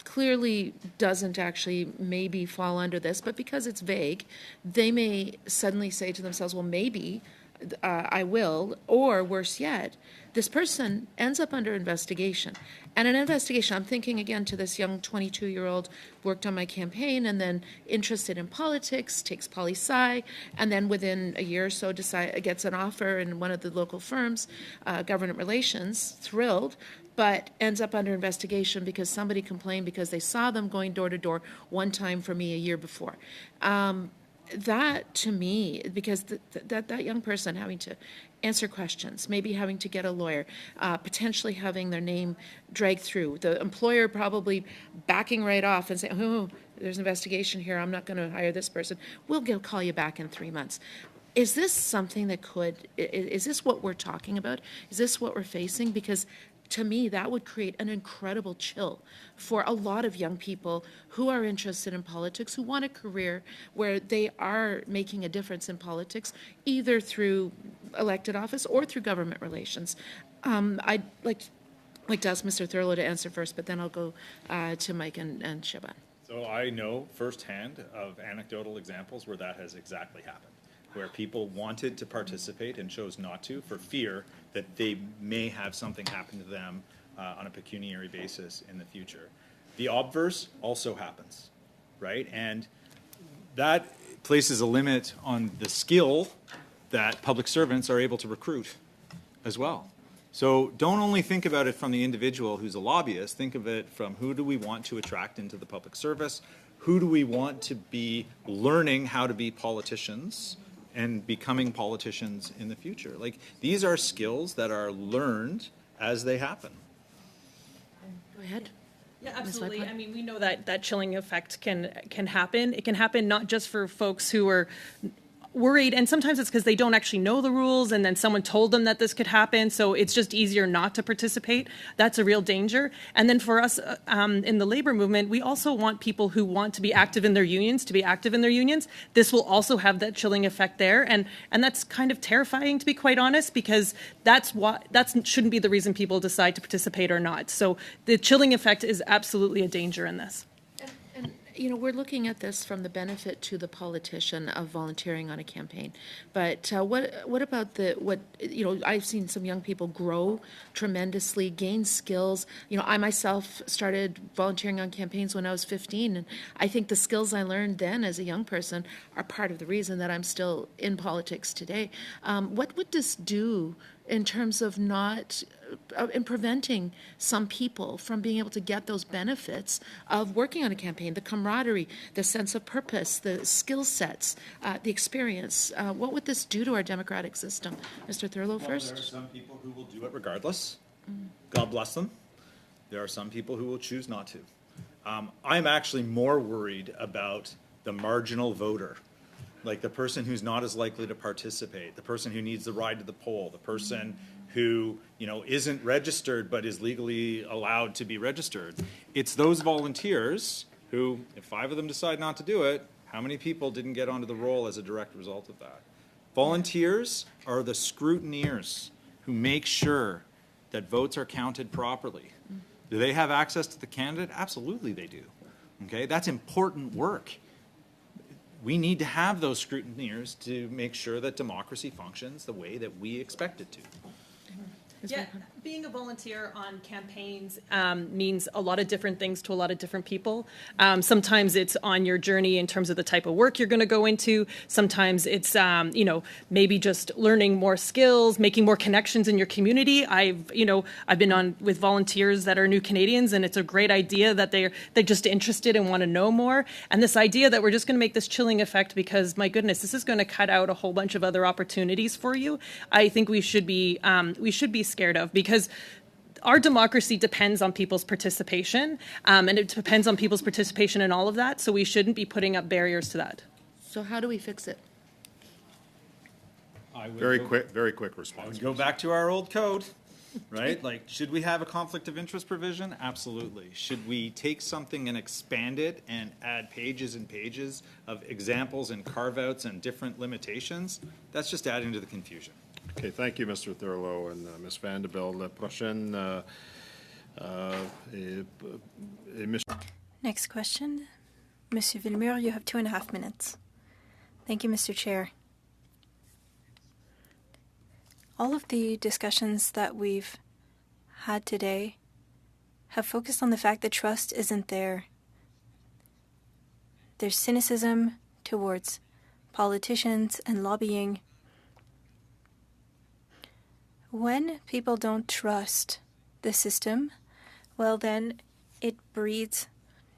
[SPEAKER 17] clearly doesn't actually maybe fall under this, but because it's vague, they may suddenly say to themselves, well, maybe I will, or worse yet, this person ends up under investigation. And an investigation, I'm thinking again to this young 22-year-old, worked on my campaign and then interested in politics, takes poli-sci, and then within a year or so gets an offer in one of the local firms, government relations, thrilled, but ends up under investigation because somebody complained because they saw them going door to door one time for me a year before. that to me, because that young person having to answer questions, maybe having to get a lawyer, potentially having their name dragged through, the employer probably backing right off and saying, oh, there's an investigation here, I'm not going to hire this person, we'll call you back in 3 months. Is this something that is this what we're talking about? Is this what we're facing? Because to me, that would create an incredible chill for a lot of young people who are interested in politics, who want a career where they are making a difference in politics, either through elected office or through government relations. I'd like to ask Mr. Thurlow to answer first, but then I'll go to Mike and Siobhan.
[SPEAKER 4] So I know firsthand of anecdotal examples where that has exactly happened, where people wanted to participate and chose not to for fear that they may have something happen to them on a pecuniary basis in the future. The obverse also happens, right? And that places a limit on the skill that public servants are able to recruit as well. So don't only think about it from the individual who's a lobbyist, think of it from who do we want to attract into the public service, who do we want to be learning how to be politicians and becoming politicians in the future. Like, these are skills that are learned as they happen.
[SPEAKER 17] Go ahead.
[SPEAKER 5] Yeah, absolutely. I mean, we know that chilling effect can happen. It can happen not just for folks who are worried, and sometimes it's because they don't actually know the rules, and then someone told them that this could happen, so it's just easier not to participate. That's a real danger. And then for us in the labor movement, we also want people who want to be active in their unions to be active in their unions. This will also have that chilling effect there, and that's kind of terrifying, to be quite honest, because that shouldn't be the reason people decide to participate or not. So the chilling effect is absolutely a danger in this.
[SPEAKER 17] You know, we're looking at this from the benefit to the politician of volunteering on a campaign. But what about I've seen some young people grow tremendously, gain skills. You know, I myself started volunteering on campaigns when I was 15, and I think the skills I learned then as a young person are part of the reason that I'm still in politics today. What would this do in terms of in preventing some people from being able to get those benefits of working on a campaign, the camaraderie, the sense of purpose, the skill sets, the experience? What would this do to our democratic system? Mr. Thurlow first.
[SPEAKER 4] There are some people who will do it regardless. God bless them. There are some people who will choose not to. I'm actually more worried about the marginal voter, like the person who's not as likely to participate, the person who needs the ride to the poll, the person who, isn't registered but is legally allowed to be registered. It's those volunteers who, if 5 of them decide not to do it, how many people didn't get onto the roll as a direct result of that? Volunteers are the scrutineers who make sure that votes are counted properly. Do they have access to the candidate? Absolutely they do. Okay, that's important work. We need to have those scrutineers to make sure that democracy functions the way that we expect it to.
[SPEAKER 5] Yeah, being a volunteer on campaigns means a lot of different things to a lot of different people. Sometimes it's on your journey in terms of the type of work you're going to go into. Sometimes it's, maybe just learning more skills, making more connections in your community. I've been on with volunteers that are new Canadians, and it's a great idea that they're just interested and want to know more. And this idea that we're just going to make this chilling effect because, my goodness, this is going to cut out a whole bunch of other opportunities for you. I think we should be scared of, because our democracy depends on people's participation, and it depends on people's participation in all of that, so we shouldn't be putting up barriers to that.
[SPEAKER 17] So how do we fix it?
[SPEAKER 2] Very quick response.
[SPEAKER 4] I would go back to our old code, right? Like, should we have a conflict of interest provision? Absolutely. Should we take something and expand it and add pages and pages of examples and carve-outs and different limitations? That's just adding to the confusion.
[SPEAKER 2] Okay, thank you, Mr. Thurlow and Ms. Vanderbilt. La prochaine,
[SPEAKER 3] Next question. Monsieur Villemur, you have 2.5 minutes. Thank you, Mr. Chair. All of the discussions that we've had today have focused on the fact that trust isn't there. There's cynicism towards politicians and lobbying. When people don't trust the system, well, then it breeds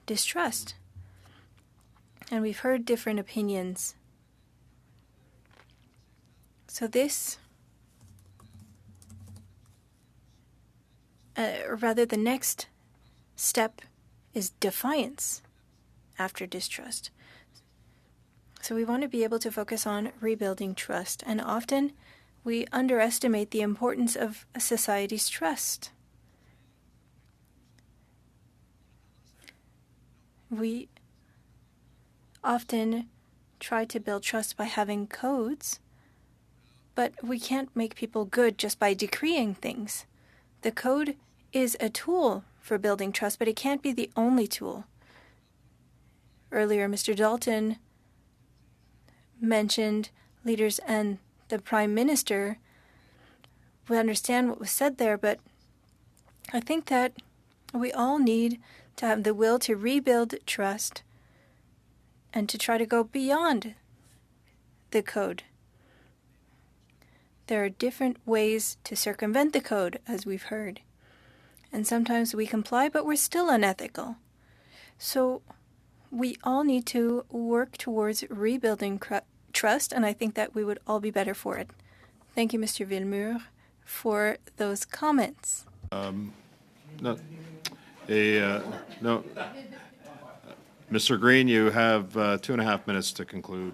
[SPEAKER 3] distrust. And we've heard different opinions So this, or rather the next step is defiance after distrust. So we want to be able to focus on rebuilding trust, and often we underestimate the importance of a society's trust. We often try to build trust by having codes, but we can't make people good just by decreeing things. The code is a tool for building trust, but it can't be the only tool. Earlier, Mr. Dalton mentioned leaders and the Prime Minister. We understand what was said there, but I think that we all need to have the will to rebuild trust and to try to go beyond the code. There are different ways to circumvent the code, as we've heard. And sometimes we comply, but we're still unethical. So we all need to work towards rebuilding trust, and I think that we would all be better for it. Thank you, Mr. Villemur, for those comments.
[SPEAKER 2] No. Mr. Green, you have 2.5 minutes to conclude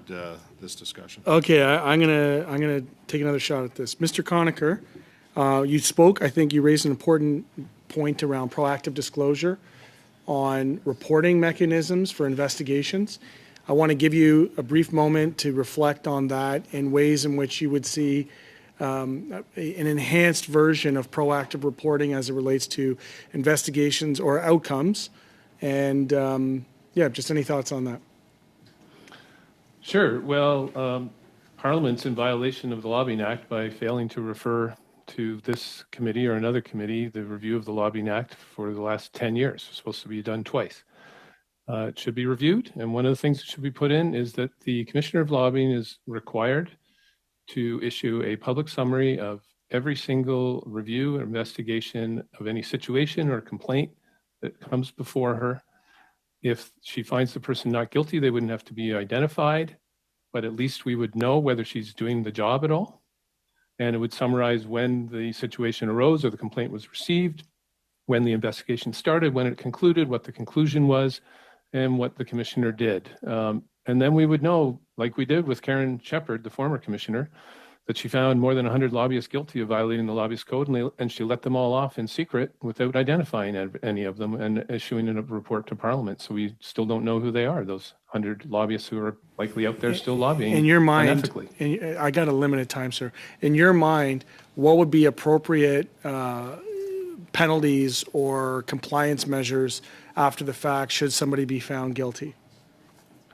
[SPEAKER 2] this discussion.
[SPEAKER 8] Okay, I'm gonna take another shot at this. Mr. Conacher, you spoke. I think you raised an important point around proactive disclosure on reporting mechanisms for investigations. I want to give you a brief moment to reflect on that in ways in which you would see an enhanced version of proactive reporting as it relates to investigations or outcomes. And just any thoughts on that?
[SPEAKER 6] Sure. Well, Parliament's in violation of the Lobbying Act by failing to refer to this committee or another committee the review of the Lobbying Act for the last 10 years. It's supposed to be done twice. It should be reviewed, and one of the things that should be put in is that the Commissioner of Lobbying is required to issue a public summary of every single review or investigation of any situation or complaint that comes before her. If she finds the person not guilty, they wouldn't have to be identified, but at least we would know whether she's doing the job at all. And it would summarize when the situation arose or the complaint was received, when the investigation started, when it concluded, what the conclusion was, and what the commissioner did. And then we would know, like we did with Karen Shepard, the former commissioner, that she found more than 100 lobbyists guilty of violating the lobbyist code, and she let them all off in secret without identifying any of them and issuing a report to Parliament. So we still don't know who they are, those 100 lobbyists who are likely out there still lobbying
[SPEAKER 8] in your mind,
[SPEAKER 6] unethically.
[SPEAKER 8] I got a limited time, sir. In your mind, what would be appropriate penalties or compliance measures after the fact should somebody be found guilty?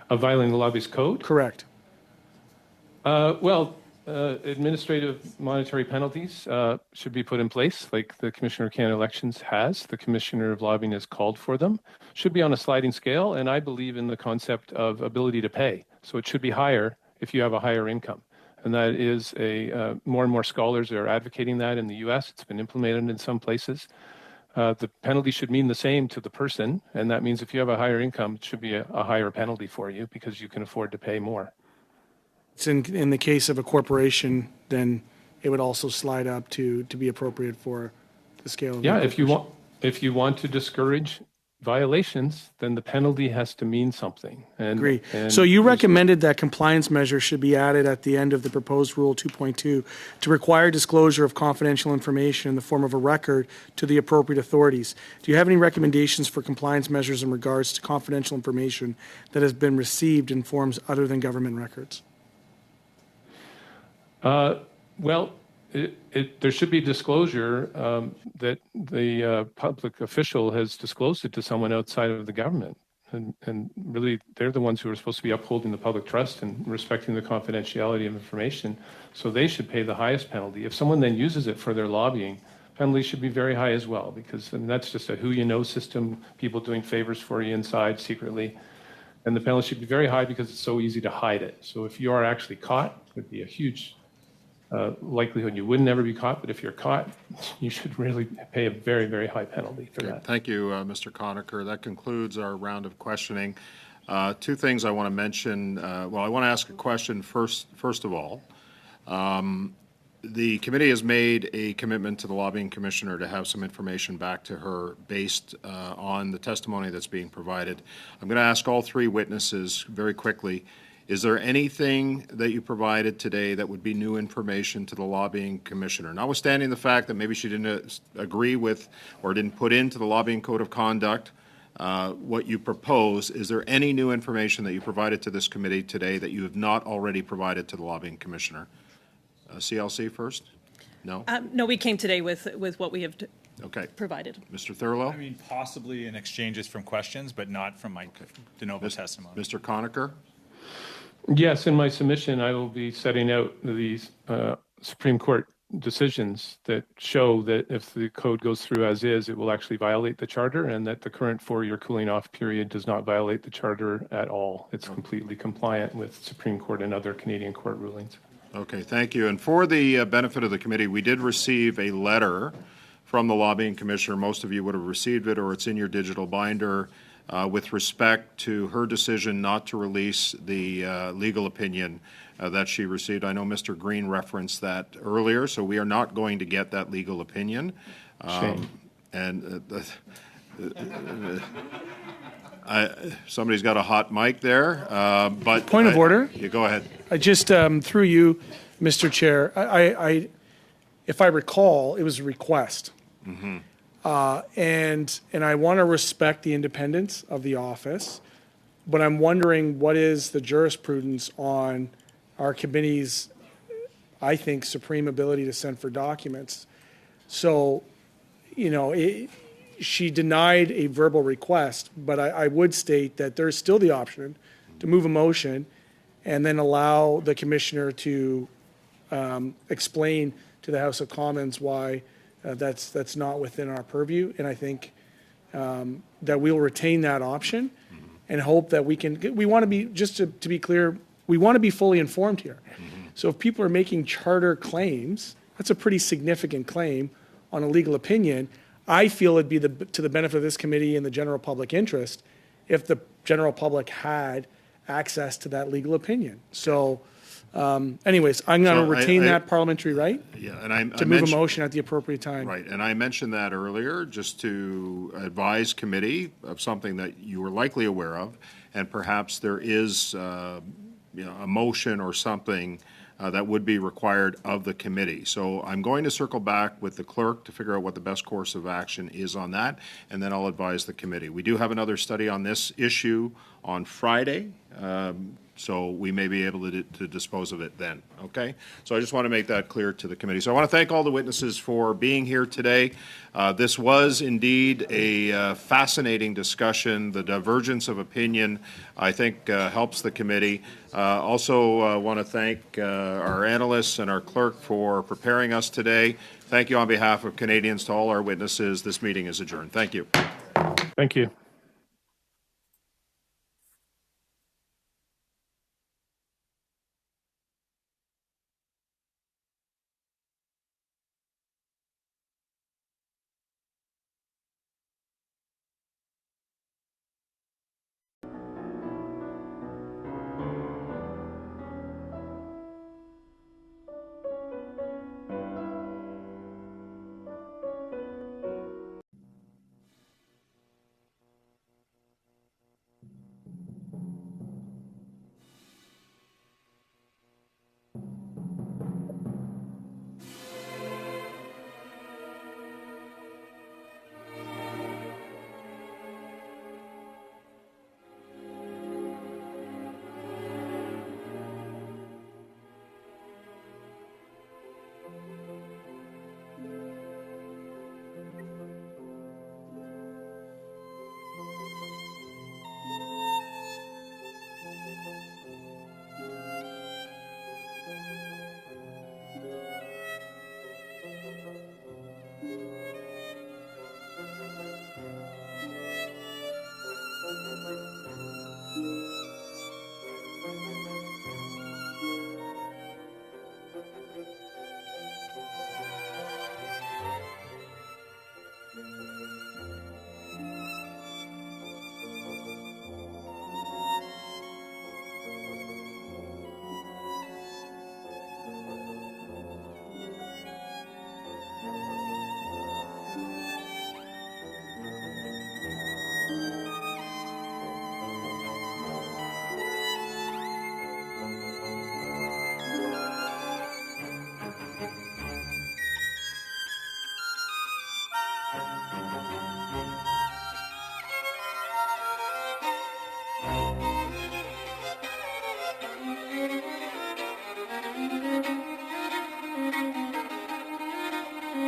[SPEAKER 6] Of violating the lobbyist code?
[SPEAKER 8] Correct.
[SPEAKER 6] Administrative monetary penalties should be put in place, like the Commissioner of Canada Elections has. The Commissioner of Lobbying has called for them. Should be on a sliding scale, and I believe in the concept of ability to pay. So it should be higher if you have a higher income. And that is more and more scholars are advocating that in the U.S. It's been implemented in some places. The penalty should mean the same to the person, and that means if you have a higher income, it should be a higher penalty for you because you can afford to pay more.
[SPEAKER 8] It's in the case of a corporation, then it would also slide up to be appropriate for the scale of the corporation.
[SPEAKER 6] if you want to discourage violations, then the penalty has to mean something.
[SPEAKER 8] Agree. So you recommended that compliance measures should be added at the end of the proposed Rule 2.2 to require disclosure of confidential information in the form of a record to the appropriate authorities. Do you have any recommendations for compliance measures in regards to confidential information that has been received in forms other than government records?
[SPEAKER 6] There should be disclosure that the public official has disclosed it to someone outside of the government. And really, they're the ones who are supposed to be upholding the public trust and respecting the confidentiality of information. So they should pay the highest penalty. If someone then uses it for their lobbying, penalties should be very high as well, because that's just a who you know system, people doing favors for you inside secretly. And the penalty should be very high because it's so easy to hide it. So if you are actually caught, it would be a huge likelihood you would never be caught, but if you're caught, you should really pay a very, very high penalty for that.
[SPEAKER 2] Thank you, Mr. Conacher. That concludes our round of questioning. Two things I want to mention. I want to ask a question first of all. The committee has made a commitment to the lobbying commissioner to have some information back to her based on the testimony that's being provided. I'm going to ask all three witnesses very quickly, is there anything that you provided today that would be new information to the lobbying commissioner? Notwithstanding the fact that maybe she didn't agree with or didn't put into the lobbying code of conduct what you propose, is there any new information that you provided to this committee today that you have not already provided to the lobbying commissioner? CLC first? No?
[SPEAKER 5] No, we came today with what we have
[SPEAKER 2] Okay.
[SPEAKER 5] provided.
[SPEAKER 2] Mr. Thurlow?
[SPEAKER 4] I mean, possibly in exchanges from questions, but not from my de novo testimony.
[SPEAKER 2] Mr. Conacher?
[SPEAKER 6] Yes, in my submission, I will be setting out these Supreme Court decisions that show that if the code goes through as is, it will actually violate the charter, and that the current 4-year cooling off period does not violate the charter at all. It's completely compliant with Supreme Court and other Canadian court rulings.
[SPEAKER 2] Okay, thank you. And for the benefit of the committee, we did receive a letter from the lobbying commissioner. Most of you would have received it, or it's in your digital binder, with respect to her decision not to release the legal opinion that she received. I know Mr. Green referenced that earlier, so we are not going to get that legal opinion.
[SPEAKER 6] Shame.
[SPEAKER 2] Somebody's got a hot mic there, but...
[SPEAKER 8] Point of order.
[SPEAKER 2] You go ahead.
[SPEAKER 8] I just, through you, Mr. Chair, if I recall, it was a request.
[SPEAKER 2] Mm-hmm.
[SPEAKER 8] And I want to respect the independence of the office, but I'm wondering what is the jurisprudence on our committee's, I think, supreme ability to send for documents. So, you know, she denied a verbal request, but I would state that there's still the option to move a motion and then allow the commissioner to explain to the House of Commons why that's not within our purview. And I think that we'll retain that option and hope that we want to be, just to be clear, we want to be fully informed here. So if people are making charter claims, that's a pretty significant claim on a legal opinion. I feel it'd be to the benefit of this committee and the general public interest if the general public had access to that legal opinion. So anyways, I'm going to retain that parliamentary right to move a motion at the appropriate time.
[SPEAKER 2] Right, and I mentioned that earlier just to advise committee of something that you were likely aware of, and perhaps there is a motion or something that would be required of the committee. So I'm going to circle back with the clerk to figure out what the best course of action is on that, and then I'll advise the committee. We do have another study on this issue on Friday, so we may be able to dispose of it then, okay? So I just want to make that clear to the committee. So I want to thank all the witnesses for being here today. This was indeed a fascinating discussion. The divergence of opinion, I think, helps the committee. Also want to thank our analysts and our clerk for preparing us today. Thank you on behalf of Canadians to all our witnesses. This meeting is adjourned. Thank you.
[SPEAKER 6] Thank you.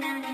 [SPEAKER 18] Thank you.